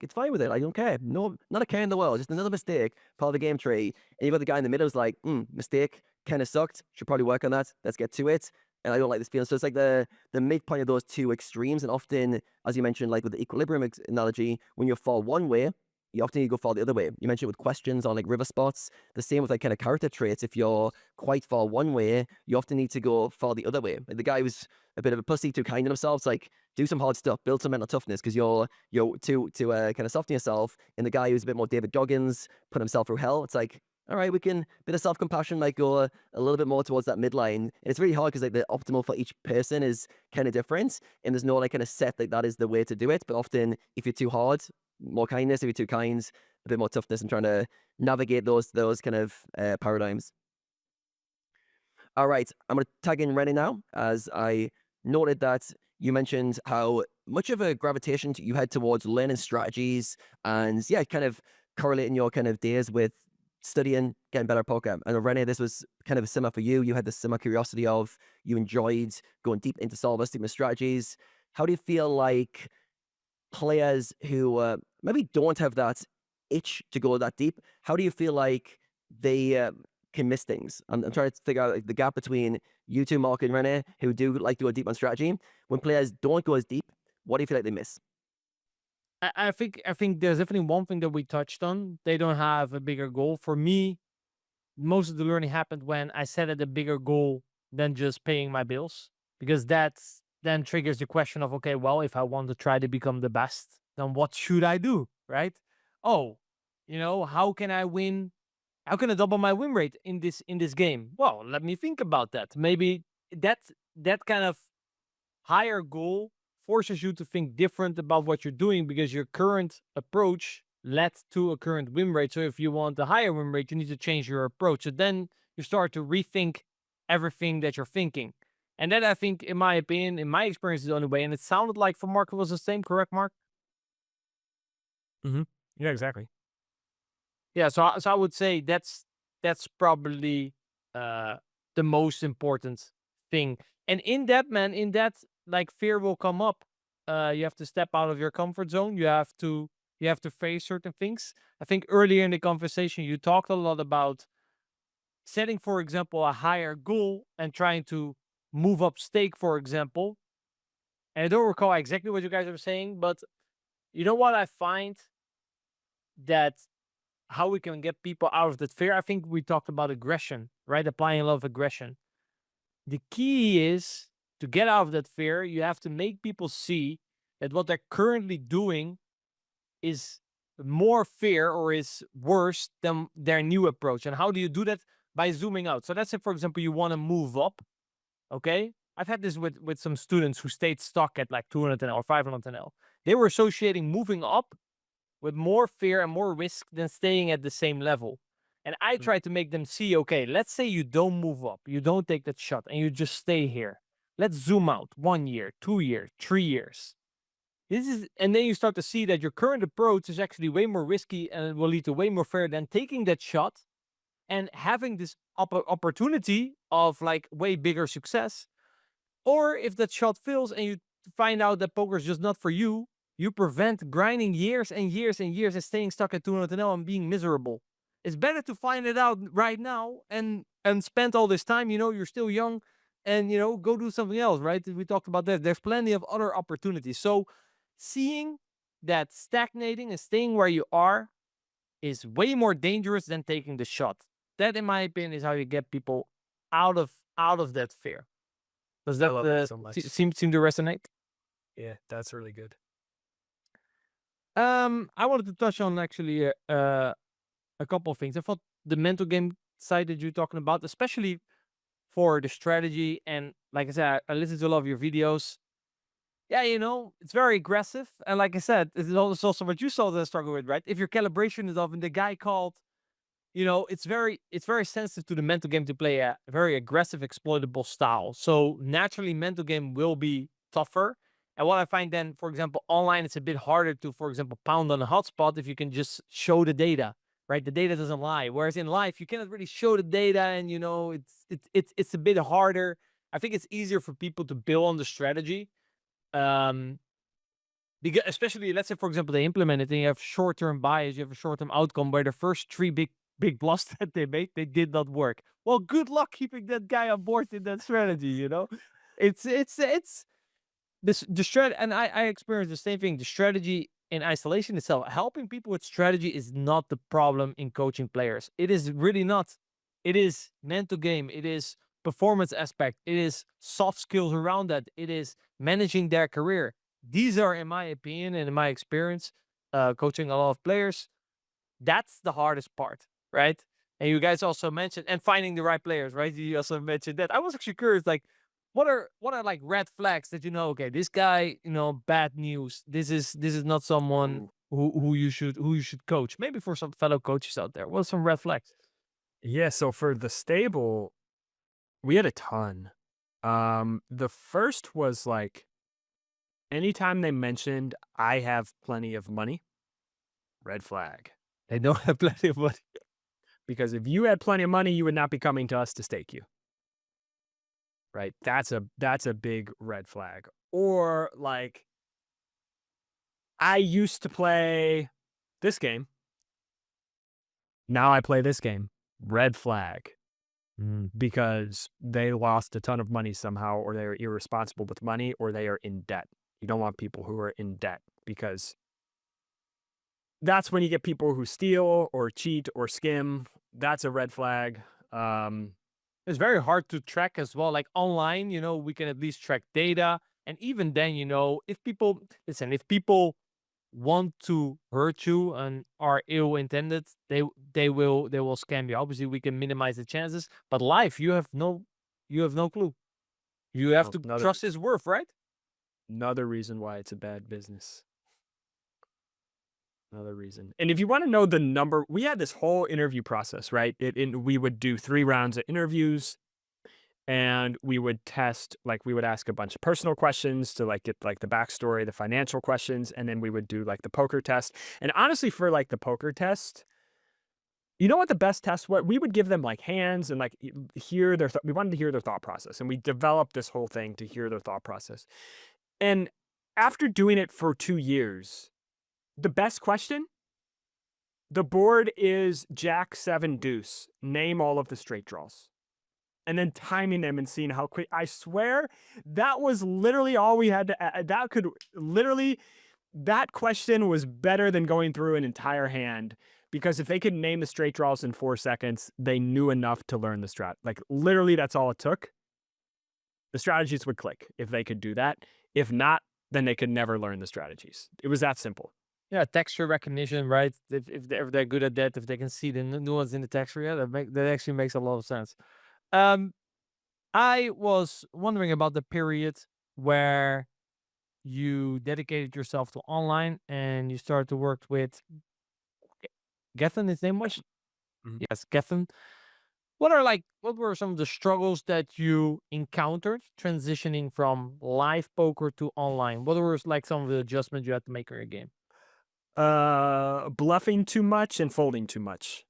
it's fine with it. I don't care. No, not a care in the world. Just another mistake, part of the game tree." And you've got the guy in the middle who's like, mistake, kind of sucked. Should probably work on that. Let's get to it. And I don't like this feeling. So it's like the midpoint of those two extremes. And often, as you mentioned, like with the equilibrium analogy, when you're far one way, you often need to go far the other way. You mentioned with questions on like river spots. The same with like kind of character traits. If you're quite far one way, you often need to go far the other way. Like the guy who's a bit of a pussy, too kind on himself. It's like do some hard stuff, build some mental toughness because you're too kind of soft on yourself. And the guy who's a bit more David Goggins, put himself through hell. It's like, all right, we can bit of self-compassion might go a little bit more towards that midline. And it's really hard because like the optimal for each person is kind of different, and there's no like kind of set like that is the way to do it. But often, if you're too hard, more kindness. If you're too kind, a bit more toughness, and trying to navigate those kind of paradigms. All right, I'm going to tag in Rene now, as I noted that you mentioned how much of a gravitation you had towards learning strategies and, yeah, kind of correlating your kind of days with studying, getting better at poker. And Rene, this was kind of similar for you. You had this similar curiosity of you enjoyed going deep into solvers, deep into strategies. How do you feel like players who maybe don't have that itch to go that deep, how do you feel like they can miss things? I'm trying to figure out like, the gap between you two, Marc and Rene, who do like to go deep on strategy. When players don't go as deep, what do you feel like they miss? I think there's definitely one thing that we touched on. They don't have a bigger goal. For me, most of the learning happened when I set it a bigger goal than just paying my bills, because that's then triggers the question of, okay, well, if I want to try to become the best, then what should I do, right? Oh, how can I win? How can I double my win rate in this game? Well, let me think about that. Maybe that kind of higher goal forces you to think different about what you're doing, because your current approach led to a current win rate. So if you want a higher win rate, you need to change your approach. So then you start to rethink everything that you're thinking. And that, I think, in my opinion, in my experience, is the only way. And it sounded like for Marc it was the same, correct, Marc? Yeah, exactly. Yeah, so I would say that's probably the most important thing. And in that, man, in that, like, fear will come up. You have to step out of your comfort zone. You have to face certain things. I think earlier in the conversation you talked a lot about setting, for example, a higher goal and trying to move up stake, for example. And I don't recall exactly what you guys were saying, but you know what I find, that how we can get people out of that fear. I think we talked about aggression, right? Applying a lot of aggression. The key is to get out of that fear. You have to make people see that what they're currently doing is more fear or is worse than their new approach. And how do you do that? By zooming out. So let's say, for example, you want to move up. Okay. I've had this with some students who stayed stuck at like 200 NL or 500 NL. They were associating moving up with more fear and more risk than staying at the same level. And I try to make them see, okay, let's say you don't move up, you don't take that shot, and you just stay here. Let's zoom out 1 year, 2 years, 3 years. And then you start to see that your current approach is actually way more risky and it will lead to way more fear than taking that shot and having this opportunity of like way bigger success. Or if that shot fails and you find out that poker is just not for you, you prevent grinding years and years and years and staying stuck at 200 NL and being miserable. It's better to find it out right now and spend all this time. You're still young, and go do something else, right? We talked about that. There's plenty of other opportunities. So seeing that stagnating and staying where you are is way more dangerous than taking the shot. That, in my opinion, is how you get people out of that fear. Does I that love that so much. seem to resonate? Yeah, that's really good. I wanted to touch on actually a couple of things. I thought the mental game side that you're talking about, especially for the strategy, and like I said, I listened to a lot of your videos. Yeah, it's very aggressive, and like I said, it's also what you saw the struggle with, right? If your calibration is off, and the guy called, it's very sensitive to the mental game to play a very aggressive, exploitable style. So naturally, mental game will be tougher. And what I find then, for example, online, it's a bit harder to, for example, pound on a hotspot if you can just show the data, right? The data doesn't lie. Whereas in life, you cannot really show the data, and it's a bit harder. I think it's easier for people to build on the strategy. Because especially, let's say, for example, they implement it and you have short-term bias, you have a short-term outcome where the first 3 big bluffs that they made, they did not work. Well, good luck keeping that guy on board in that strategy. It's the strategy, and I experienced the same thing. The strategy in isolation itself, helping people with strategy, is not the problem in coaching players. It is really not. It is mental game. It is performance aspect. It is soft skills around that. It is managing their career. These are, in my opinion and in my experience, coaching a lot of players, that's the hardest part, right? And you guys also mentioned, and finding the right players, right? You also mentioned that. I was actually curious, like, what are like red flags that okay, this guy, bad news. This is not someone who you should coach. Maybe for some fellow coaches out there, what are some red flags? Yeah, so for the stable, We had a ton. The first was like anytime they mentioned I have plenty of money, red flag. They don't have plenty of money. Because if you had plenty of money, you would not be coming to us to stake you. Right? That's a big red flag. Or like I used to play this game. Now I play this game. Red flag. Because they lost a ton of money somehow, or they are irresponsible with money, or they are in debt. You don't want people who are in debt because that's when you get people who steal or cheat or skim. That's a red flag. It's very hard to track as well. Like online, we can at least track data. And even then, if people want to hurt you and are ill intended, they will scam you. Obviously, we can minimize the chances, but life, you have no clue. You have to trust his worth, right? Another reason why it's a bad business. Another reason. And if you want to know the number, we had this whole interview process, right? We would do 3 rounds of interviews, and we would test, like we would ask a bunch of personal questions to like get like the backstory, the financial questions, and then we would do like the poker test. And honestly, for like the poker test, you know what the best test was? We would give them like hands and like hear their we wanted to hear their thought process, and we developed this whole thing to hear their thought process. And after doing it for 2 years, the best question, the board is Jack 7 deuce. Name all of the straight draws. And then timing them and seeing how quick. I swear that was literally all we had to. That question was better than going through an entire hand, because if they could name the straight draws in 4 seconds, they knew enough to learn the strat. Like literally, that's all it took. The strategies would click if they could do that. If not, then they could never learn the strategies. It was that simple. Yeah, texture recognition, right? If they're good at that, if they can see the nuance in the texture, yeah, that actually makes a lot of sense. I was wondering about the period where you dedicated yourself to online and you started to work with Gethin, his name was? Yes, Gethin. What were some of the struggles that you encountered transitioning from live poker to online? What were like some of the adjustments you had to make in your game? Bluffing too much and folding too much.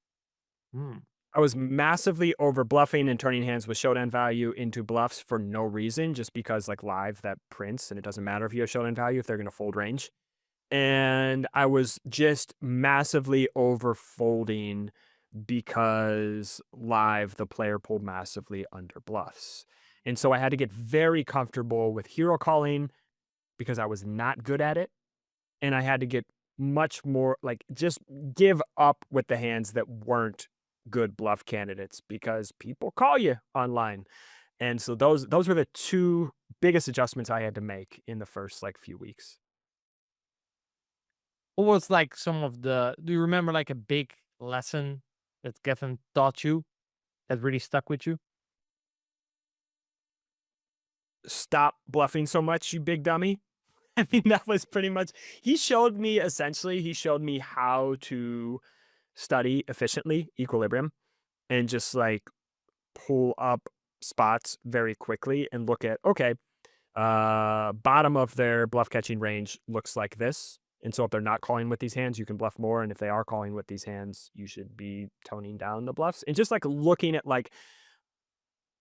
I was massively over bluffing and turning hands with showdown value into bluffs for no reason, just because like live that prints and it doesn't matter if you have showdown value if they're going to fold range. And I was just massively over folding because live the player pulled massively under bluffs. And so I had to get very comfortable with hero calling because I was not good at it. And I had to get much more like just give up with the hands that weren't good bluff candidates, because people call you online. And so those were the 2 biggest adjustments I had to make in the first like few weeks. What was like do you remember like a big lesson that Gethin taught you that really stuck with you? Stop bluffing so much, you big dummy. I mean, that was pretty much, he showed me how to study efficiently equilibrium and just like pull up spots very quickly and look at, okay, bottom of their bluff catching range looks like this. And so if they're not calling with these hands, you can bluff more. And if they are calling with these hands, you should be toning down the bluffs. And just like looking at like,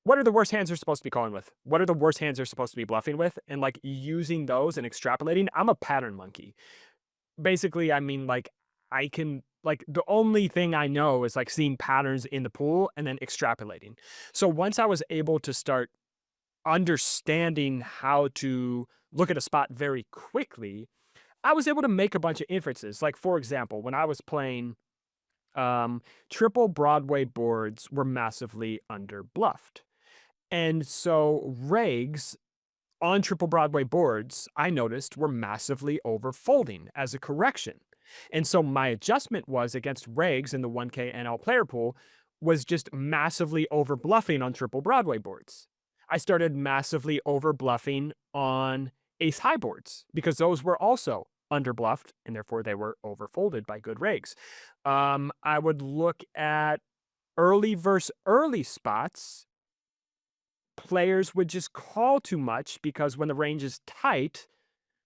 what are the worst hands they're supposed to be calling with? What are the worst hands they're supposed to be bluffing with? And like using those and extrapolating. I'm a pattern monkey. Basically, I mean, like I can, like the only thing I know is like seeing patterns in the pool and then extrapolating. So once I was able to start understanding how to look at a spot very quickly, I was able to make a bunch of inferences. Like, for example, when I was playing, triple Broadway boards were massively under bluffed. And so regs on triple Broadway boards, I noticed, were massively over folding as a correction. And so my adjustment was against regs in the 1K NL player pool was just massively over bluffing on triple Broadway boards. I started massively over bluffing on ace high boards because those were also under bluffed and therefore they were over folded by good regs. I would look at early versus early spots players would just call too much because when the range is tight,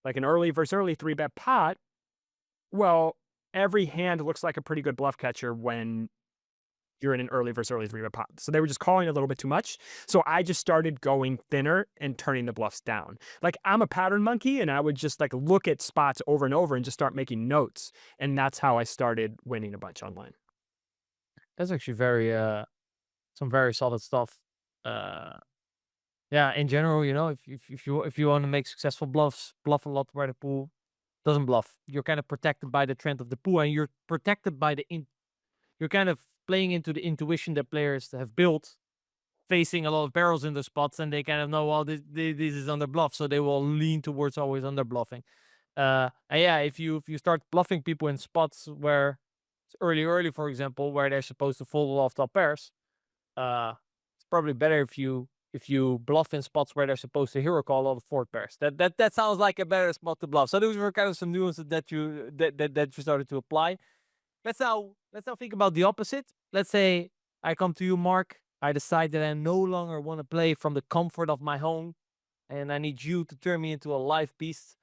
like an early versus early 3-bet pot, well, every hand looks like a pretty good bluff catcher when you're in an early versus early 3-bet pot. So they were just calling a little bit too much. So I just started going thinner and turning the bluffs down. Like, I'm a pattern monkey, and I would just like look at spots over and over and just start making notes. And that's how I started winning a bunch online. That's actually very some very solid stuff. Yeah, in general, you know, if you want to make successful bluffs, bluff a lot where the pool doesn't bluff. You're kind of protected by the trend of the pool, and you're protected by you're kind of playing into the intuition that players have built, facing a lot of barrels in the spots, and they kind of know, well, this is under bluff, so they will lean towards always under bluffing. And yeah, if you start bluffing people in spots where it's early, for example, where they're supposed to fold off top pairs, it's probably better if you bluff in spots where they're supposed to hero call all the fourth pairs. That sounds like a better spot to bluff. So those were kind of some nuances that you started to apply. Let's now think about the opposite. Let's say I come to you, Marc. I decide that I no longer want to play from the comfort of my home, and I need you to turn me into a live beast.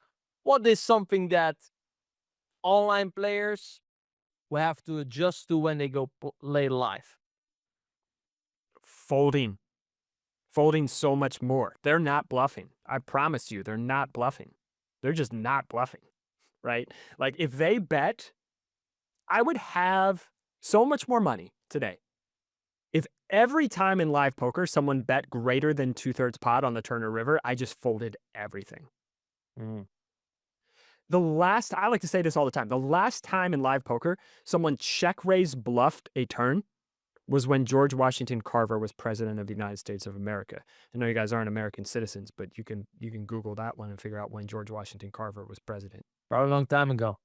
What is something that online players will have to adjust to when they go play live? Folding so much more. They're not bluffing. I promise you, they're not bluffing. They're just not bluffing, right? Like, if they bet, I would have so much more money today if every time in live poker someone bet greater than 2/3 pot on the turn or river, I just folded everything. I like to say this all the time, the last time in live poker someone check raise bluffed a turn was when George Washington Carver was president of the United States of America. I know you guys aren't American citizens, but you can Google that one and figure out when George Washington Carver was president. Probably a long time ago.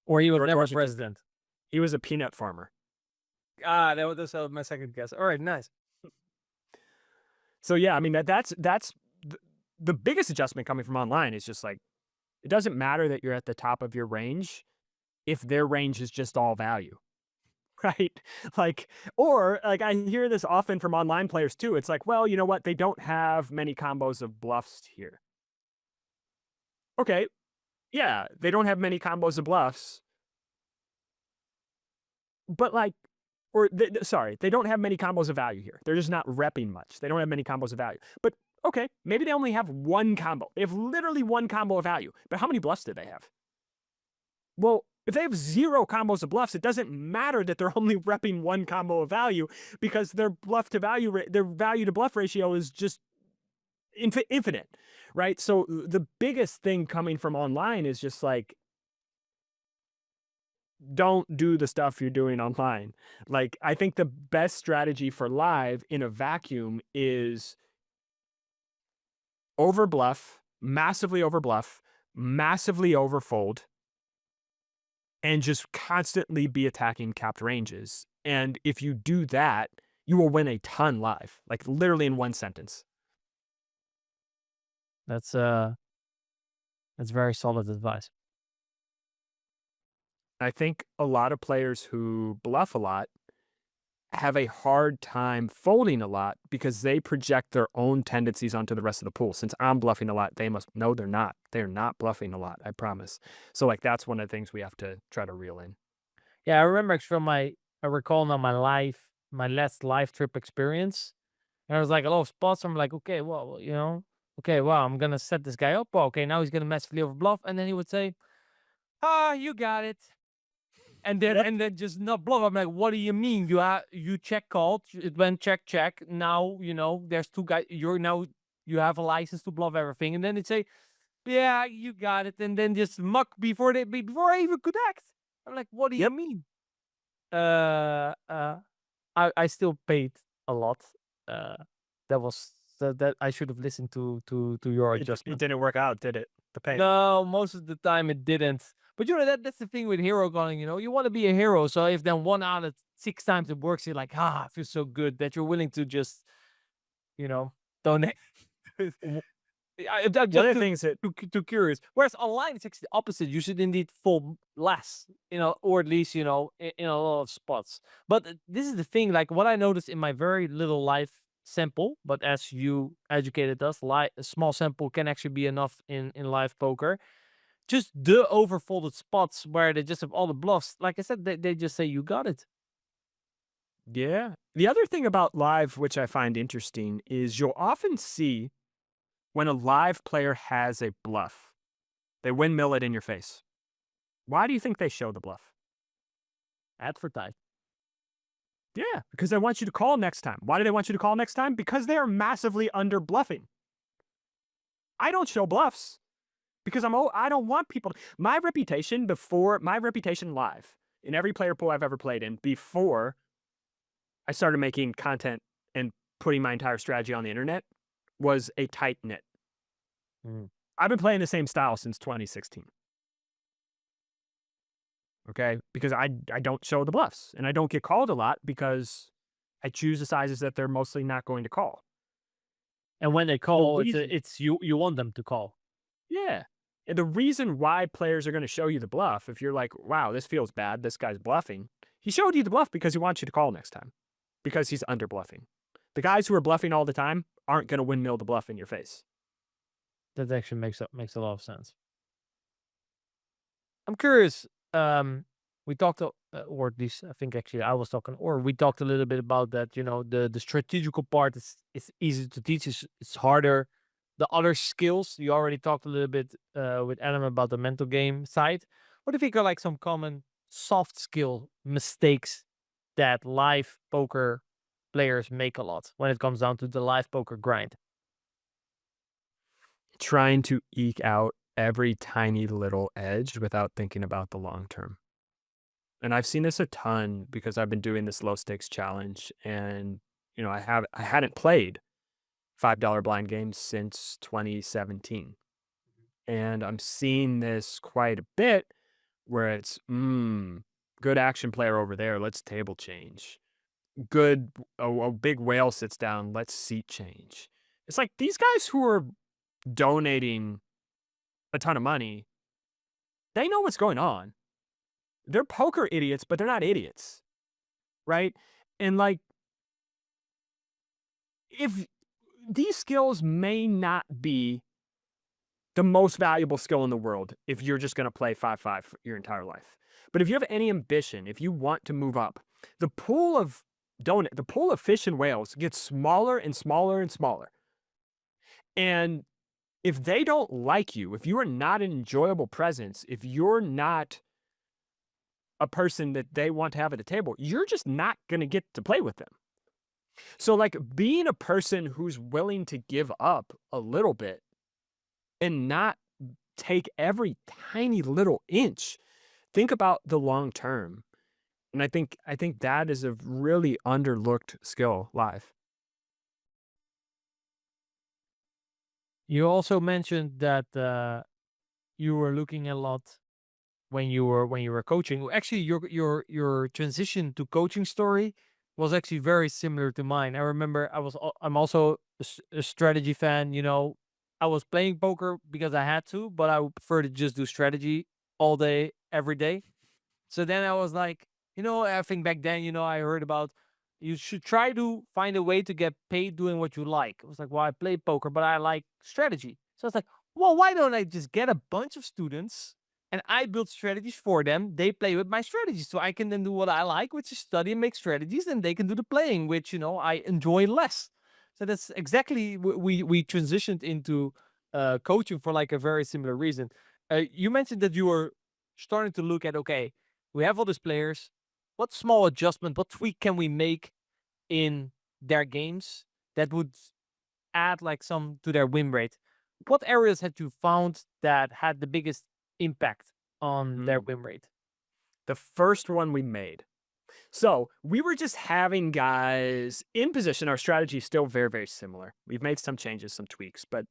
Or he was George never Washington- president. He was a peanut farmer. That was my second guess. All right, nice. So yeah, I mean, that's the biggest adjustment coming from online is just like, it doesn't matter that you're at the top of your range if their range is just all value. Right? Like, or like I hear this often from online players too. It's like, well, you know what? They don't have many combos of bluffs here. Okay. Yeah, they don't have many combos of bluffs. But like, sorry, they don't have many combos of value here. They're just not repping much. They don't have many combos of value. But okay, maybe they only have one combo. They have literally one combo of value. But how many bluffs do they have? Well, if they have 0 combos of bluffs, it doesn't matter that they're only repping one combo of value because their bluff to value, their value to bluff ratio is just infinite, right? So the biggest thing coming from online is just like, don't do the stuff you're doing online. Like, I think the best strategy for live in a vacuum is overbluff, massively overbluff, massively overfold, and just constantly be attacking capped ranges. And if you do that, you will win a ton live, like literally in one sentence. That's very solid advice. I think a lot of players who bluff a lot have a hard time folding a lot because they project their own tendencies onto the rest of the pool. Since I'm bluffing a lot, they must know they're not. They're not bluffing a lot, I promise. So like, that's one of the things we have to try to reel in. Yeah, I remember actually I recall now my last live trip experience. And I was like a lot of spots. I'm like, okay, well, you know, okay, well, I'm gonna set this guy up. Well, okay, now he's gonna massively overbluff, and then he would say, you got it. And then just not bluff. I'm like, what do you mean? You check called, it went check. Now, you know, there's 2 guys, you have a license to bluff everything. And then they'd say, yeah, you got it. And then just muck before I even could act. I'm like, what do you mean? I still paid a lot. That I should have listened to your adjustment. It didn't work out, did it? The pain. No, most of the time it didn't. But you know, that's the thing with hero calling, you know, you want to be a hero. So if then 1 out of 6 times it works, you're like, I feel so good that you're willing to just, you know, donate. I'm just too curious. Whereas online, it's actually the opposite. You should indeed fold less, you know, or at least, you know, in a lot of spots. But this is the thing, like what I noticed in my very little live sample, but as you educated us, a small sample can actually be enough in live poker. Just the overfolded spots where they just have all the bluffs. Like I said, they just say you got it. Yeah. The other thing about live, which I find interesting, is you'll often see when a live player has a bluff, they windmill it in your face. Why do you think they show the bluff? Advertise. Yeah, because they want you to call next time. Why do they want you to call next time? Because they are massively under bluffing. I don't show bluffs because I don't want people. My reputation live in every player pool I've ever played in before I started making content and putting my entire strategy on the internet was a tight knit. I've been playing the same style since 2016. Okay, because I don't show the bluffs and I don't get called a lot because I choose the sizes that they're mostly not going to call. And when they call, reason- it's you want them to call. Yeah. And the reason why players are going to show you the bluff, if you're like, wow, this feels bad, this guy's bluffing, he showed you the bluff because he wants you to call next time, because he's under bluffing. The guys who are bluffing all the time aren't going to windmill the bluff in your face. That actually makes a lot of sense. I'm curious. We talked, or at least I think actually I was talking, or we talked a little bit about that. You know, the strategical part is easy to teach. It's harder. The other skills you already talked a little bit with Adam about the mental game side. What do you think are like some common soft skill mistakes that live poker players make a lot when it comes down to the live poker grind? Trying to eke out every tiny little edge without thinking about the long term. And I've seen this a ton because I've been doing this low stakes challenge, and you know, I hadn't played $5 blind games since 2017. And I'm seeing this quite a bit where it's good action player over there, let's table change. Good a big whale sits down, let's seat change. It's like these guys who are donating a ton of money, they know what's going on. They're poker idiots, but they're not idiots, right? And like, if these skills may not be the most valuable skill in the world if you're just going to play 5-5 your entire life, but if you have any ambition, if you want to move up, the pool of fish and whales gets smaller and smaller and smaller. And if they don't like you, if you are not an enjoyable presence, if you're not a person that they want to have at the table, you're just not going to get to play with them. So like being a person who's willing to give up a little bit and not take every tiny little inch, think about the long term. And I think that is a really underlooked skill live. You also mentioned that you were looking a lot when you were coaching. Actually, your transition to coaching story was actually very similar to mine. I remember I'm also a strategy fan. You know, I was playing poker because I had to, but I would prefer to just do strategy all day, every day. So then I was like, you know, I think back then, you know, I heard about you should try to find a way to get paid doing what you like. It was like, well, I play poker, but I like strategy. So it's like, well, why don't I just get a bunch of students and I build strategies for them? They play with my strategies. So I can then do what I like, which is study and make strategies, and they can do the playing, which, you know, I enjoy less. So that's exactly we transitioned into coaching for like a very similar reason. You mentioned that you were starting to look at, okay, we have all these players. What small adjustment, what tweak can we make in their games that would add like some to their win rate? What areas had you found that had the biggest impact on their win rate? The first one we made. So we were just having guys in position. Our strategy is still very, very similar. We've made some changes, some tweaks, but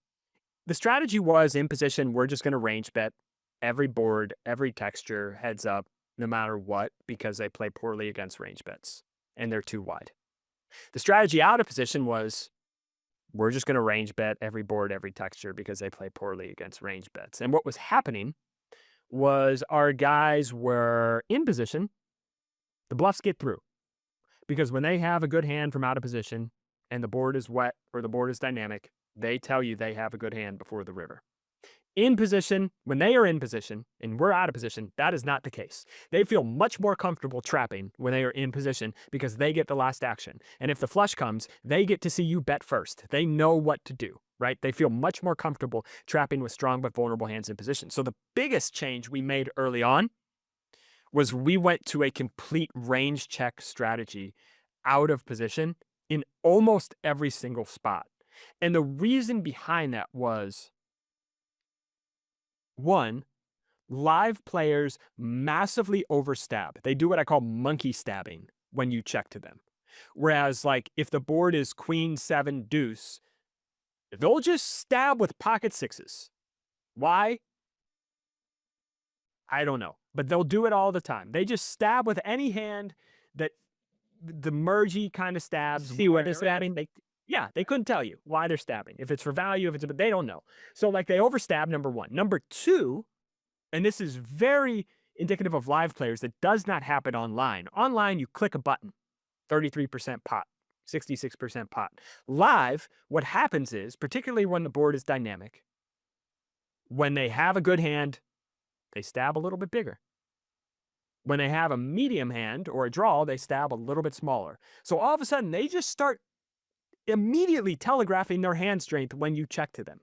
the strategy was in position. We're just going to range bet every board, every texture, heads up, no matter what, because they play poorly against range bets and they're too wide. The strategy out of position was we're just going to range bet every board, every texture because they play poorly against range bets. And what was happening was our guys were in position. The bluffs get through because when they have a good hand from out of position, and the board is wet or the board is dynamic, they tell you they have a good hand before the river. In position, when they are in position and we're out of position, that is not the case. They feel much more comfortable trapping when they are in position because they get the last action. And if the flush comes, they get to see you bet first. They know what to do, right? They feel much more comfortable trapping with strong but vulnerable hands in position. So the biggest change we made early on was we went to a complete range check strategy out of position in almost every single spot. And the reason behind that was, one, live players massively overstab. They do what I call monkey stabbing when you check to them. Whereas, like, if the board is queen, 7, deuce, they'll just stab with pocket sixes. Why? I don't know. But they'll do it all the time. They just stab with any hand that the mergey kind of stabs. See what they're stabbing? They couldn't tell you why they're stabbing. If it's for value, but they don't know. So, like, they overstab, number one. Number two, and this is very indicative of live players, that does not happen online. Online, you click a button, 33% pot, 66% pot. Live, what happens is, particularly when the board is dynamic, when they have a good hand, they stab a little bit bigger. When they have a medium hand or a draw, they stab a little bit smaller. So all of a sudden, they just start immediately telegraphing their hand strength when you check to them.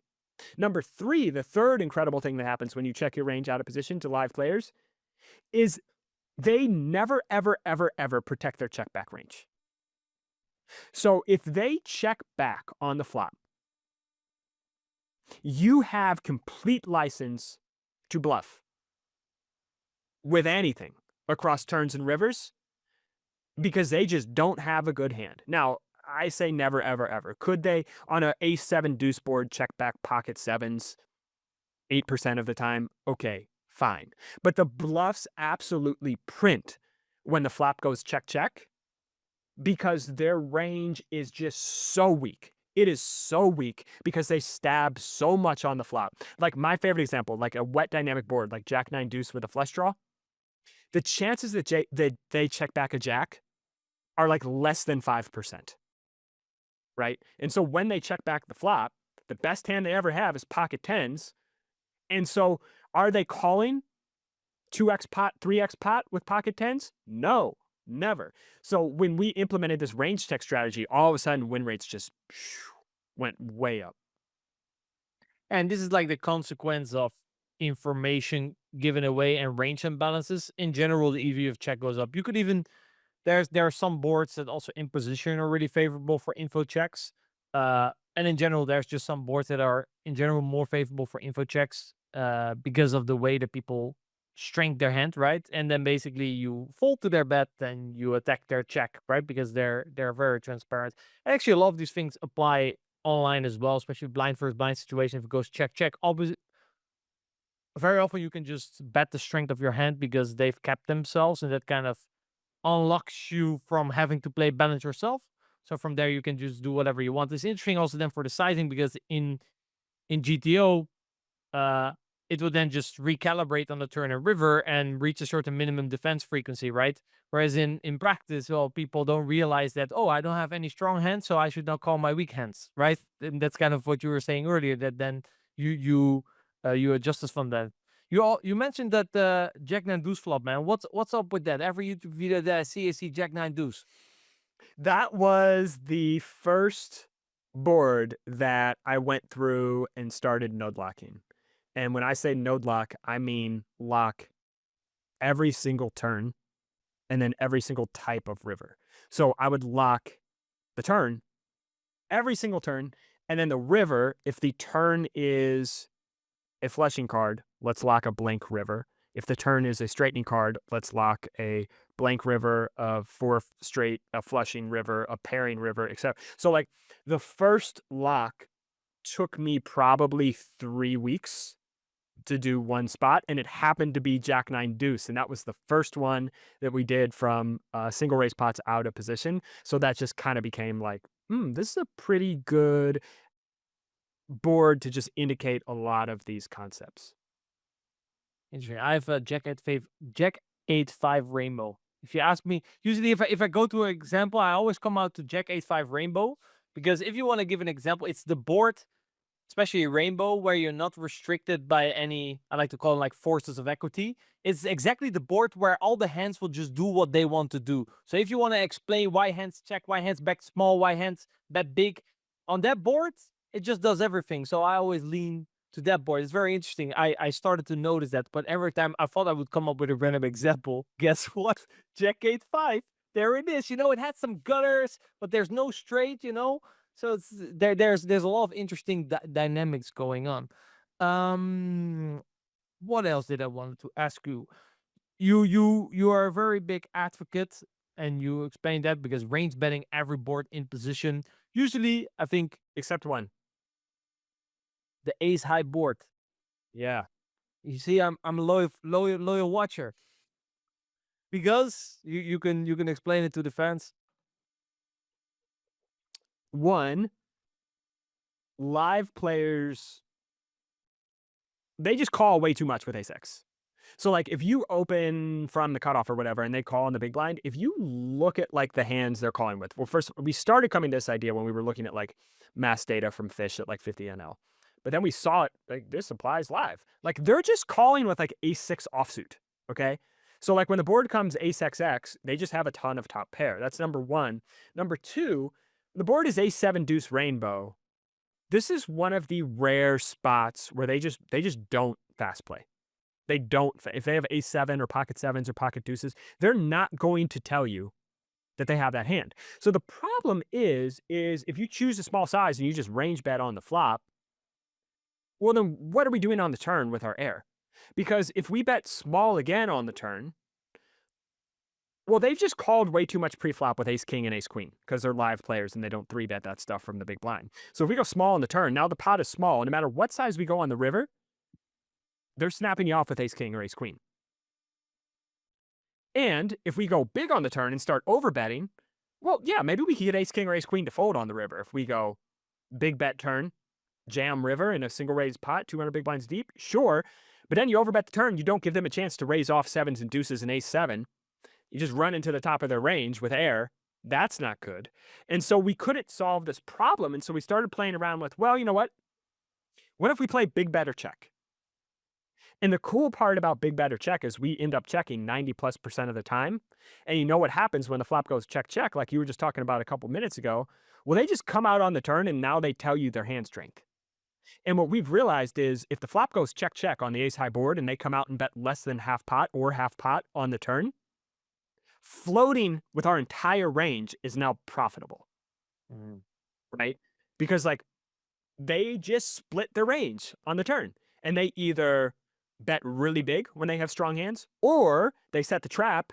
Number three, the third incredible thing that happens when you check your range out of position to live players is they never, ever, ever, ever protect their check back range. So if they check back on the flop, you have complete license to bluff with anything across turns and rivers because they just don't have a good hand. Now, I say never, ever, ever. Could they, on a ace-7 deuce board, check back pocket sevens 8% of the time? Okay, fine. But the bluffs absolutely print when the flop goes check, check, because their range is just so weak. It is so weak because they stab so much on the flop. Like my favorite example, like a wet dynamic board, like jack-9 deuce with a flush draw, the chances that they check back a jack are like less than 5%. Right? And so when they check back the flop, the best hand they ever have is pocket 10s. And so are they calling 2x pot, 3x pot with pocket 10s? No, never. So when we implemented this range check strategy, all of a sudden win rates just went way up. And this is like the consequence of information given away and range imbalances. In general, the EV of check goes up. You could even there are some boards that also in position are really favorable for info checks. And in general, there's just some boards that are in general more favorable for info checks because of the way that people strength their hand, right? And then basically you fold to their bet and you attack their check, right? Because they're very transparent. And actually, a lot of these things apply online as well, especially blind versus blind situation. If it goes check, check, obviously, very often you can just bet the strength of your hand because they've kept themselves, and that kind of unlocks you from having to play balance yourself. So from there, you can just do whatever you want. It's interesting also then for the sizing because in GTO, it would then just recalibrate on the turn and river and reach a certain minimum defense frequency, right? Whereas in practice, well, people don't realize that, oh, I don't have any strong hands, so I should not call my weak hands, right? And that's kind of what you were saying earlier, that then you adjust us from that. You mentioned that Jack-9 deuce flop, man. What's up with that? Every YouTube video that I see Jack-9 deuce. That was the first board that I went through and started node locking. And when I say node lock, I mean lock every single turn and then every single type of river. So I would lock the turn, every single turn, and then the river, if the turn is a flushing card, let's lock a blank river. If the turn is a straightening card, let's lock a blank river, a 4 straight, a flushing river, a pairing river, etc. So like the first lock took me probably 3 weeks to do one spot, and it happened to be Jack-9 deuce, and that was the first one that we did from single raise pots out of position. So that just kind of became like, this is a pretty good board to just indicate a lot of these concepts. Interesting. I have a Jack-8-5 rainbow. If you ask me, usually if I go to an example, I always come out to Jack-8-5 rainbow Because if you want to give an example, it's the board, especially rainbow, where you're not restricted by any, I like to call them like forces of equity. It's exactly the board where all the hands will just do what they want to do. So if you want to explain why hands check, why hands bet small, why hands bet big, on that board, it just does everything. So I always lean to that board. It's very interesting. I started to notice that, but every time I thought I would come up with a random example, guess what? Jack 8-5. There it is. You know, it had some gutters, but there's no straight, you know. So it's there's a lot of interesting dynamics going on. What else did I want to ask you? You are a very big advocate, and you explained that because range betting every board in position. Usually, I think Except one. the ace high board. Yeah. You see, I'm a loyal watcher because you can explain it to the fans. One, live players, they just call way too much with ace X. So like if you open from the cutoff or whatever and they call in the big blind, if you look at like the hands they're calling with, well, first we started coming to this idea when we were looking at like mass data from fish at like 50 NL. But then we saw it, like this applies live. Like they're just calling with like ace 6 offsuit, okay? So like when the board comes ace XX, they just have a ton of top pair. That's number one. Number two, the board is ace 7 deuce rainbow. This is one of the rare spots where they just don't fast play. They don't. If they have ace 7 or pocket 7s or pocket deuces, they're not going to tell you that they have that hand. So the problem is if you choose a small size and you just range bet on the flop, well, then what are we doing on the turn with our air? Because if we bet small again on the turn, well, they've just called way too much pre-flop with ace king and ace queen because they're live players and they don't 3-bet that stuff from the big blind. So if we go small on the turn, now the pot is small, and no matter what size we go on the river, they're snapping you off with ace king or ace queen. And if we go big on the turn and start overbetting, well, yeah, maybe we can get ace king or ace queen to fold on the river. If we go big bet turn, jam river in a single raise pot, 200 big blinds deep, sure. But then you overbet the turn, you don't give them a chance to raise off 7s and deuces and ace 7. You just run into the top of their range with air. That's not good. And so we couldn't solve this problem. And so we started playing around with, well, you know what? What if we play big bet or check? And the cool part about big bet or check is we end up checking 90+% of the time. And you know what happens when the flop goes check, check, like you were just talking about a couple minutes ago? Well, they just come out on the turn and now they tell you their hand strength. And what we've realized is if the flop goes check, check on the ace high board and they come out and bet less than half pot or half pot on the turn, floating with our entire range is now profitable, right? Because like they just split their range on the turn and they either bet really big when they have strong hands or they set the trap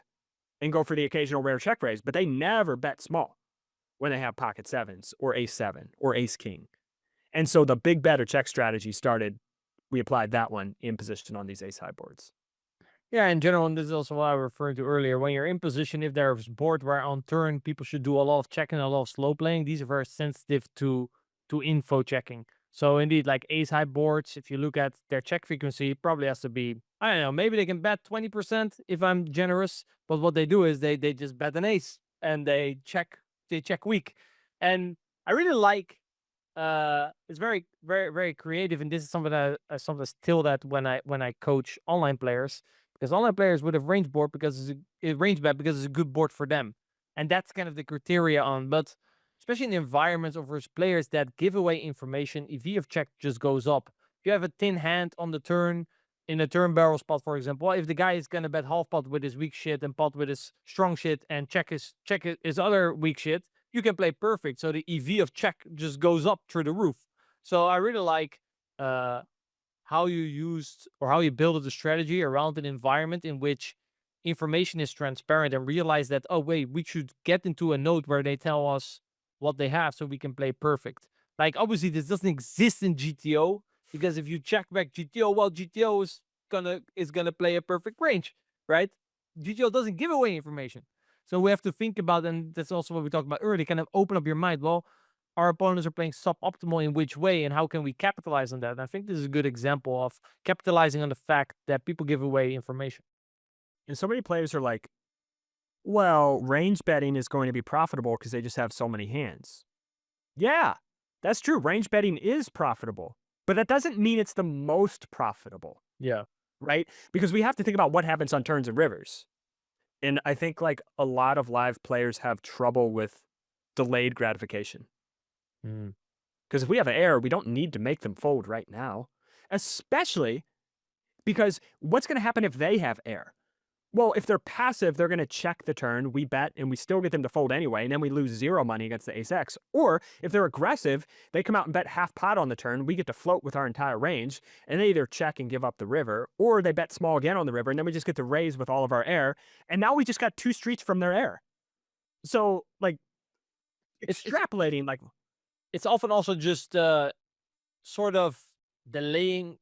and go for the occasional rare check raise, but they never bet small when they have pocket 7s or ace 7 or ace king. And so the big bet or check strategy started, we applied that one in position on these ace high boards. Yeah, in general, and this is also what I was referring to earlier. When you're in position, if there's board where on turn people should do a lot of checking, a lot of slow playing, these are very sensitive to info checking. So indeed, like ace high boards, if you look at their check frequency, it probably has to be, I don't know, maybe they can bet 20% if I'm generous. But what they do is they just bet an ace and they check weak. And I really like it's very, very, very creative. And this is something that I sometimes still that when I coach online players. Because online players would have range board because it's range bet because it's a good board for them. And that's kind of the criteria on. But especially in the environments of those players that give away information, EV of check just goes up. If you have a thin hand on the turn, in a turn barrel spot, for example, well, if the guy is gonna bet half pot with his weak shit and pot with his strong shit and check his other weak shit, you can play perfect. So the EV of check just goes up through the roof. So I really like how you used or how you build the strategy around an environment in which information is transparent and realize that, oh, wait, we should get into a node where they tell us what they have so we can play perfect. Like, obviously, this doesn't exist in GTO because if you check back GTO, well, GTO is gonna play a perfect range, right? GTO doesn't give away information. So we have to think about, and that's also what we talked about earlier, kind of open up your mind. Well, our opponents are playing suboptimal in which way, and how can we capitalize on that? And I think this is a good example of capitalizing on the fact that people give away information. And so many players are like, well, range betting is going to be profitable because they just have so many hands. Yeah, that's true. Range betting is profitable, but that doesn't mean it's the most profitable, Yeah. right? Because we have to think about what happens on turns and rivers. And I think like a lot of live players have trouble with delayed gratification. Mm. Because if we have air, we don't need to make them fold right now, especially because what's going to happen if they have air? Well, if they're passive, they're going to check the turn, we bet, and we still get them to fold anyway, and then we lose 0 money against the ace X. Or if they're aggressive, they come out and bet half pot on the turn, we get to float with our entire range, and they either check and give up the river, or they bet small again on the river, and then we just get to raise with all of our air, and now we just got 2 streets from their air. So, like, It's extrapolating, like, it's often also just sort of delaying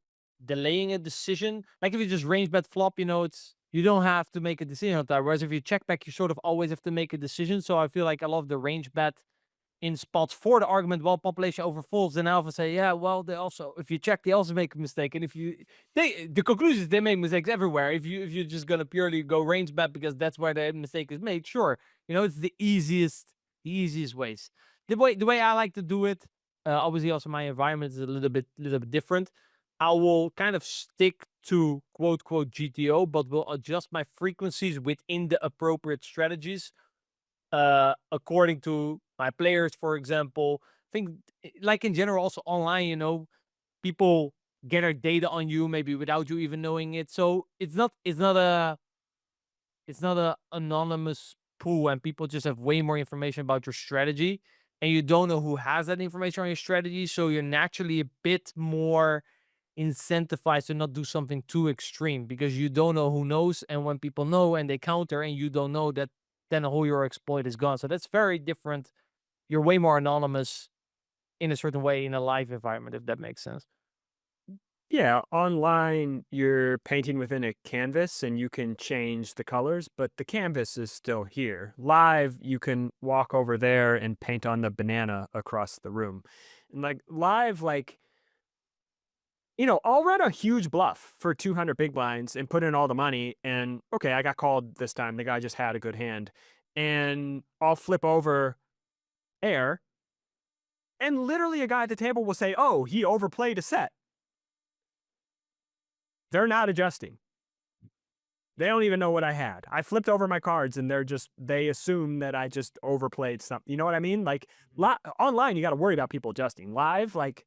a decision. Like if you just range bet flop, it's you don't have to make a decision on that. Whereas if you check back, you sort of always have to make a decision. So I feel like a lot of the range bet in spots for the argument, well, population overfolds, then I often say, yeah, well, they also, if you check, they also make a mistake. And if you, the conclusion is they make mistakes everywhere. If you're just gonna purely go range bet because that's where the mistake is made, sure, it's the easiest ways. The way I like to do it, obviously, also my environment is a little bit different. I will kind of stick to quote quote GTO, but will adjust my frequencies within the appropriate strategies according to my players, for example. I think, like in general, also online, people gather data on you maybe without you even knowing it. So it's not a anonymous pool, and people just have way more information about your strategy, and you don't know who has that information on your strategy. So you're naturally a bit more incentivized to not do something too extreme because you don't know who knows, and when people know and they counter and you don't know that, then the whole your exploit is gone. So that's very different. You're way more anonymous in a certain way in a live environment, if that makes sense. yeah, online, you're painting within a canvas and you can change the colors, but the canvas is still here. Live, you can walk over there and paint on the banana across the room. And like live, like, I'll run a huge bluff for 200 big blinds and put in all the money. And okay, I got called this time. The guy just had a good hand. And I'll flip over air. And literally, a guy at the table will say, oh, he overplayed a set. They're not adjusting. They don't even know what I had. I flipped over my cards and they assume that I just overplayed something. You know what I mean? Like online, you got to worry about people adjusting. Live, like,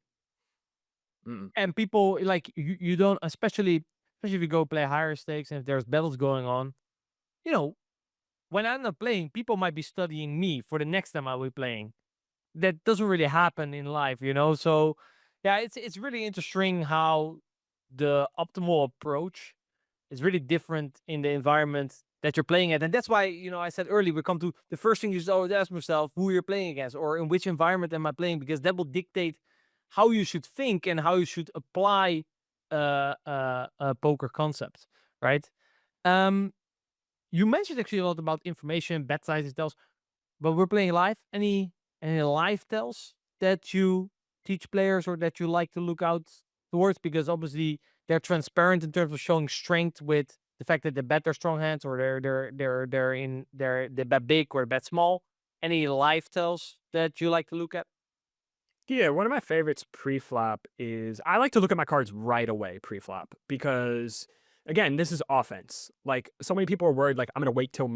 And people like you don't, especially if you go play higher stakes and if there's battles going on, you know, when I'm not playing, people might be studying me for the next time I'll be playing. That doesn't really happen in life. So yeah, it's really interesting how the optimal approach is really different in the environment that you're playing at. And that's why, I said earlier, we come to the first thing you should always ask yourself who you're playing against or in which environment am I playing, because that will dictate how you should think and how you should apply poker concepts, right? Um, you mentioned actually a lot about information, bet sizes, tells, but we're playing live. Any live tells that you teach players or that you like to look out towards? Because obviously they're transparent in terms of showing strength with the fact that they bet their strong hands or they bet big or bet small. Any live tells that you like to look at? yeah, one of my favorites pre-flop is I like to look at my cards right away pre-flop because, again, this is offense. Like, so many people are worried, like, I'm going to wait till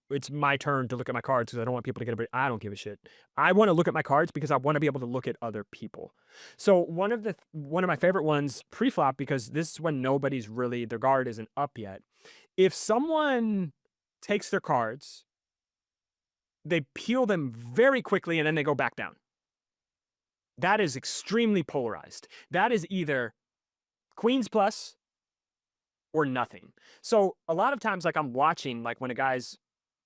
it's my turn to look at my cards because I don't want people to get a break. I don't give a shit. I want to look at my cards because I want to be able to look at other people. So one of my favorite ones pre-flop, because this is when nobody's really, their guard isn't up yet. If someone takes their cards, they peel them very quickly and then they go back down. That is extremely polarized. That is either queens plus or nothing. So a lot of times, like, I'm watching, like, when a guy's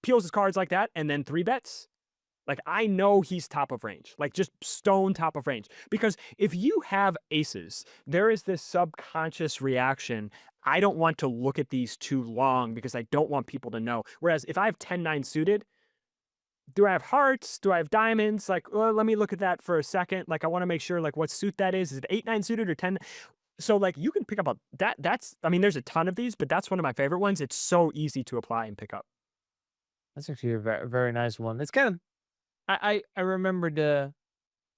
peels his cards like that and then 3-bets, like, I know he's top of range, like, just stone top of range. Because if you have aces, there is this subconscious reaction. I don't want to look at these too long because I don't want people to know. Whereas if I have 10-9 suited, do I have hearts? Do I have diamonds? Like, well, let me look at that for a second. Like, I want to make sure, like, what suit that is. Is it 8-9 suited or 10? So, like, you can pick up I mean, there's a ton of these, but that's one of my favorite ones. It's so easy to apply and pick up. That's actually a very, very nice one. It's kind of, I remember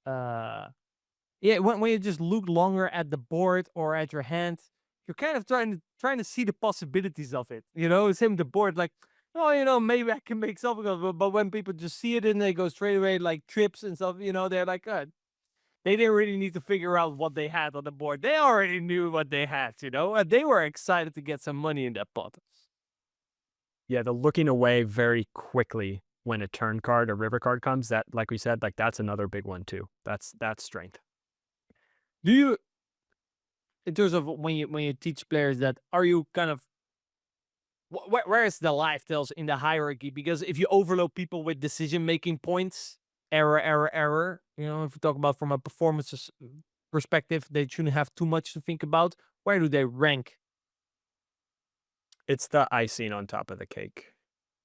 yeah, when you just look longer at the board or at your hand, you're kind of trying to see the possibilities of it. Same with the board, like, oh, maybe I can make something of it. But when people just see it and they go straight away like trips and stuff, they're like, they didn't really need to figure out what they had on the board. They already knew what they had, and they were excited to get some money in that pot. Yeah, the looking away very quickly when a turn card or river card comes, that, like we said, like that's another big one too. That's strength. Do you, in terms of when you teach players that, are you kind of, where is the life tells in the hierarchy? Because if you overload people with decision-making points, error, if we talk about from a performance perspective, they shouldn't have too much to think about. Where do they rank? It's the icing on top of the cake.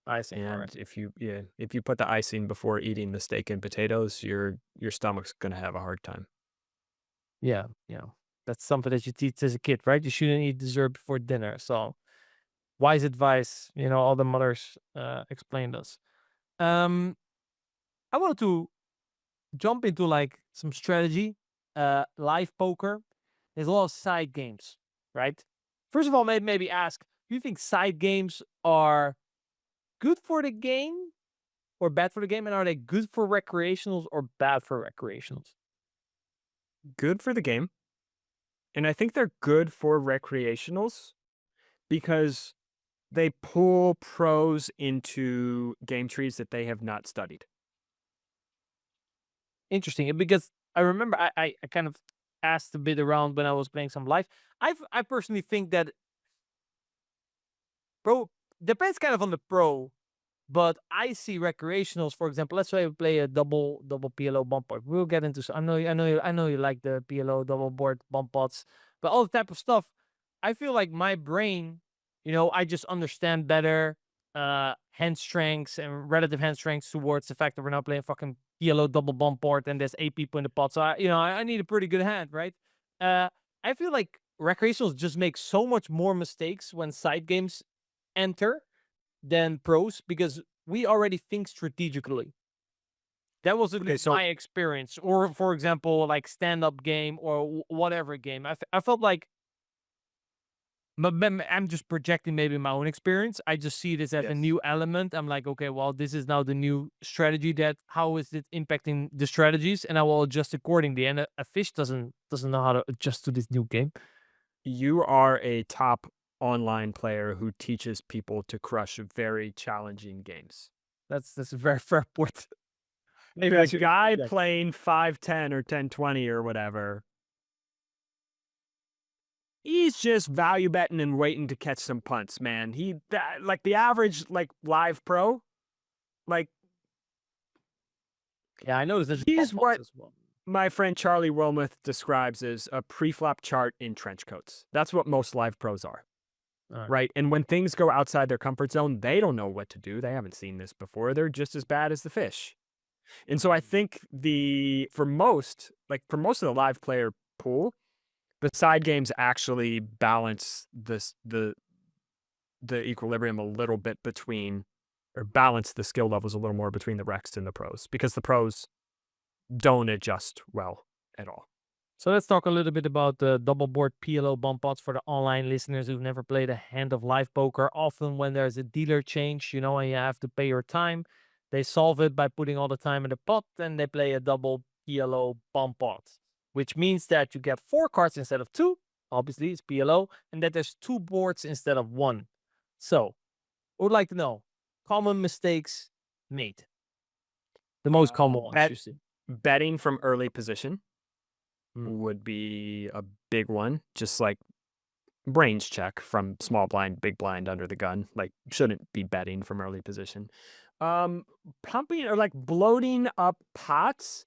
Icing, And alright. if you put the icing before eating the steak and potatoes, your stomach's gonna have a hard time. Yeah, that's something that you teach as a kid, right? You shouldn't eat dessert before dinner. So wise advice, all the mothers explained us. I wanted to jump into like some strategy, live poker. There's a lot of side games, right? First of all, maybe ask, do you think side games are good for the game or bad for the game? And are they good for recreationals or bad for recreationals? Good for the game. And I think they're good for recreationals because they pull pros into game trees that they have not studied. Interesting, because I remember I kind of asked a bit around when I was playing some live. I personally think that pro depends kind of on the pro, but I see recreationals, for example. Let's say we play a double PLO bump pot. We'll get into. I know you like the PLO double board bump pots, but all the type of stuff. I feel like my brain, I just understand better hand strengths and relative hand strengths towards the fact that we're not playing fucking PLO double bump board and there's 8 people in the pot. So I need a pretty good hand, right? I feel like recreationals just make so much more mistakes when side games enter than pros because we already think strategically. That was at least my experience. Or, for example, like stand-up game or whatever game. I felt like, I'm just projecting maybe my own experience. I just see this as a new element. I'm like, okay, well, this is now the new strategy. How is it impacting the strategies? And I will adjust accordingly. And a fish doesn't know how to adjust to this new game. You are a top online player who teaches people to crush very challenging games. That's a very fair point. Maybe a guy playing 5-10 or 10-20 or whatever, he's just value betting and waiting to catch some punts, man. Like the average like live pro, like, yeah, I noticed this. He's what my friend Charlie Wilmoth describes as a pre-flop chart in trench coats. That's what most live pros are. Right. And when things go outside their comfort zone, they don't know what to do. They haven't seen this before. They're just as bad as the fish. And so I think for most of the live player pool, the side games actually balance the equilibrium a little bit between, or balance the skill levels a little more between the Recs and the pros, because the pros don't adjust well at all. So let's talk a little bit about the double board PLO bump pots for the online listeners who've never played a hand of live poker. Often when there's a dealer change, and you have to pay your time, they solve it by putting all the time in the pot, and they play a double PLO bump pot, which means that you get 4 cards instead of 2. Obviously, it's PLO, and that there's 2 boards instead of 1. So, I would like to know common mistakes made. The most common ones you see. Betting from early position would be a big one. Just like brains check from small blind, big blind under the gun. Like, shouldn't be betting from early position. Pumping or like bloating up pots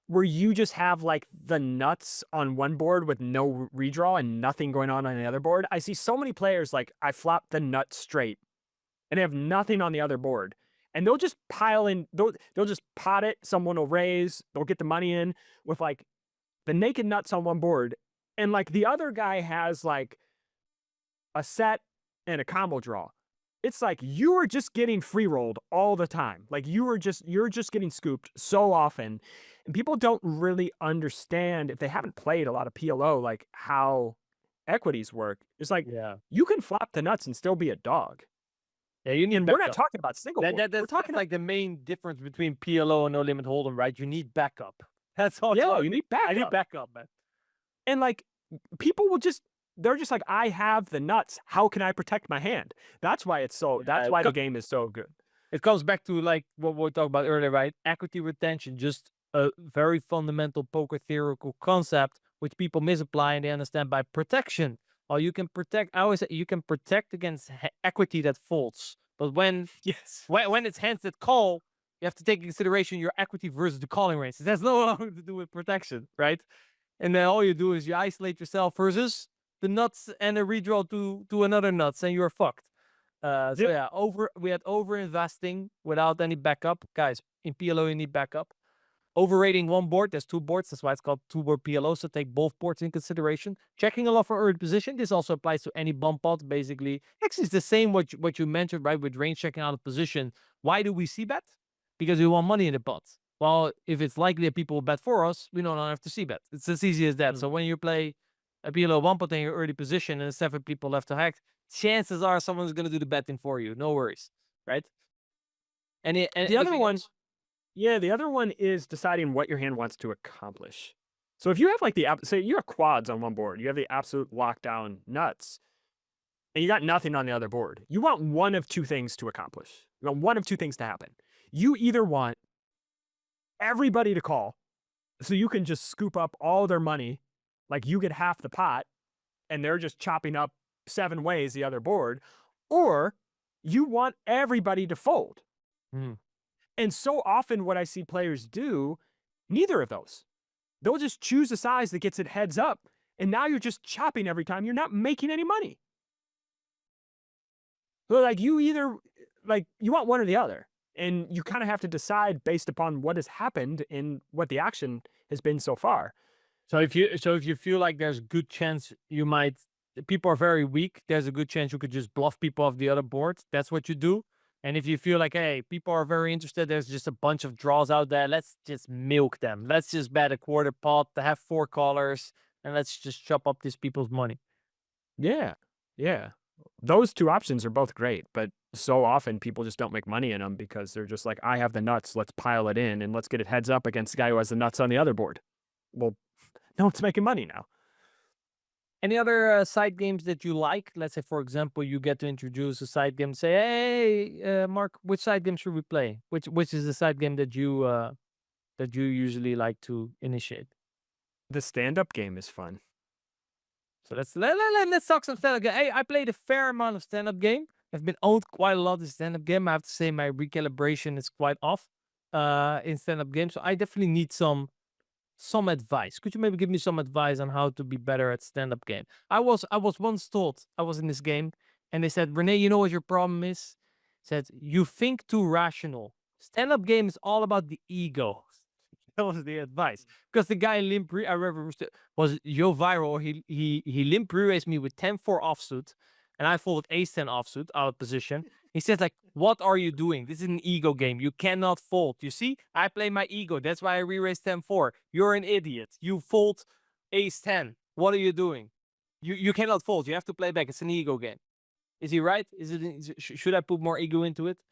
where you just have like the nuts on one board with no redraw and nothing going on the other board. I see so many players like, I flop the nut straight and they have nothing on the other board. And they'll just pile in, they'll just pot it, someone will raise, they'll get the money in with like the naked nuts on one board. And like the other guy has like a set and a combo draw. It's like you are just getting free rolled all the time. Like you're just getting scooped so often And people don't really understand, if they haven't played a lot of PLO, like how equities work. It's like Yeah. you can flop the nuts and still be a dog. Yeah, you need And we're not backup. talking about single board. We're That's talking like the main difference between PLO and No Limit Hold'em, right? You need backup. That's all. yeah, you need I need backup. backup, man. And like people will just they're just like, I have the nuts. How can I protect my hand? That's why it's so that's Yeah, why the game is so good. it comes back to like what we talked about earlier, right? Equity retention, just a very fundamental poker theoretical concept which people misapply and they understand by protection. Well, you can protect. I always say you can protect against equity that folds, but Yes. when it's hands that call, you have to take into consideration your equity versus the calling range. It has no longer to do with protection, right? And then all you do is you isolate yourself versus the nuts and a redraw to another nuts, and you're fucked. So Yep. yeah, we had over investing without any backup, guys. In PLO, you need backup. Overrating one board, there's two boards, that's why it's called two board PLO. So take both boards in consideration. Checking a lot for early position. This also applies to any bump pot, basically. Actually, it's the same what you mentioned, right? With range checking out of position. Why do we see bet? Because we want money in the pot. Well, if it's likely that people will bet for us, we don't have to see bet. It's as easy as that. So when you play a PLO one pot in your early position and 7 people left to hack, chances are someone's going to do the betting for you. No worries, right? And The other anything one, else? yeah, the other one is deciding what your hand wants to accomplish. So if you have like say you have quads on one board, you have the absolute lockdown nuts, and you got nothing on the other board. You want one of two things to accomplish. You want one of two things to happen. You either want everybody to call, so you can just scoop up all their money, like you get half the pot, and they're just chopping up 7 ways the other board, or you want everybody to fold. Hmm. And so often what I see players do, neither of those. They'll just choose a size that gets it heads up, and now you're just chopping every time. You're not making any money. So like you either, like you want one or the other. And you kind of have to decide based upon what has happened and what the action has been so far. So if you feel like there's a good chance people are very weak, there's a good chance you could just bluff people off the other board. That's what you do. And if you feel like, hey, people are very interested, there's just a bunch of draws out there, let's just milk them. Let's just bet a quarter pot to have 4 callers and let's just chop up these people's money. Yeah. Yeah. Those two options are both great, but so often people just don't make money in them because they're just like, I have the nuts, let's pile it in and let's get it heads up against the guy who has the nuts on the other board. Well, no one's making money now. Any other side games that you like? Let's say, for example, you get to introduce a side game. Say, hey, Marc, which side game should we play? Which is the side game that you usually like to initiate? The stand-up game is fun. So let's talk some stand-up game. Hey, I played a fair amount of stand-up game. I've been owned quite a lot of stand-up game. I have to say my recalibration is quite off in stand-up games. So I definitely need some advice. Could you maybe give me some advice on how to be better at stand-up game? I was once told, I was in this game and they said, Rene, you know what your problem is? Said, you think too rational. Stand-up game is all about the ego. That was the advice. Because the guy limp I remember was Yo Viral. He limp raised me with 10-4 offsuit, and I folded ace-10 offsuit out of position. He says, like, what are you doing? This is an ego game. You cannot fold. You see, I play my ego. That's why I re-raised 10-4. You're an idiot. You fold ace-10. What are you doing? You cannot fold. You have to play back. It's an ego game. Is he right? Should I put more ego into it?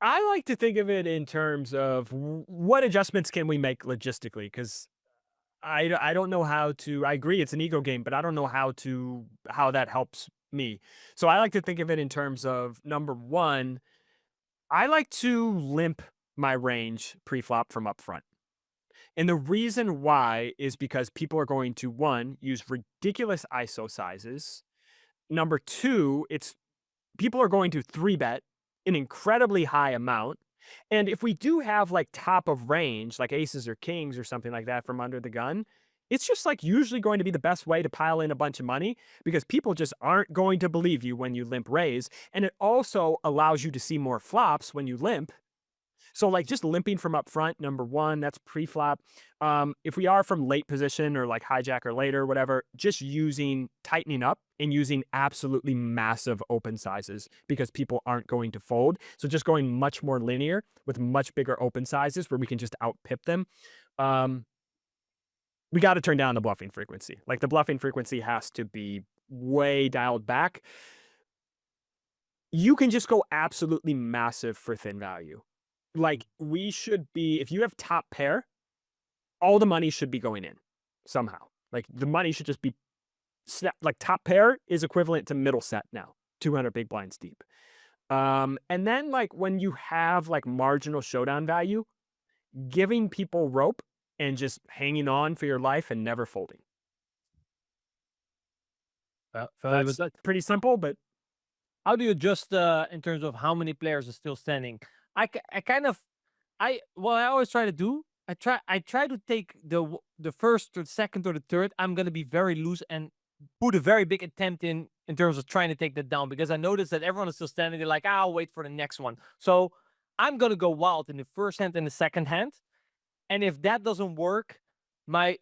I like to think of it in terms of what adjustments can we make logistically, because I don't know how to. I agree it's an ego game, but I don't know how that helps me. So I like to think of it in terms of, number one, I like to limp my range pre-flop from up front. And the reason why is because people are going to, one, use ridiculous ISO sizes. Number two, people are going to 3-bet an incredibly high amount. And if we do have like top of range, like aces or kings or something like that from under the gun, it's just like usually going to be the best way to pile in a bunch of money because people just aren't going to believe you when you limp raise. And it also allows you to see more flops when you limp. So like just limping from up front, number one, that's pre-flop. If we are from late position or like hijack or later, whatever, just tightening up and using absolutely massive open sizes because people aren't going to fold. So just going much more linear with much bigger open sizes where we can just out pip them. We got to turn down the bluffing frequency. Like the bluffing frequency has to be way dialed back. You can just go absolutely massive for thin value. Like we should be, if you have top pair, all the money should be going in somehow. Like the money should just be like top pair is equivalent to middle set now, 200 big blinds deep. And then like when you have like marginal showdown value, giving people rope and just hanging on for your life and never folding. That's pretty simple, but How do you adjust in terms of how many players are still standing? I what I always try to do, I try to take the first or the second or the third. I'm gonna be very loose and put a very big attempt in terms of trying to take that down, because I noticed that everyone is still standing. They're like, I'll wait for the next one. So I'm gonna go wild in the first hand and the second hand. And if that doesn't work, my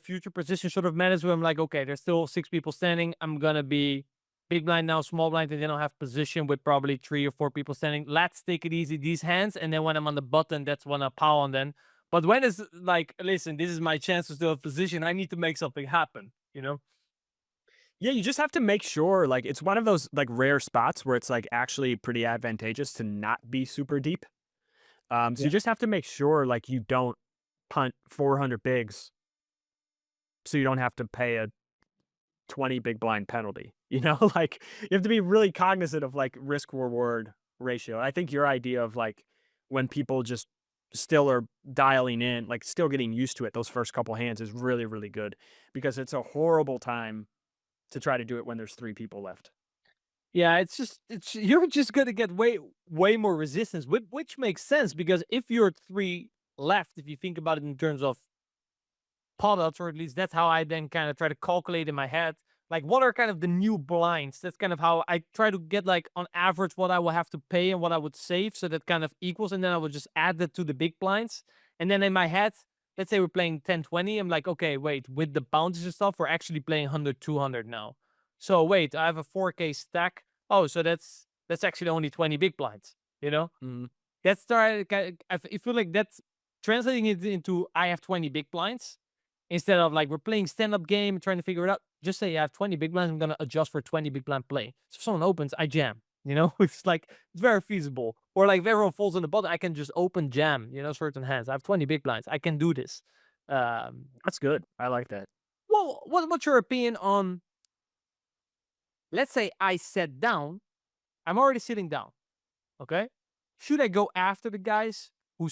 future position sort of matters, where I'm like, okay, there's still 6 people standing. I'm gonna be big blind now, small blind, and then I'll have position with probably 3 or 4 people standing. Let's take it easy, these hands. And then when I'm on the button, that's when I power on then. But when it's like, listen, this is my chance to still have position, I need to make something happen, you know? yeah, you just have to make sure, like, it's one of those like rare spots where it's like actually pretty advantageous to not be super deep. So you just have to make sure like you don't punt 400 bigs, so you don't have to pay a 20 big blind penalty. You know, like you have to be really cognizant of like risk reward ratio. I think your idea of like when people just still are dialing in, like still getting used to it, those first couple hands is really, really good, because it's a horrible time to try to do it when there's 3 people left. Yeah, it's you're just gonna get way more resistance, which makes sense, because if you're 3 left, if you think about it in terms of pot odds, or at least that's how I then kind of try to calculate in my head, like what are kind of the new blinds. That's kind of how I try to get like on average what I will have to pay and what I would save, so that kind of equals, and then I would just add that to the big blinds. And then in my head, let's say we're playing 10-20, I'm like, okay, wait, with the bounties and stuff, we're actually playing 100-200 now. So wait, I have a 4K stack. Oh, so that's actually only 20 big blinds, you know? That's I feel like that's translating it into, I have 20 big blinds, instead of like we're playing stand-up game trying to figure it out. Just say I have 20 big blinds, I'm gonna adjust for 20 big blind play. So if someone opens, I jam, you know? It's like, it's very feasible. Or like if everyone falls on the button, I can just open jam, you know, certain hands. I have 20 big blinds, I can do this. That's good. I like that. Well, what's your opinion on, let's say I sat down, I'm already sitting down, okay? Should I go after the guys who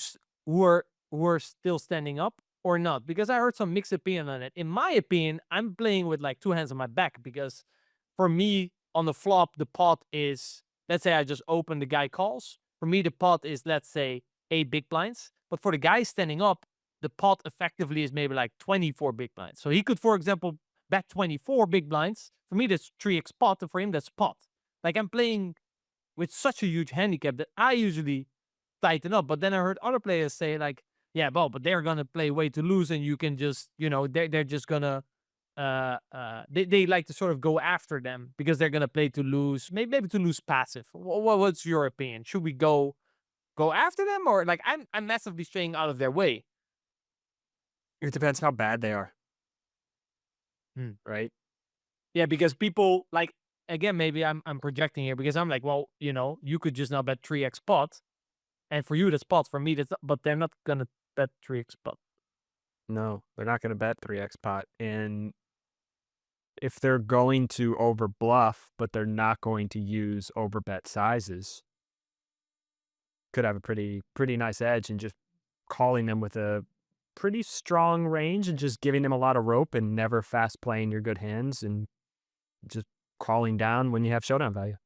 are still standing up or not? Because I heard some mixed opinion on it. In my opinion, I'm playing with like 2 hands on my back, because for me on the flop, the pot is, let's say I just open, the guy calls. For me, the pot is, let's say, 8 big blinds. But for the guy standing up, the pot effectively is maybe like 24 big blinds. So he could, for example, bet 24 big blinds. For me, that's 3x pot, and for him, that's pot. Like I'm playing with such a huge handicap that I usually tighten up. But then I heard other players say like, yeah, but they're gonna play way to lose, and you can just, you know, they're just gonna they like to sort of go after them because they're gonna play to lose, maybe to lose passive. What's your opinion? Should we go after them, or like I'm massively staying out of their way? It depends how bad they are. Hmm. Right? Yeah, because people like, again, maybe I'm projecting here, because I'm like, well, you know, you could just now bet 3x pot, and for you that's pot, for me that's, but they're not gonna bet 3x pot. No, they're not going to bet 3x pot. And if they're going to over bluff, but they're not going to use over bet sizes, could have a pretty nice edge, and just calling them with a pretty strong range and just giving them a lot of rope and never fast playing your good hands, and just calling down when you have showdown value.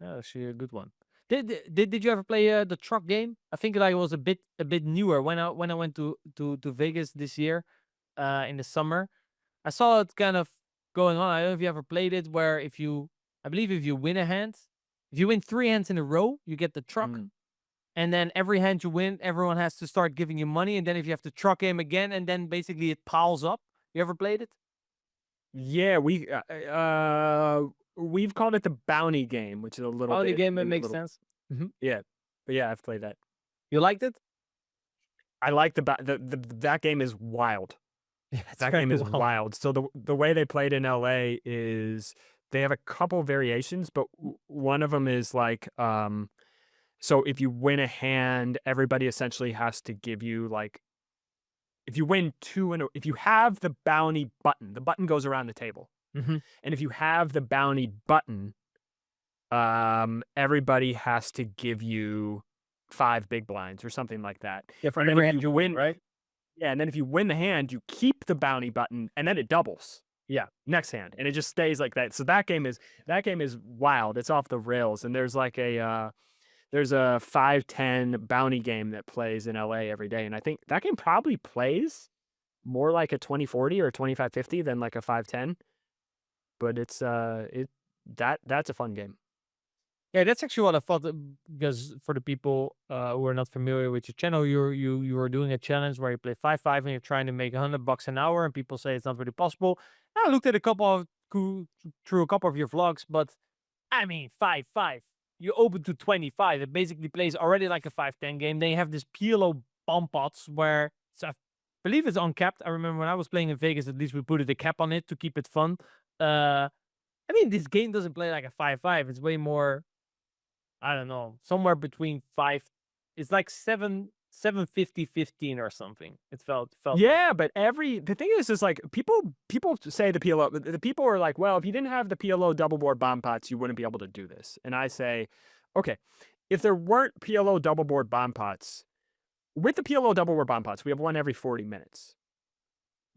Yeah, actually a good one. Did you ever play the truck game? I think like it was a bit newer when I went to Vegas this year, in the summer. I saw it kind of going on. I don't know if you ever played it, where I believe if you win a hand, if you win 3 hands in a row, you get the truck. And then every hand you win, everyone has to start giving you money. And then if you have to truck him again, and then basically it piles up. You ever played it? Yeah, we've called it the bounty game, which is a little Oh, the bit game, it a makes little- sense. Yeah, but yeah, I've played that. You liked it? I like that game is wild. Yeah, it's That very game is well. wild. So the way they played in LA is they have a couple variations, but one of them is like so if you win a hand, everybody essentially has to give you like if you win if you have the bounty button, the button goes around the table. Hmm. And if you have the bounty button, everybody has to give you 5 big blinds or something like that. Yeah, for And then every if hand you you win, right? Yeah, and then if you win the hand, you keep the bounty button, and then it doubles. Yeah. Next hand, and it just stays like that. So that game is wild. It's off the rails, and there's like there's a 5-10 bounty game that plays in LA every day, and I think that game probably plays more like a 2040 or 2550 than like a 5-10. But it's that's a fun game. Yeah, that's actually what I thought. Because for the people who are not familiar with your channel, you were doing a challenge where you play 5-5 and you're trying to make $100 an hour, and people say it's not really possible. I looked at through a couple of your vlogs, but I mean 5-5. You open to 25. It basically plays already like a 5-10 game. Then you have this PLO bomb pots where I believe it's uncapped. I remember when I was playing in Vegas, at least we put a cap on it to keep it fun. I mean, this game doesn't play like a 5-5. It's way more, I don't know, somewhere between 5. It's like 7-50-15 or something. It felt. Yeah, but the thing is like people say the PLO. The people are like, well, if you didn't have the PLO double board bomb pots, you wouldn't be able to do this. And I say, okay, if there weren't PLO double board bomb pots, with the PLO double board bomb pots, we have one every 40 minutes.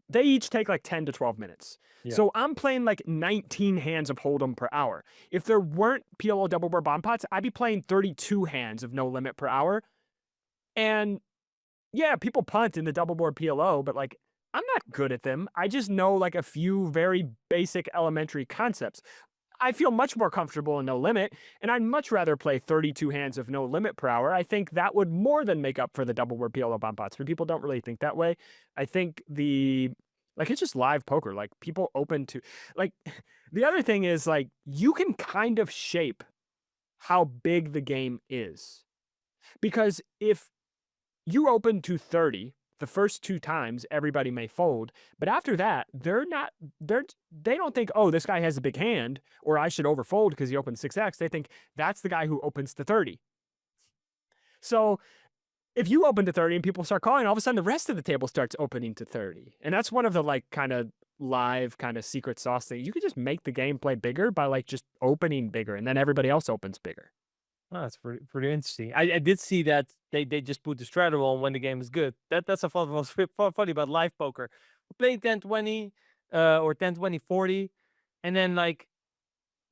They each take like 10 to 12 minutes. Yeah. So I'm playing like 19 hands of Hold'em per hour. If there weren't PLO double board bomb pots, I'd be playing 32 hands of No Limit per hour. And yeah, people punt in the double board PLO, but like I'm not good at them. I just know like a few very basic elementary concepts. I feel much more comfortable in No Limit, and I'd much rather play 32 hands of No Limit per hour. I think that would more than make up for the double board PLO bomb pots, but people don't really think that way. I think it's just live poker. Like people open to like the other thing is like you can kind of shape how big the game is. Because if you open to 30, the first 2 times everybody may fold, but after that, they don't think, oh, this guy has a big hand, or I should overfold because he opened 6x. They think that's the guy who opens to 30. So if you open to 30 and people start calling, all of a sudden the rest of the table starts opening to 30. And that's one of the like kind of live kind of secret sauce thing. You could just make the game play bigger by like just opening bigger, and then everybody else opens bigger. Oh, that's pretty interesting. I did see that they just put the straddle on when the game is good. That's a thought was funny about live poker. We're playing 10-20 or 10-20-40, and then like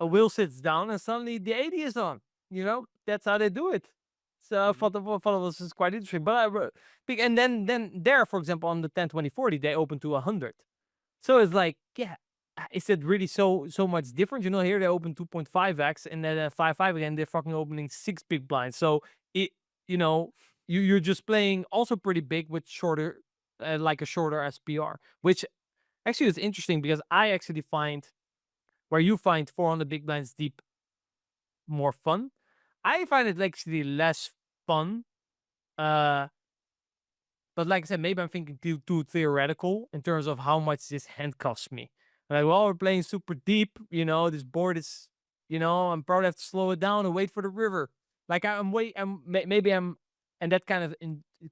a wheel sits down and suddenly the 80 is on. You know, that's how they do it. So I thought it was just quite interesting. But and then there, for example, on the 10-20-40, they open to 100. So it's like, yeah, is it really so much different? You know, here they open 2.5x, and then 5-5 again, they're fucking opening 6 big blinds. So you're just playing also pretty big with shorter, like a shorter SPR, which actually is interesting because I actually find where you find 400 big blinds deep more fun. I find it actually less fun. But like I said, maybe I'm thinking too theoretical in terms of how much this hand costs me. Like, well, we're playing super deep, this board is, I'm probably have to slow it down and wait for the river. Like and that kind of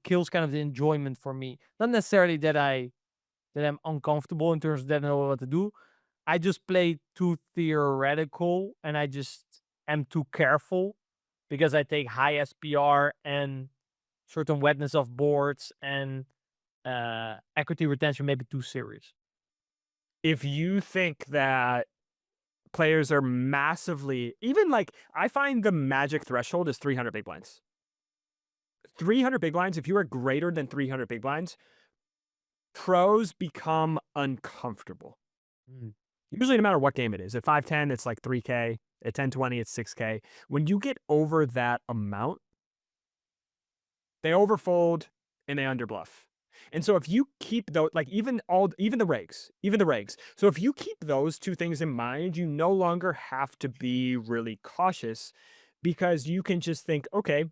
kills kind of the enjoyment for me. Not necessarily that I'm uncomfortable in terms of that I know what to do. I just play too theoretical, and I just am too careful because I take high SPR and certain wetness of boards and equity retention maybe too serious. If you think that players are massively, even like, I find the magic threshold is 300 big blinds. 300 big blinds, if you are greater than 300 big blinds, pros become uncomfortable. Usually no matter what game it is. At 5-10, it's like 3K. At 10-20, it's 6K. When you get over that amount, they overfold and they underbluff. And so if you keep those, like even the regs. So if you keep those 2 things in mind, you no longer have to be really cautious, because you can just think, okay,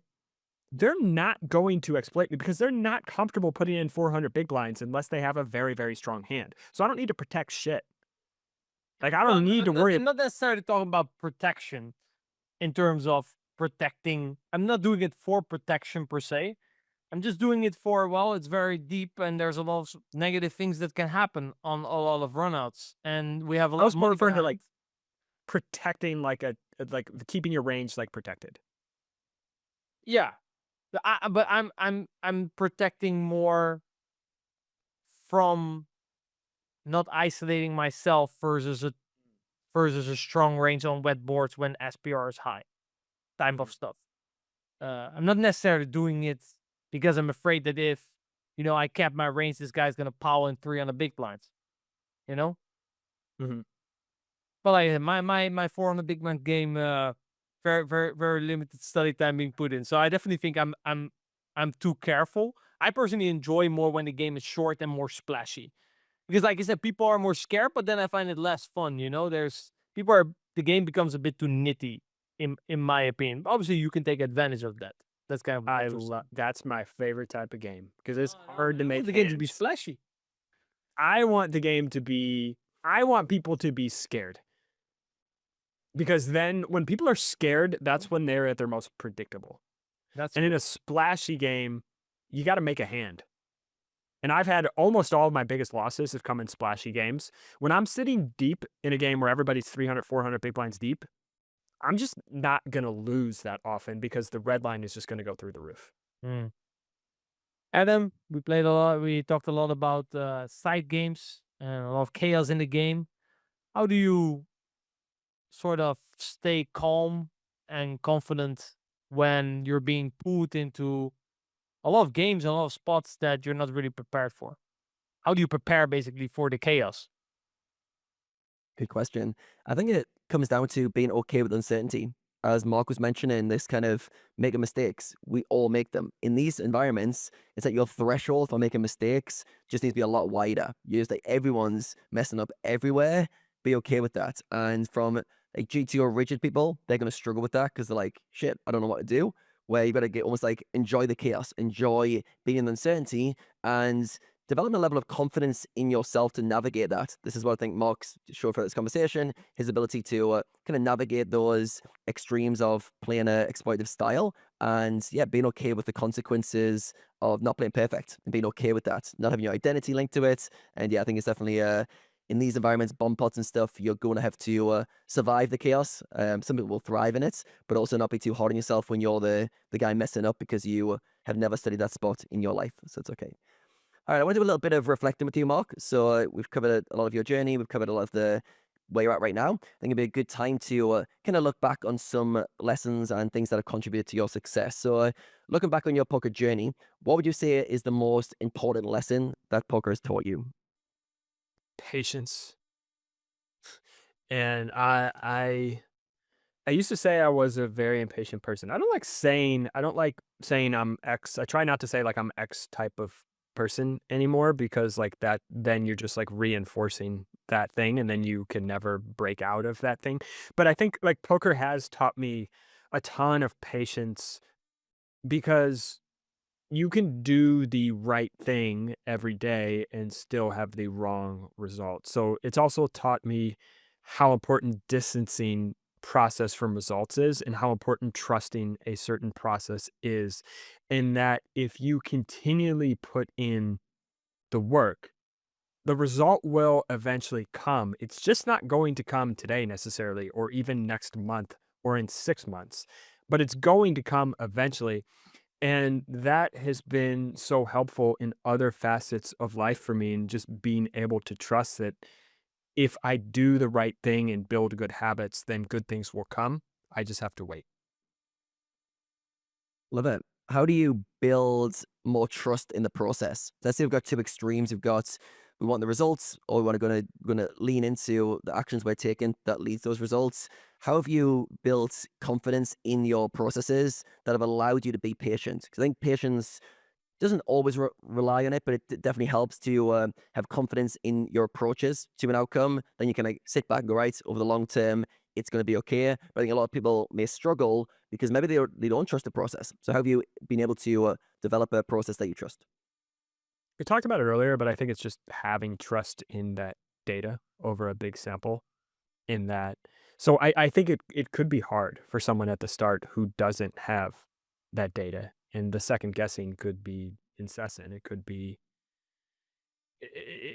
they're not going to exploit me because they're not comfortable putting in 400 big blinds unless they have a very, very strong hand. So I don't need to protect shit. Like, I don't need to worry. I'm not necessarily talking about protection in terms of protecting. I'm not doing it for protection per se. I'm just doing it for, well, it's very deep and there's a lot of negative things that can happen on a lot of runouts. And we have a I lot was of more money referring to like behind. protecting, like like keeping your range like protected. Yeah. But I'm protecting more from not isolating myself versus a strong range on wet boards when SPR is high, type of stuff. I'm not necessarily doing it because I'm afraid that if I cap my range, this guy's gonna pile in 3 on the big blinds. You know, Mhm. but like my 4 on the big blind game, very very very limited study time being put in. So I definitely think I'm too careful. I personally enjoy more when the game is short and more splashy. Because like I said, people are more scared, but then I find it less fun, There's the game becomes a bit too nitty in my opinion. Obviously, you can take advantage of that. That's kind of my two cents. That's my favorite type of game because it's No, hard to I make want the game to be hands. splashy. I want the game to be I want people to be scared. Because then when people are scared, that's when they're at their most predictable. That's And in a splashy game, you got to make a hand. And I've had almost all of my biggest losses have come in splashy games. When I'm sitting deep in a game where everybody's 300, 400 big blinds deep, I'm just not going to lose that often because the red line is just going to go through the roof. Mm. Adam, we played a lot. We talked a lot about side games and a lot of chaos in the game. How do you sort of stay calm and confident when you're being pulled into a lot of games and a lot of spots that you're not really prepared for? How do you prepare basically for the chaos? Good question. I think it comes down to being okay with uncertainty. As Mark was mentioning, this kind of making mistakes, we all make them. In these environments, it's like your threshold for making mistakes just needs to be a lot wider. You just like everyone's messing up everywhere. Be okay with that. And from like GTO rigid people, they're gonna struggle with that because they're like, shit, I don't know what to do. Where you gotta get almost like enjoy the chaos, enjoy being in uncertainty, and develop a level of confidence in yourself to navigate that. This is what I think Mark's showed for this conversation, his ability to kind of navigate those extremes of playing a exploitative style and yeah, being okay with the consequences of not playing perfect and being okay with that, not having your identity linked to it. And yeah, I think it's definitely in these environments, bomb pots and stuff, you're going to have to survive the chaos. Some people will thrive in it, but also not be too hard on yourself when you're the guy messing up because you have never studied that spot in your life. So it's okay. All right, I want to do a little bit of reflecting with you, Mark. So we've covered a lot of your journey. We've covered a lot of the where you're at right now. I think it'd be a good time to kind of look back on some lessons and things that have contributed to your success. So looking back on your poker journey, what would you say is the most important lesson that poker has taught you? Patience. And I used to say I was a very impatient person. I don't like saying I'm X. I try not to say like I'm X type of person anymore because like that then you're just like reinforcing that thing and then you can never break out of that thing. But I think like poker has taught me a ton of patience because you can do the right thing every day and still have the wrong result. So it's also taught me how important distancing process from results is and how important trusting a certain process is. In that if you continually put in the work, the result will eventually come. It's just not going to come today necessarily, or even next month or in 6 months, but it's going to come eventually. And that has been so helpful in other facets of life for me, and just being able to trust that if I do the right thing and build good habits, then good things will come. I just have to wait. Love it. How do you build more trust in the process? Let's say we've got two extremes. We want the results, or we want to gonna lean into the actions we're taking that leads those results. How have you built confidence in your processes that have allowed you to be patient? Because I think patience doesn't always rely on it, but it definitely helps to have confidence in your approaches to an outcome. Then you can like sit back and go, right, over the long term, it's going to be okay. But I think a lot of people may struggle because maybe they don't trust the process. So how have you been able to develop a process that you trust? We talked about it earlier, but I think it's just having trust in that data over a big sample. In that, so I think it could be hard for someone at the start who doesn't have that data, and the second guessing could be incessant. It could be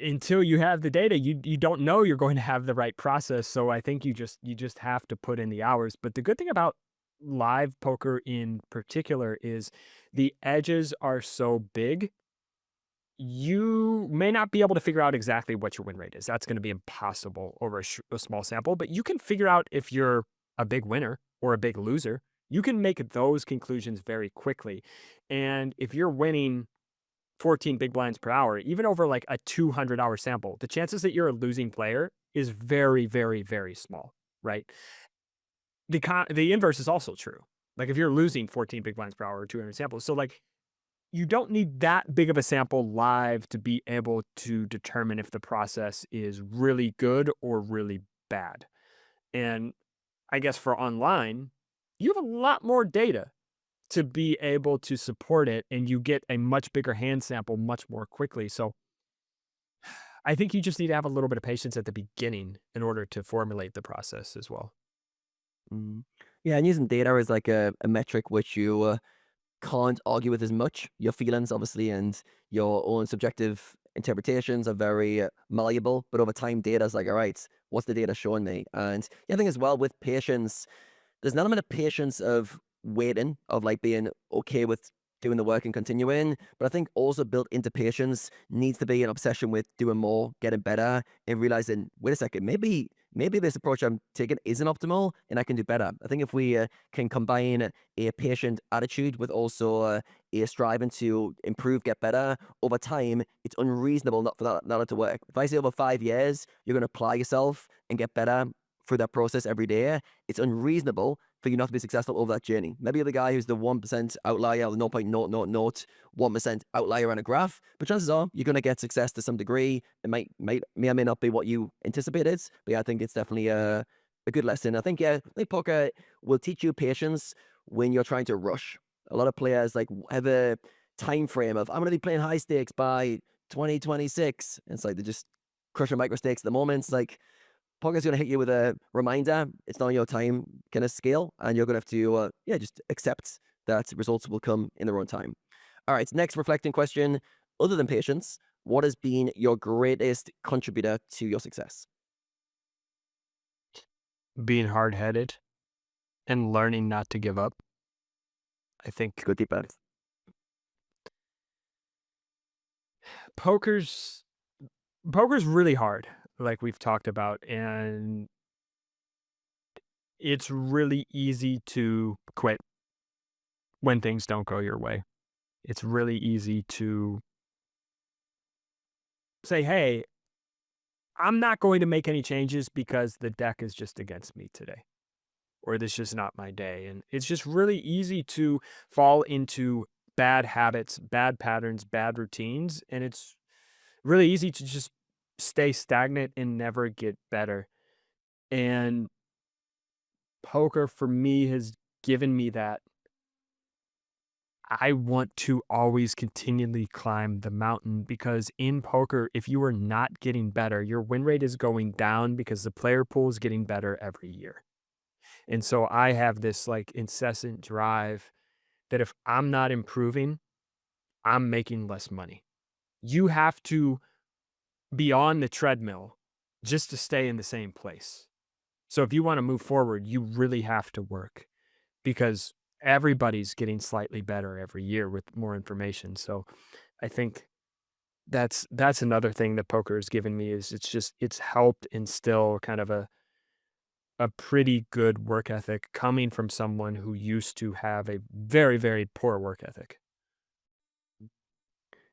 until you have the data, you don't know you're going to have the right process. So I think you just have to put in the hours. But the good thing about live poker in particular is the edges are so big, you may not be able to figure out exactly what your win rate is. That's going to be impossible over a small sample, but you can figure out if you're a big winner or a big loser. You can make those conclusions very quickly. And if you're winning 14 big blinds per hour, even over like a 200-hour sample, the chances that you're a losing player is very, very, very small, right? The inverse is also true. Like if you're losing 14 big blinds per hour or 200 samples. So like you don't need that big of a sample live to be able to determine if the process is really good or really bad. And I guess for online, you have a lot more data to be able to support it, and you get a much bigger hand sample much more quickly. So I think you just need to have a little bit of patience at the beginning in order to formulate the process as well. Mm. Yeah, and using data is like a metric which you can't argue with as much. Your feelings, obviously, and your own subjective interpretations are very malleable. But over time, data is like, all right, what's the data showing me? And yeah, I think as well with patience, there's an element of patience of waiting, of like being okay with doing the work and continuing. But I think also built into patience needs to be an obsession with doing more, getting better, and realizing, wait a second, maybe this approach I'm taking isn't optimal and I can do better. I think if we can combine a patient attitude with also a striving to improve, get better over time, it's unreasonable not for that not to work. If I say over 5 years, you're going to apply yourself and get better through that process every day, it's unreasonable for you not to be successful over that journey. Maybe you're the guy who's the 1% outlier, the 0.0001% outlier on a graph, but chances are you're going to get success to some degree. It may or may not be what you anticipated, but yeah, I think it's definitely a good lesson. I think, yeah, like poker will teach you patience when you're trying to rush. A lot of players like have a time frame of, I'm going to be playing high stakes by 2026. And it's like they're just crushing micro stakes at the moment. It's like, poker's going to hit you with a reminder. It's not on your time kind of scale, and you're going to have to, just accept that results will come in their own time. All right, next reflecting question. Other than patience, what has been your greatest contributor to your success? Being hard-headed and learning not to give up. I think Good deep breath. poker's really hard, like we've talked about, and it's really easy to quit when things don't go your way. It's really easy to say, hey, I'm not going to make any changes because the deck is just against me today, or this is just not my day. And it's just really easy to fall into bad habits, bad patterns, bad routines. And it's really easy to just stay stagnant and never get better. And poker for me has given me that. I want to always continually climb the mountain, because in poker, if you are not getting better, your win rate is going down because the player pool is getting better every year. And so I have this like incessant drive that if I'm not improving, I'm making less money. You have to be on the treadmill just to stay in the same place. So if you want to move forward, you really have to work, because everybody's getting slightly better every year with more information. So I think that's another thing that poker has given me, is it's helped instill kind of a pretty good work ethic coming from someone who used to have a very, very poor work ethic.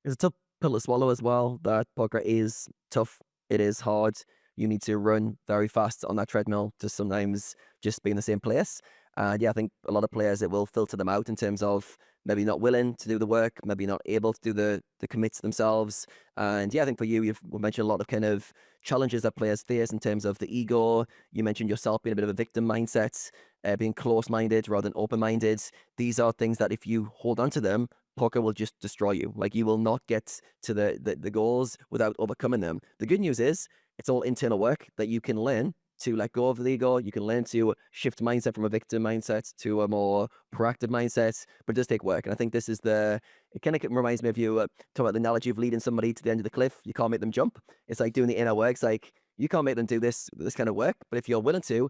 It's a tough pill to swallow as well, that poker is tough. It is hard. You need to run very fast on that treadmill to sometimes just be in the same place. And yeah, I think a lot of players, it will filter them out in terms of maybe not willing to do the work, maybe not able to do the commits themselves. And yeah, I think for you, we mentioned a lot of kind of challenges that players face in terms of the ego. You mentioned yourself being a bit of a victim mindset, being close-minded rather than open-minded. These are things that if you hold on to them, poker will just destroy you. Like, you will not get to the goals without overcoming them. The good news is it's all internal work that you can learn to let go of the ego. You can learn to shift mindset from a victim mindset to a more proactive mindset, but it does take work. And I think this is it kind of reminds me of you talk about the analogy of leading somebody to the end of the cliff. You can't make them jump. It's like doing the inner work. It's like, you can't make them do this kind of work, but if you're willing to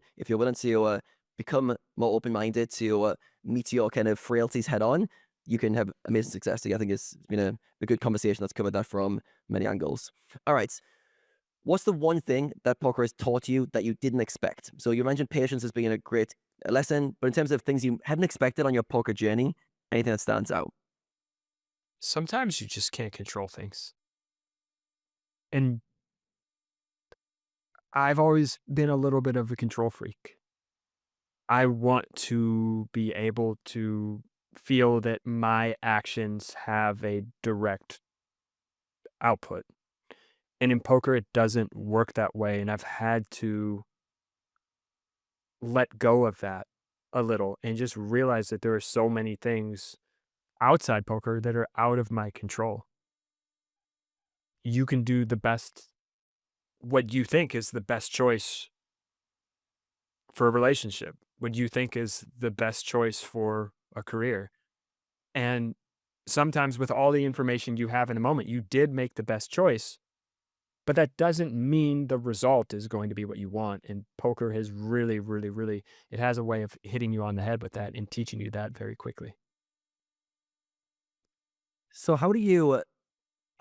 become more open-minded, to meet your kind of frailties head on, you can have amazing success. So I think it's been a good conversation that's covered that from many angles. All right. What's the one thing that poker has taught you that you didn't expect? So you mentioned patience as being a great lesson, but in terms of things you hadn't expected on your poker journey, anything that stands out? Sometimes you just can't control things. And I've always been a little bit of a control freak. I want to be able to feel that my actions have a direct output. And in poker, it doesn't work that way. And I've had to let go of that a little and just realize that there are so many things outside poker that are out of my control. You can do what you think is the best choice for a relationship, what you think is the best choice for a career. And sometimes with all the information you have in a moment, you did make the best choice, but that doesn't mean the result is going to be what you want. And poker has really, really, really, it has a way of hitting you on the head with that and teaching you that very quickly. So how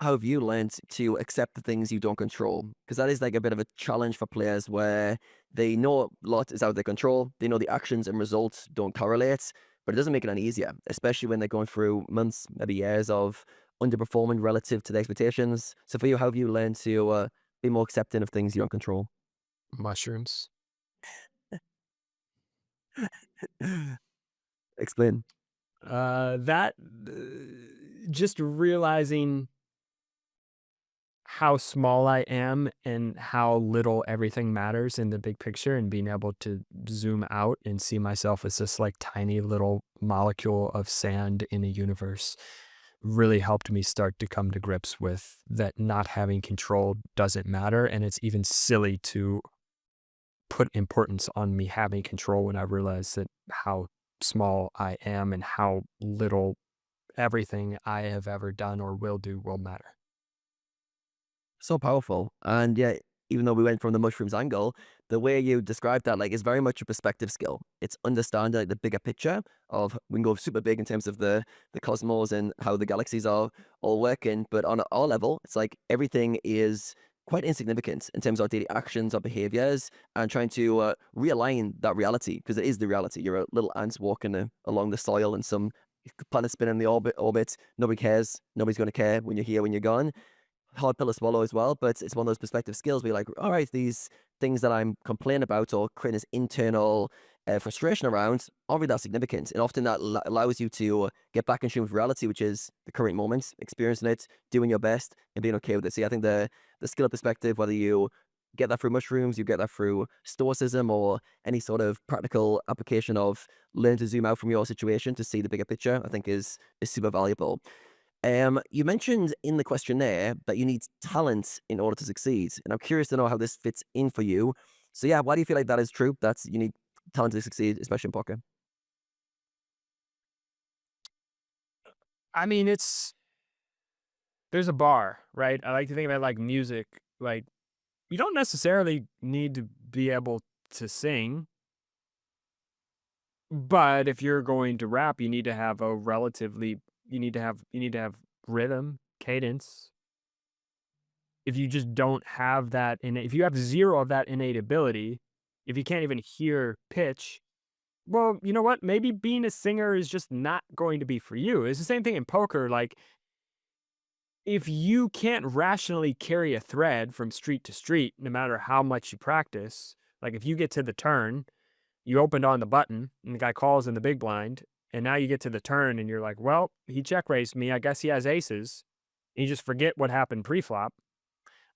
have you learned to accept the things you don't control? Because that is like a bit of a challenge for players, where they know a lot is out of their control. They know the actions and results don't correlate, but it doesn't make it any easier, especially when they're going through months, maybe years of underperforming relative to the expectations. So for you, how have you learned to be more accepting of things you don't control? Mushrooms. Explain. Just realizing how small I am and how little everything matters in the big picture, and being able to zoom out and see myself as this like tiny little molecule of sand in a universe really helped me start to come to grips with that not having control doesn't matter. And it's even silly to put importance on me having control when I realize that how small I am and how little everything I have ever done or will do will matter. So powerful. And yeah, even though we went from the mushrooms angle, the way you described that, like, is very much a perspective skill. It's understanding like the bigger picture of, we can go super big in terms of the cosmos and how the galaxies are all working, but on our level, it's like everything is quite insignificant in terms of our daily actions, our behaviors, and trying to realign that reality, because it is the reality. You're a little ant walking along the soil, and some planet spinning in the orbit. Nobody cares. Nobody's going to care when you're here, when you're gone. Hard pill to swallow as well, but it's one of those perspective skills where you're like, all right, these things that I'm complaining about or creating this internal frustration around aren't really that significant. And often that allows you to get back in tune with reality, which is the current moment, experiencing it, doing your best, and being okay with it. So yeah, I think the skill of perspective, whether you get that through mushrooms, you get that through stoicism, or any sort of practical application of learn to zoom out from your situation to see the bigger picture, I think is super valuable. You mentioned in the questionnaire that you need talent in order to succeed, and I'm curious to know how this fits in for you. So yeah, why do you feel like that is true? That's, you need talent to succeed, especially in poker. I mean, there's a bar, right? I like to think about like music. Like, you don't necessarily need to be able to sing, but if you're going to rap, you need to have you need to have rhythm, cadence. If you just don't have that if you have zero of that innate ability, if you can't even hear pitch, well, you know what? Maybe being a singer is just not going to be for you. It's the same thing in poker. Like, if you can't rationally carry a thread from street to street, no matter how much you practice, like if you get to the turn You opened on the button, and the guy calls in the big blind, and now you get to the turn, and you're like, well, he check raised me. I guess he has aces. And you just forget what happened pre-flop.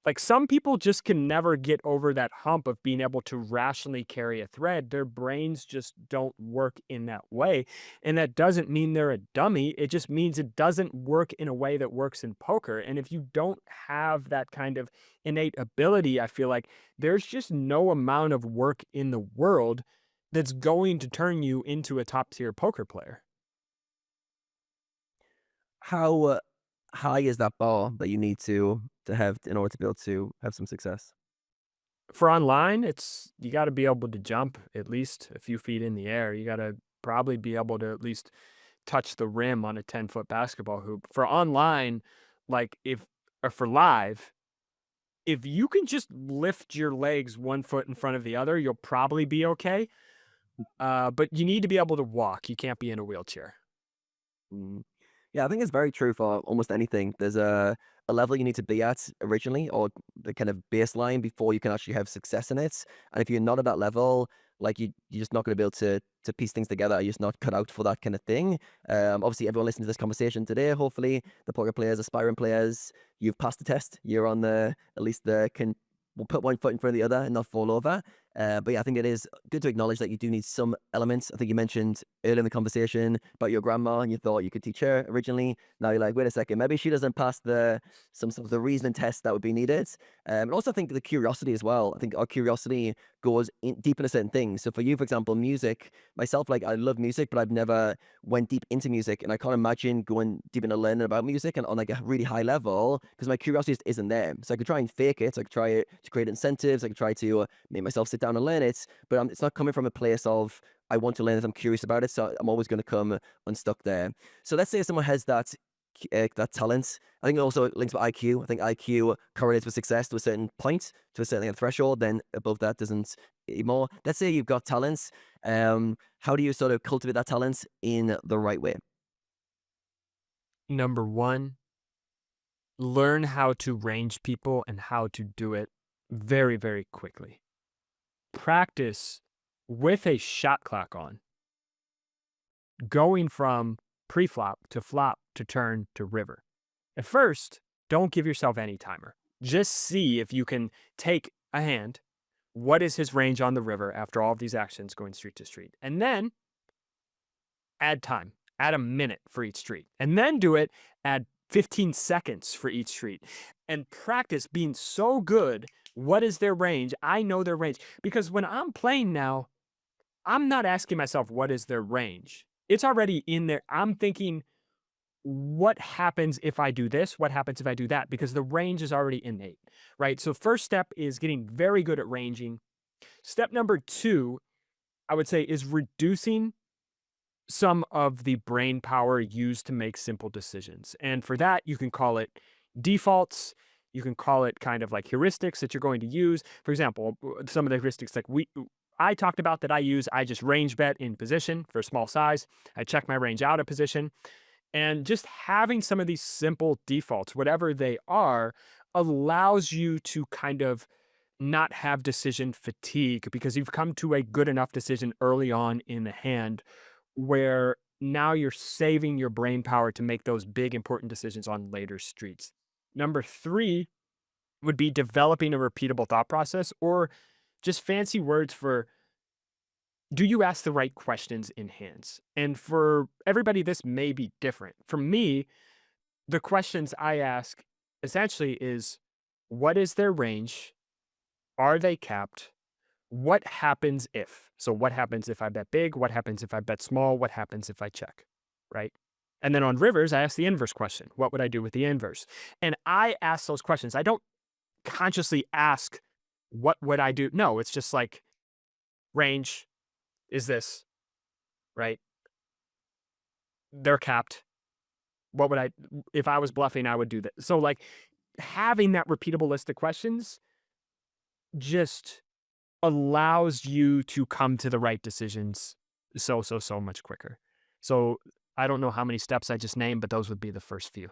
Like, some people just can never get over that hump of being able to rationally carry a thread. Their brains just don't work in that way. And that doesn't mean they're a dummy. It just means it doesn't work in a way that works in poker. And if you don't have that kind of innate ability, I feel like there's just no amount of work in the world that's going to turn you into a top tier poker player. How high is that bar that you need to have in order to be able to have some success? For online, it's you got to be able to jump at least a few feet in the air. You got to probably be able to at least touch the rim on a 10-foot basketball hoop. For online, like if or for live, if you can just lift your legs 1 foot in front of the other, you'll probably be okay. But you need to be able to walk. You can't be in a wheelchair. Mm. Yeah, I think it's very true for almost anything. There's a level you need to be at originally, or the kind of baseline before you can actually have success in it. And if you're not at that level, like you're just not going to be able to piece things together. You're just not cut out for that kind of thing. Obviously, everyone listening to this conversation today, hopefully, the poker players, aspiring players, you've passed the test. You're on the at least the can will put one foot in front of the other and not fall over. But yeah, I think it is good to acknowledge that you do need some elements. I think you mentioned earlier in the conversation about your grandma and you thought you could teach her originally. Now you're like, wait a second, maybe she doesn't pass some sort of the reasoning test that would be needed. And also I think the curiosity as well. I think our curiosity goes deep into certain things. So for you, for example, music, myself, like I love music, but I've never went deep into music, and I can't imagine going deep into learning about music and on like a really high level because my curiosity just isn't there. So I could try and fake it. I could try to create incentives. I could try to make myself sit down and learn it, but it's not coming from a place of I want to learn it. I'm curious about it, so I'm always going to come unstuck there. So let's say someone has that talent. I think it also links with IQ. I think IQ correlates with success to a certain point, to a certain threshold. Then above that doesn't anymore. Let's say you've got talents. How do you sort of cultivate that talent in the right way? Number one, learn how to range people and how to do it very, very quickly. Practice with a shot clock on, going from pre-flop to flop to turn to river. At first, don't give yourself any timer. Just see if you can take a hand. What is his range on the river after all of these actions going street to street? And then add time. Add a minute for each street. And then do it, add 15 seconds for each street. And practice being so good. What is their range? I know their range. Because when I'm playing now, I'm not asking myself, what is their range? It's already in there. I'm thinking, what happens if I do this? What happens if I do that? Because the range is already innate, right? So first step is getting very good at ranging. Step number 2, I would say, is reducing some of the brain power used to make simple decisions. And for that, you can call it defaults. You can call it kind of like heuristics that you're going to use. For example, some of the heuristics like I talked about that I just range bet in position for small size. I check my range out of position. And just having some of these simple defaults, whatever they are, allows you to kind of not have decision fatigue because you've come to a good enough decision early on in the hand where now you're saving your brain power to make those big important decisions on later streets. Number 3 would be developing a repeatable thought process, or just fancy words for, do you ask the right questions in hands? And for everybody, this may be different. For me, the questions I ask essentially is, what is their range? Are they capped? What happens if? So what happens if I bet big? What happens if I bet small? What happens if I check, right? And then on rivers, I ask the inverse question. What would I do with the inverse? And I ask those questions. I don't consciously ask, what would I do? No, it's just like, range is this, right? They're capped. What would I, if I was bluffing, I would do that. So like having that repeatable list of questions just allows you to come to the right decisions so much quicker. So I don't know how many steps I just named, but those would be the first few.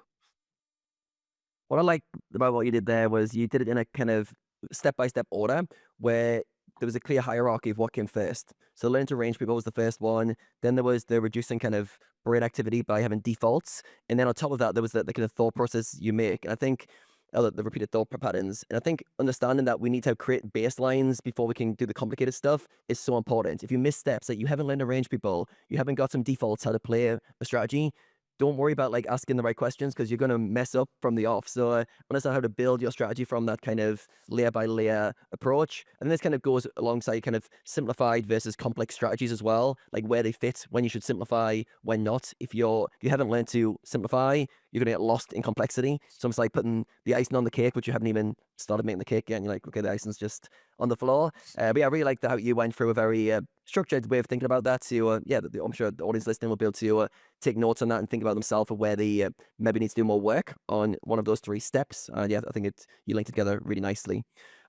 What I like about what you did there was you did it in a kind of step-by-step order where there was a clear hierarchy of what came first. So learning to range people was the first one. Then there was the reducing kind of brain activity by having defaults. And then on top of that, there was the kind of thought process you make. And I think the repeated thought patterns. And I think understanding that we need to create baselines before we can do the complicated stuff is so important. If you miss steps, that you haven't learned to range people, you haven't got some defaults how to play a strategy, don't worry about like asking the right questions because you're going to mess up from the off. So understand how to build your strategy from that kind of layer by layer approach. And this kind of goes alongside kind of simplified versus complex strategies as well, like where they fit, when you should simplify, when not. If you haven't learned to simplify, you're going to get lost in complexity. So it's like putting the icing on the cake, but you haven't even started making the cake yet. And you're like, okay, the icing's just on the floor. But yeah, I really like how you went through a very structured way of thinking about that. So yeah, I'm sure the audience listening will be able to take notes on that and think about themselves or where they maybe need to do more work on one of those 3 steps. Yeah, I think you linked together really nicely.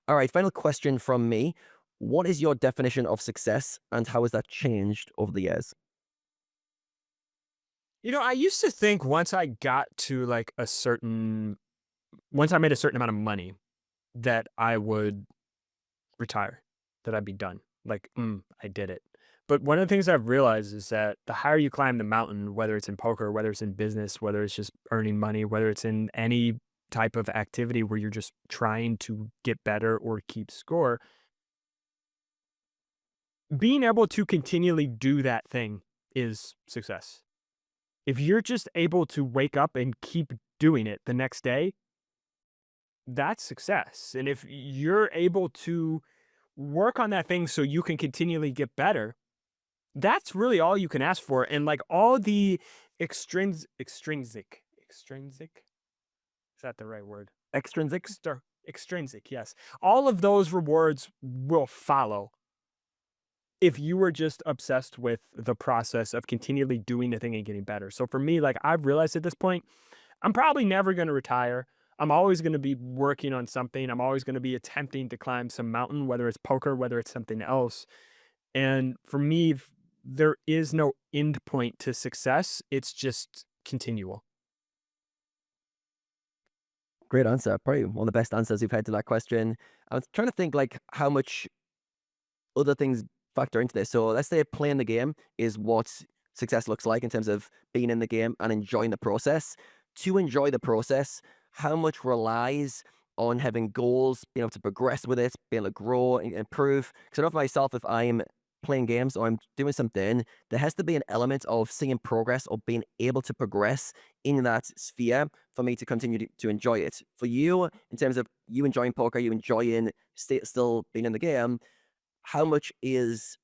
All right, final question from me. What is your definition of success and how has that changed over the years? I used to think once I got to like once I made a certain amount of money that I would retire, that I'd be done. Like, I did it. But one of the things I've realized is that the higher you climb the mountain, whether it's in poker, whether it's in business, whether it's just earning money, whether it's in any type of activity where you're just trying to get better or keep score, being able to continually do that thing is success. If you're just able to wake up and keep doing it the next day, that's success. And if you're able to work on that thing so you can continually get better, that's really all you can ask for. And like all the extrinsic, is that the right word? Extrinsic? Extrinsic, yes. All of those rewards will follow if you were just obsessed with the process of continually doing the thing and getting better. So for me, like I've realized at this point, I'm probably never going to retire. I'm always going to be working on something. I'm always going to be attempting to climb some mountain, whether it's poker, whether it's something else. And for me, there is no end point to success. It's just continual. Great answer. Probably one of the best answers we've had to that question. I was trying to think like how much other things factor into this. So let's say playing the game is what success looks like in terms of being in the game and enjoying the process. To enjoy the process, how much relies on having goals, being able to progress with it, being able to grow and improve? Because I know for myself, if I'm playing games or I'm doing something, there has to be an element of seeing progress or being able to progress in that sphere for me to continue to enjoy it. For you, in terms of you enjoying poker, you enjoying still being in the game, how much is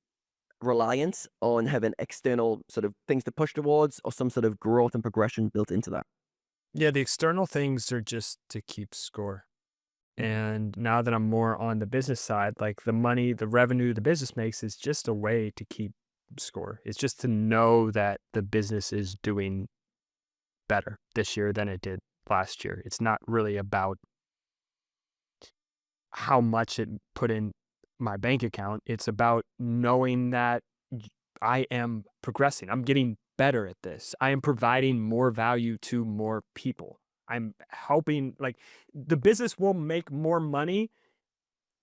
reliant on having external sort of things to push towards or some sort of growth and progression built into that? Yeah, the external things are just to keep score. And now that I'm more on the business side, like the money, the revenue the business makes is just a way to keep score. It's just to know that the business is doing better this year than it did last year. It's not really about how much it put in my bank account. It's about knowing that I am progressing. I'm getting better at this. I am providing more value to more people. I'm helping, like the business will make more money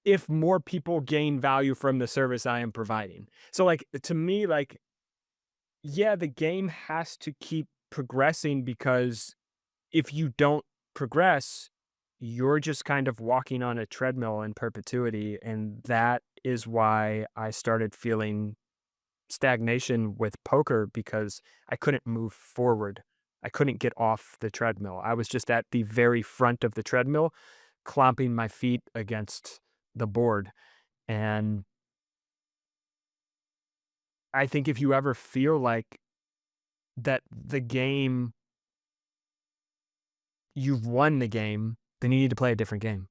if more people gain value from the service I am providing. So like to me, like, yeah, the game has to keep progressing because if you don't progress, you're just kind of walking on a treadmill in perpetuity. And that is why I started feeling stagnation with poker because I couldn't move forward. I couldn't get off the treadmill. I was just at the very front of the treadmill, clomping my feet against the board. And I think if you ever feel like that you've won the game, then you need to play a different game.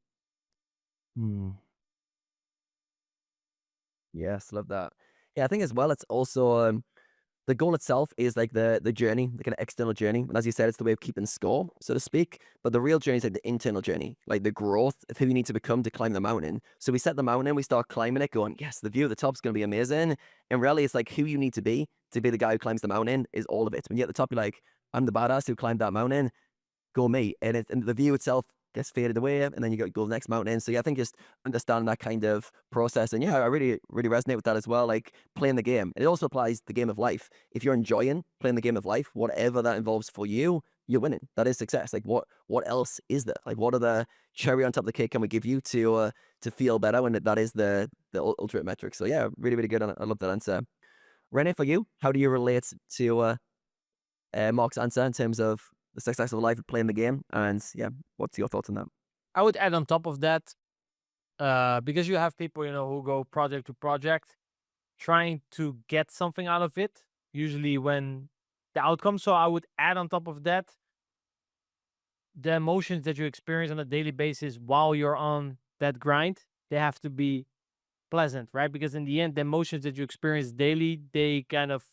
Yes, love that. Yeah, I think as well, it's also the goal itself is like the journey, the kind of external journey. And as you said, it's the way of keeping score, so to speak. But the real journey is like the internal journey, like the growth of who you need to become to climb the mountain. So we set the mountain, we start climbing it, going, yes, the view at the top is going to be amazing. And really, it's like who you need to be the guy who climbs the mountain is all of it. When you're at the top, you're like, I'm the badass who climbed that mountain. Go me. And the view itself gets faded away, and then you go the next mountain in. So yeah, I think just understanding that kind of process, and yeah, I really resonate with that as well. Like playing the game, it also applies to the game of life. If you're enjoying playing the game of life, whatever that involves for you, you're winning. That is success. Like what else is there? Like what are the cherry on top of the cake can we give you to feel better when that is the ultimate metric? So yeah, really good. And I love that answer. Rene, for you, how do you relate to Marc's answer in terms of the success of life of playing the game? And yeah, what's your thoughts on that? I would add on top of that, because you have people, who go project to project trying to get something out of it, usually when the outcome. So I would add on top of that, the emotions that you experience on a daily basis while you're on that grind, they have to be pleasant, right? Because in the end, the emotions that you experience daily, they kind of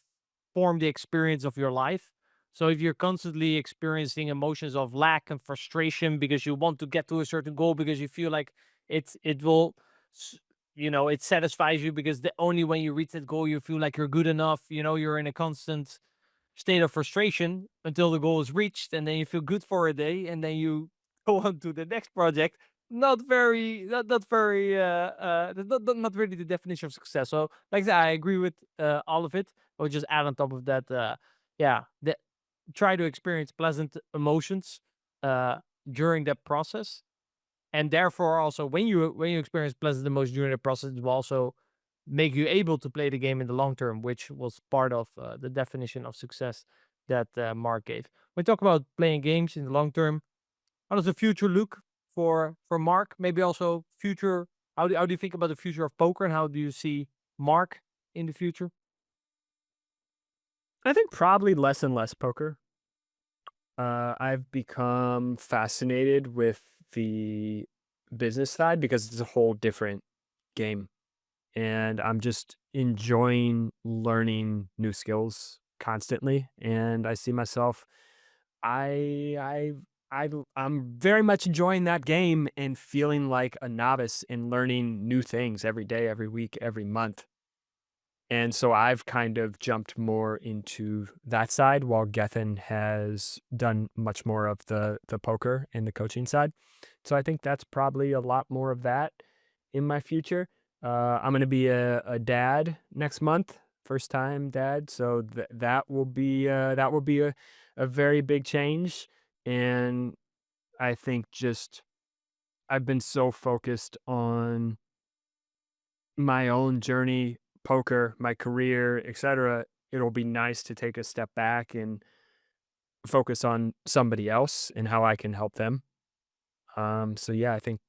form the experience of your life. So if you're constantly experiencing emotions of lack and frustration because you want to get to a certain goal, because you feel like it will, it satisfies you, because only when you reach that goal you feel like you're good enough. You're in a constant state of frustration until the goal is reached, and then you feel good for a day, and then you go on to the next project. Not really the definition of success. So like that, I agree with all of it. I would just add on top of that, try to experience pleasant emotions during that process, and therefore also when you experience pleasant emotions during the process, it will also make you able to play the game in the long term, which was part of the definition of success that Marc gave. When we talk about playing games in the long term, how does the future look for Marc? Maybe also future. How do you think about the future of poker, and how do you see Marc in the future? I think probably less and less poker. I've become fascinated with the business side because it's a whole different game. And I'm just enjoying learning new skills constantly. And I see myself, I'm very much enjoying that game and feeling like a novice and learning new things every day, every week, every month. And so I've kind of jumped more into that side, while Gethin has done much more of the poker and the coaching side. So I think that's probably a lot more of that in my future. I'm going to be a dad next month, first time dad. So that will be a very big change. And I think just I've been so focused on my own journey, poker, my career, etc. It'll be nice to take a step back and focus on somebody else and how I can help them. So yeah, I think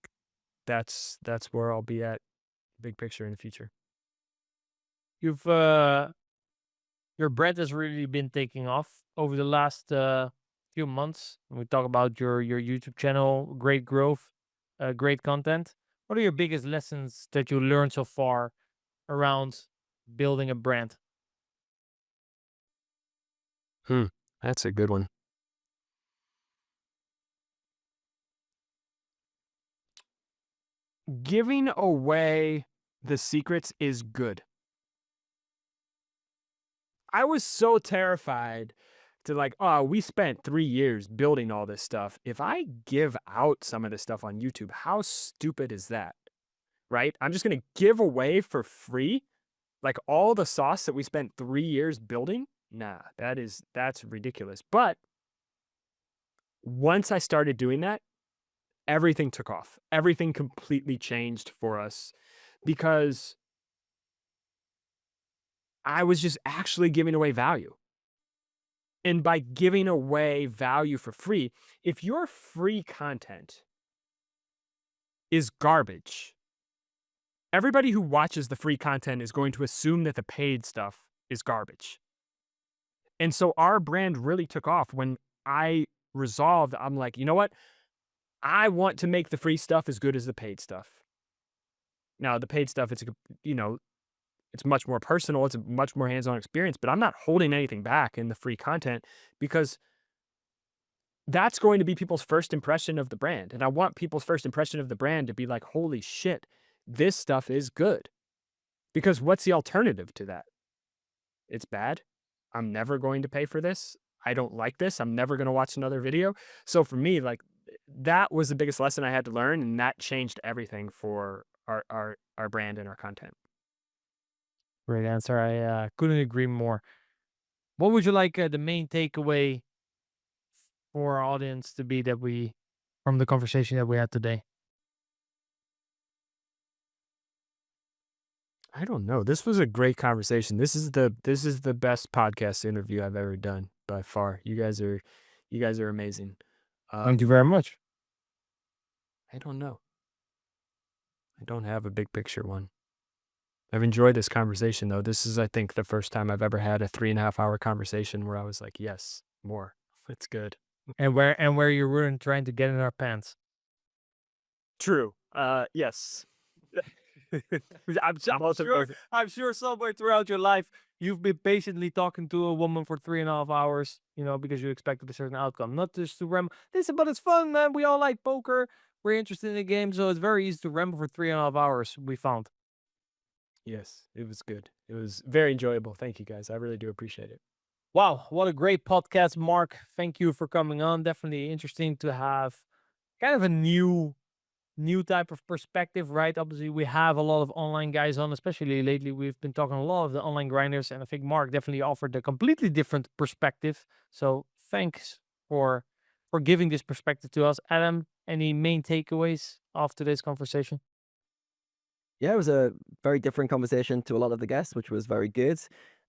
that's where I'll be at, big picture in the future. You've your brand has really been taking off over the last few months. We talk about your YouTube channel, great growth, great content. What are your biggest lessons that you learned so far around building a brand? That's a good one. Giving away the secrets is good. I was so terrified to we spent 3 years building all this stuff. If I give out some of this stuff on YouTube, how stupid is that? Right? I'm just going to give away for free, like all the sauce that we spent 3 years building? Nah, that's ridiculous. But once I started doing that, everything took off. Everything completely changed for us because I was just actually giving away value. And by giving away value for free, if your free content is garbage, everybody who watches the free content is going to assume that the paid stuff is garbage. And so our brand really took off when I resolved, I'm like, you know what? I want to make the free stuff as good as the paid stuff. Now, the paid stuff, it's much more personal. It's a much more hands-on experience, but I'm not holding anything back in the free content because that's going to be people's first impression of the brand. And I want people's first impression of the brand to be like, holy shit, this stuff is good. Because what's the alternative to that? It's bad. I'm never going to pay for this. I don't like this. I'm never going to watch another video. So for me, like, that was the biggest lesson I had to learn, and that changed everything for our brand and our content. Great answer. I couldn't agree more. What would you like the main takeaway for our audience to be from the conversation that we had today? I don't know. This was a great conversation. This is the best podcast interview I've ever done by far. You guys are amazing. Thank you very much. I don't know. I don't have a big picture one. I've enjoyed this conversation though. This is, I think, the first time I've ever had a 3.5 hour conversation where I was like, yes, more. It's good. And where you weren't trying to get in our pants. True. Yes. I'm sure somewhere throughout your life you've been patiently talking to a woman for 3.5 hours, because you expected a certain outcome. Not just to ramble. Listen, but it's fun, man. We all like poker. We're interested in the game, so it's very easy to ramble for 3.5 hours. We found. Yes, it was good. It was very enjoyable. Thank you guys. I really do appreciate it. Wow, what a great podcast, Marc. Thank you for coming on. Definitely interesting to have kind of a new type of perspective, right? Obviously, we have a lot of online guys on, especially lately. We've been talking a lot of the online grinders, and I think Marc definitely offered a completely different perspective. So thanks for giving this perspective to us. Adam, any main takeaways of today's conversation? Yeah, it was a very different conversation to a lot of the guests, which was very good.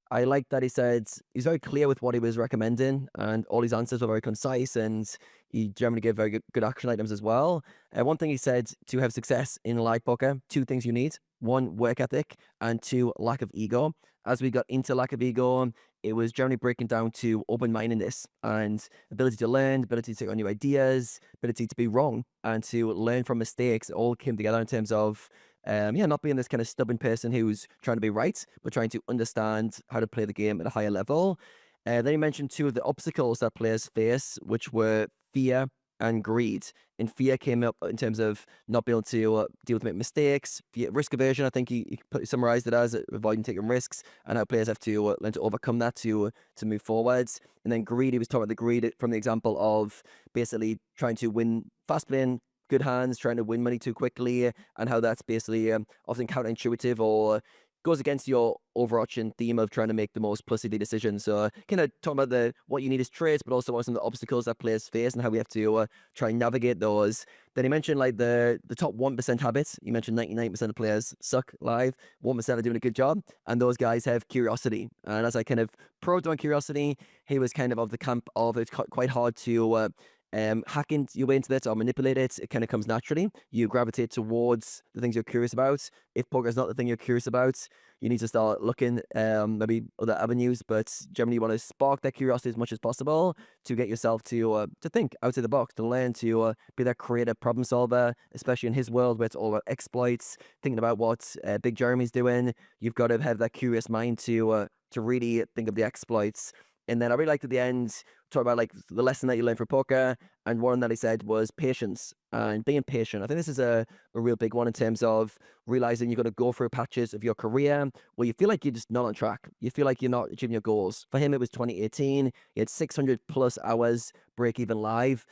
I liked that he said he's very clear with what he was recommending, and all his answers were very concise, and he generally gave very good action items as well. One thing he said, to have success in live poker, two things you need: one, work ethic, and two, lack of ego. As we got into lack of ego, it was generally breaking down to open-mindedness and ability to learn, ability to take on new ideas, ability to be wrong, and to learn from mistakes. It all came together in terms of not being this kind of stubborn person who's trying to be right, but trying to understand how to play the game at a higher level. Then he mentioned two of the obstacles that players face, which were fear and greed. And fear came up in terms of not being able to deal with mistakes. Risk aversion, I think he summarized it as avoiding taking risks, and how players have to learn to overcome that to move forwards. And then greed, he was talking about the greed from the example of basically trying to win fast playing good hands, trying to win money too quickly, and how that's basically often counterintuitive or goes against your overarching theme of trying to make the most plus-y decisions. So kind of talking about what you need is traits, but also what some of the obstacles that players face and how we have to try and navigate those. Then he mentioned like the top 1% habits. He mentioned 99% of players suck live, 1% are doing a good job, and those guys have curiosity. And as I kind of probed on curiosity, he was kind of the camp of it's quite hard to hacking your way into this or manipulate it. It kind of comes naturally. You gravitate towards the things you're curious about. If poker is not the thing you're curious about, you need to start looking maybe other avenues. But generally, you want to spark that curiosity as much as possible to get yourself to think outside the box, to learn to be that creative problem solver. Especially in his world where it's all about exploits, thinking about what Big Jeremy's doing. You've got to have that curious mind to really think of the exploits. And then I really liked at the end, talk about like the lesson that you learned from poker. And one that he said was patience and being patient. I think this is a real big one in terms of realizing you're going to go through patches of your career where you feel like you're just not on track. You feel like you're not achieving your goals. For him, it was 2018. He had 600 plus hours break even live.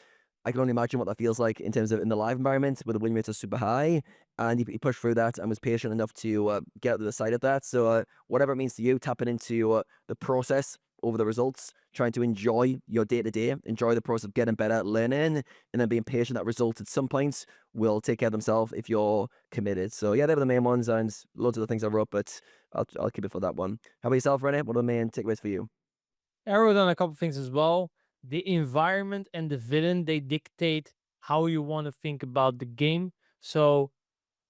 I can only imagine what that feels like in terms of in the live environment where the win rates are super high. And he pushed through that and was patient enough to get to the side of that. So whatever it means to you, tapping into the process over the results, trying to enjoy your day-to-day, enjoy the process of getting better, learning, and then being patient. That results at some points will take care of themselves if you're committed. So yeah, they were the main ones, and loads of the things I wrote, but I'll keep it for that one. How about yourself, Rene? What are the main takeaways for you? I wrote down a couple things as well. The environment and the villain, they dictate how you want to think about the game. So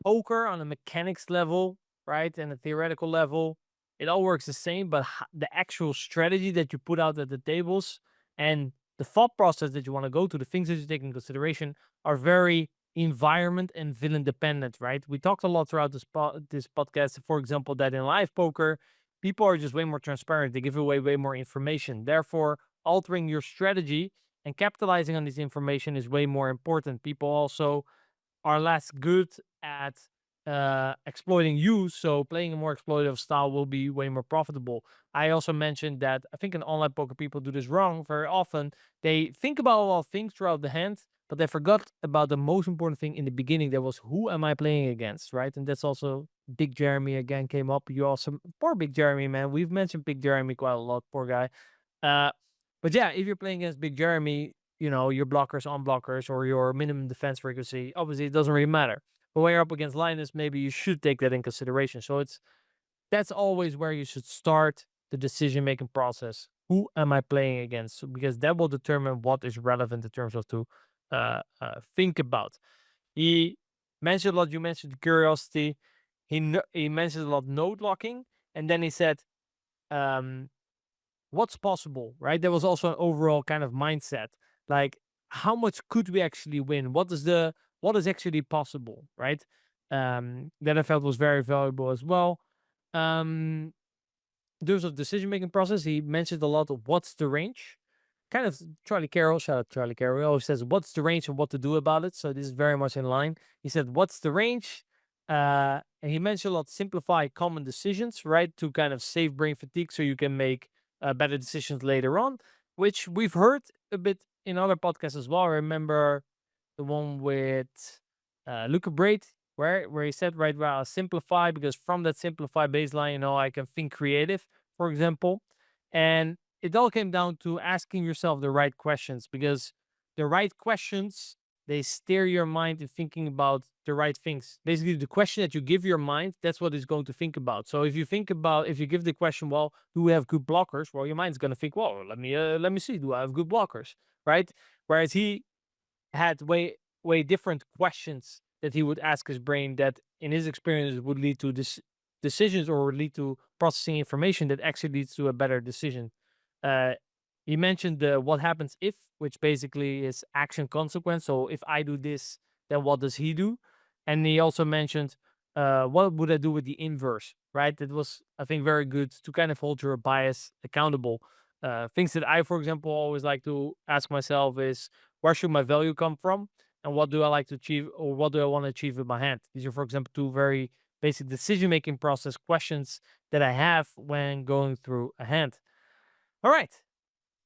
poker on a mechanics level, right, and a theoretical level, it all works the same, but the actual strategy that you put out at the tables and the thought process that you want to go to, the things that you take in consideration are very environment and villain dependent, right? We talked a lot throughout this podcast, for example, that in live poker, people are just way more transparent. They give away way more information. Therefore, altering your strategy and capitalizing on this information is way more important. People also are less good at exploiting you, so playing a more exploitative style will be way more profitable. I also mentioned that I think in online poker people do this wrong very often. They think about a lot of things throughout the hand, but they forgot about the most important thing in the beginning. That was, who am I playing against, right? And that's also Big Jeremy again came up. You also, poor Big Jeremy, man. We've mentioned Big Jeremy quite a lot, poor guy. But yeah, if you're playing against Big Jeremy, you know, your blockers, unblockers, or your minimum defense frequency, obviously it doesn't really matter. But when you're up against Linus, maybe you should take that in consideration. So that's always where you should start the decision-making process. Who am I playing against? Because that will determine what is relevant in terms of to think about. He mentioned a lot. You mentioned the curiosity. He mentioned a lot node locking, and then he said, what's possible, right? There was also an overall kind of mindset, like how much could we actually win? What is actually possible, right? That I felt was very valuable as well. In terms of decision-making process, he mentioned a lot of what's the range. Kind of Charlie Carroll, shout out Charlie Carroll, he always says, what's the range and what to do about it? So this is very much in line. He said, what's the range? And he mentioned a lot, simplify common decisions, right? To kind of save brain fatigue so you can make better decisions later on, which we've heard a bit in other podcasts as well. I remember the one with Luca Braid, where he said, right, well, I'll simplify, because from that simplified baseline, you know, I can think creative, for example. And it all came down to asking yourself the right questions, because the right questions, they steer your mind in thinking about the right things. Basically, the question that you give your mind, that's what it's going to think about. So if you give the question, well, do we have good blockers? Well, your mind's going to think, well, let me see, do I have good blockers, right? Whereas he had way different questions that he would ask his brain that in his experience would lead to decisions, or would lead to processing information that actually leads to a better decision. He mentioned the what happens if, which basically is action consequence. So if I do this, then what does he do? And he also mentioned what would I do with the inverse, right? That was, I think, very good to kind of hold your bias accountable. Things that I, for example, always like to ask myself is, where should my value come from? And what do I like to achieve, or what do I want to achieve with my hand? These are, for example, two very basic decision-making process questions that I have when going through a hand. All right,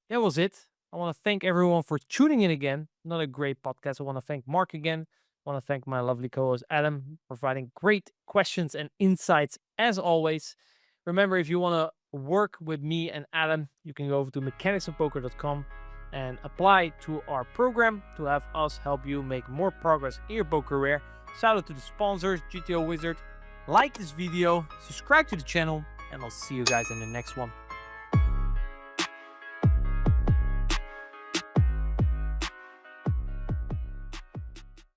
that was it. I want to thank everyone for tuning in again. Another great podcast. I want to thank Marc again. I want to thank my lovely co-host Adam, providing great questions and insights as always. Remember, if you want to work with me and Adam, you can go over to mechanicsofpoker.com and apply to our program to have us help you make more progress in your poker career. Shout out to the sponsors, GTO Wizard. Like this video, subscribe to the channel, and I'll see you guys in the next one.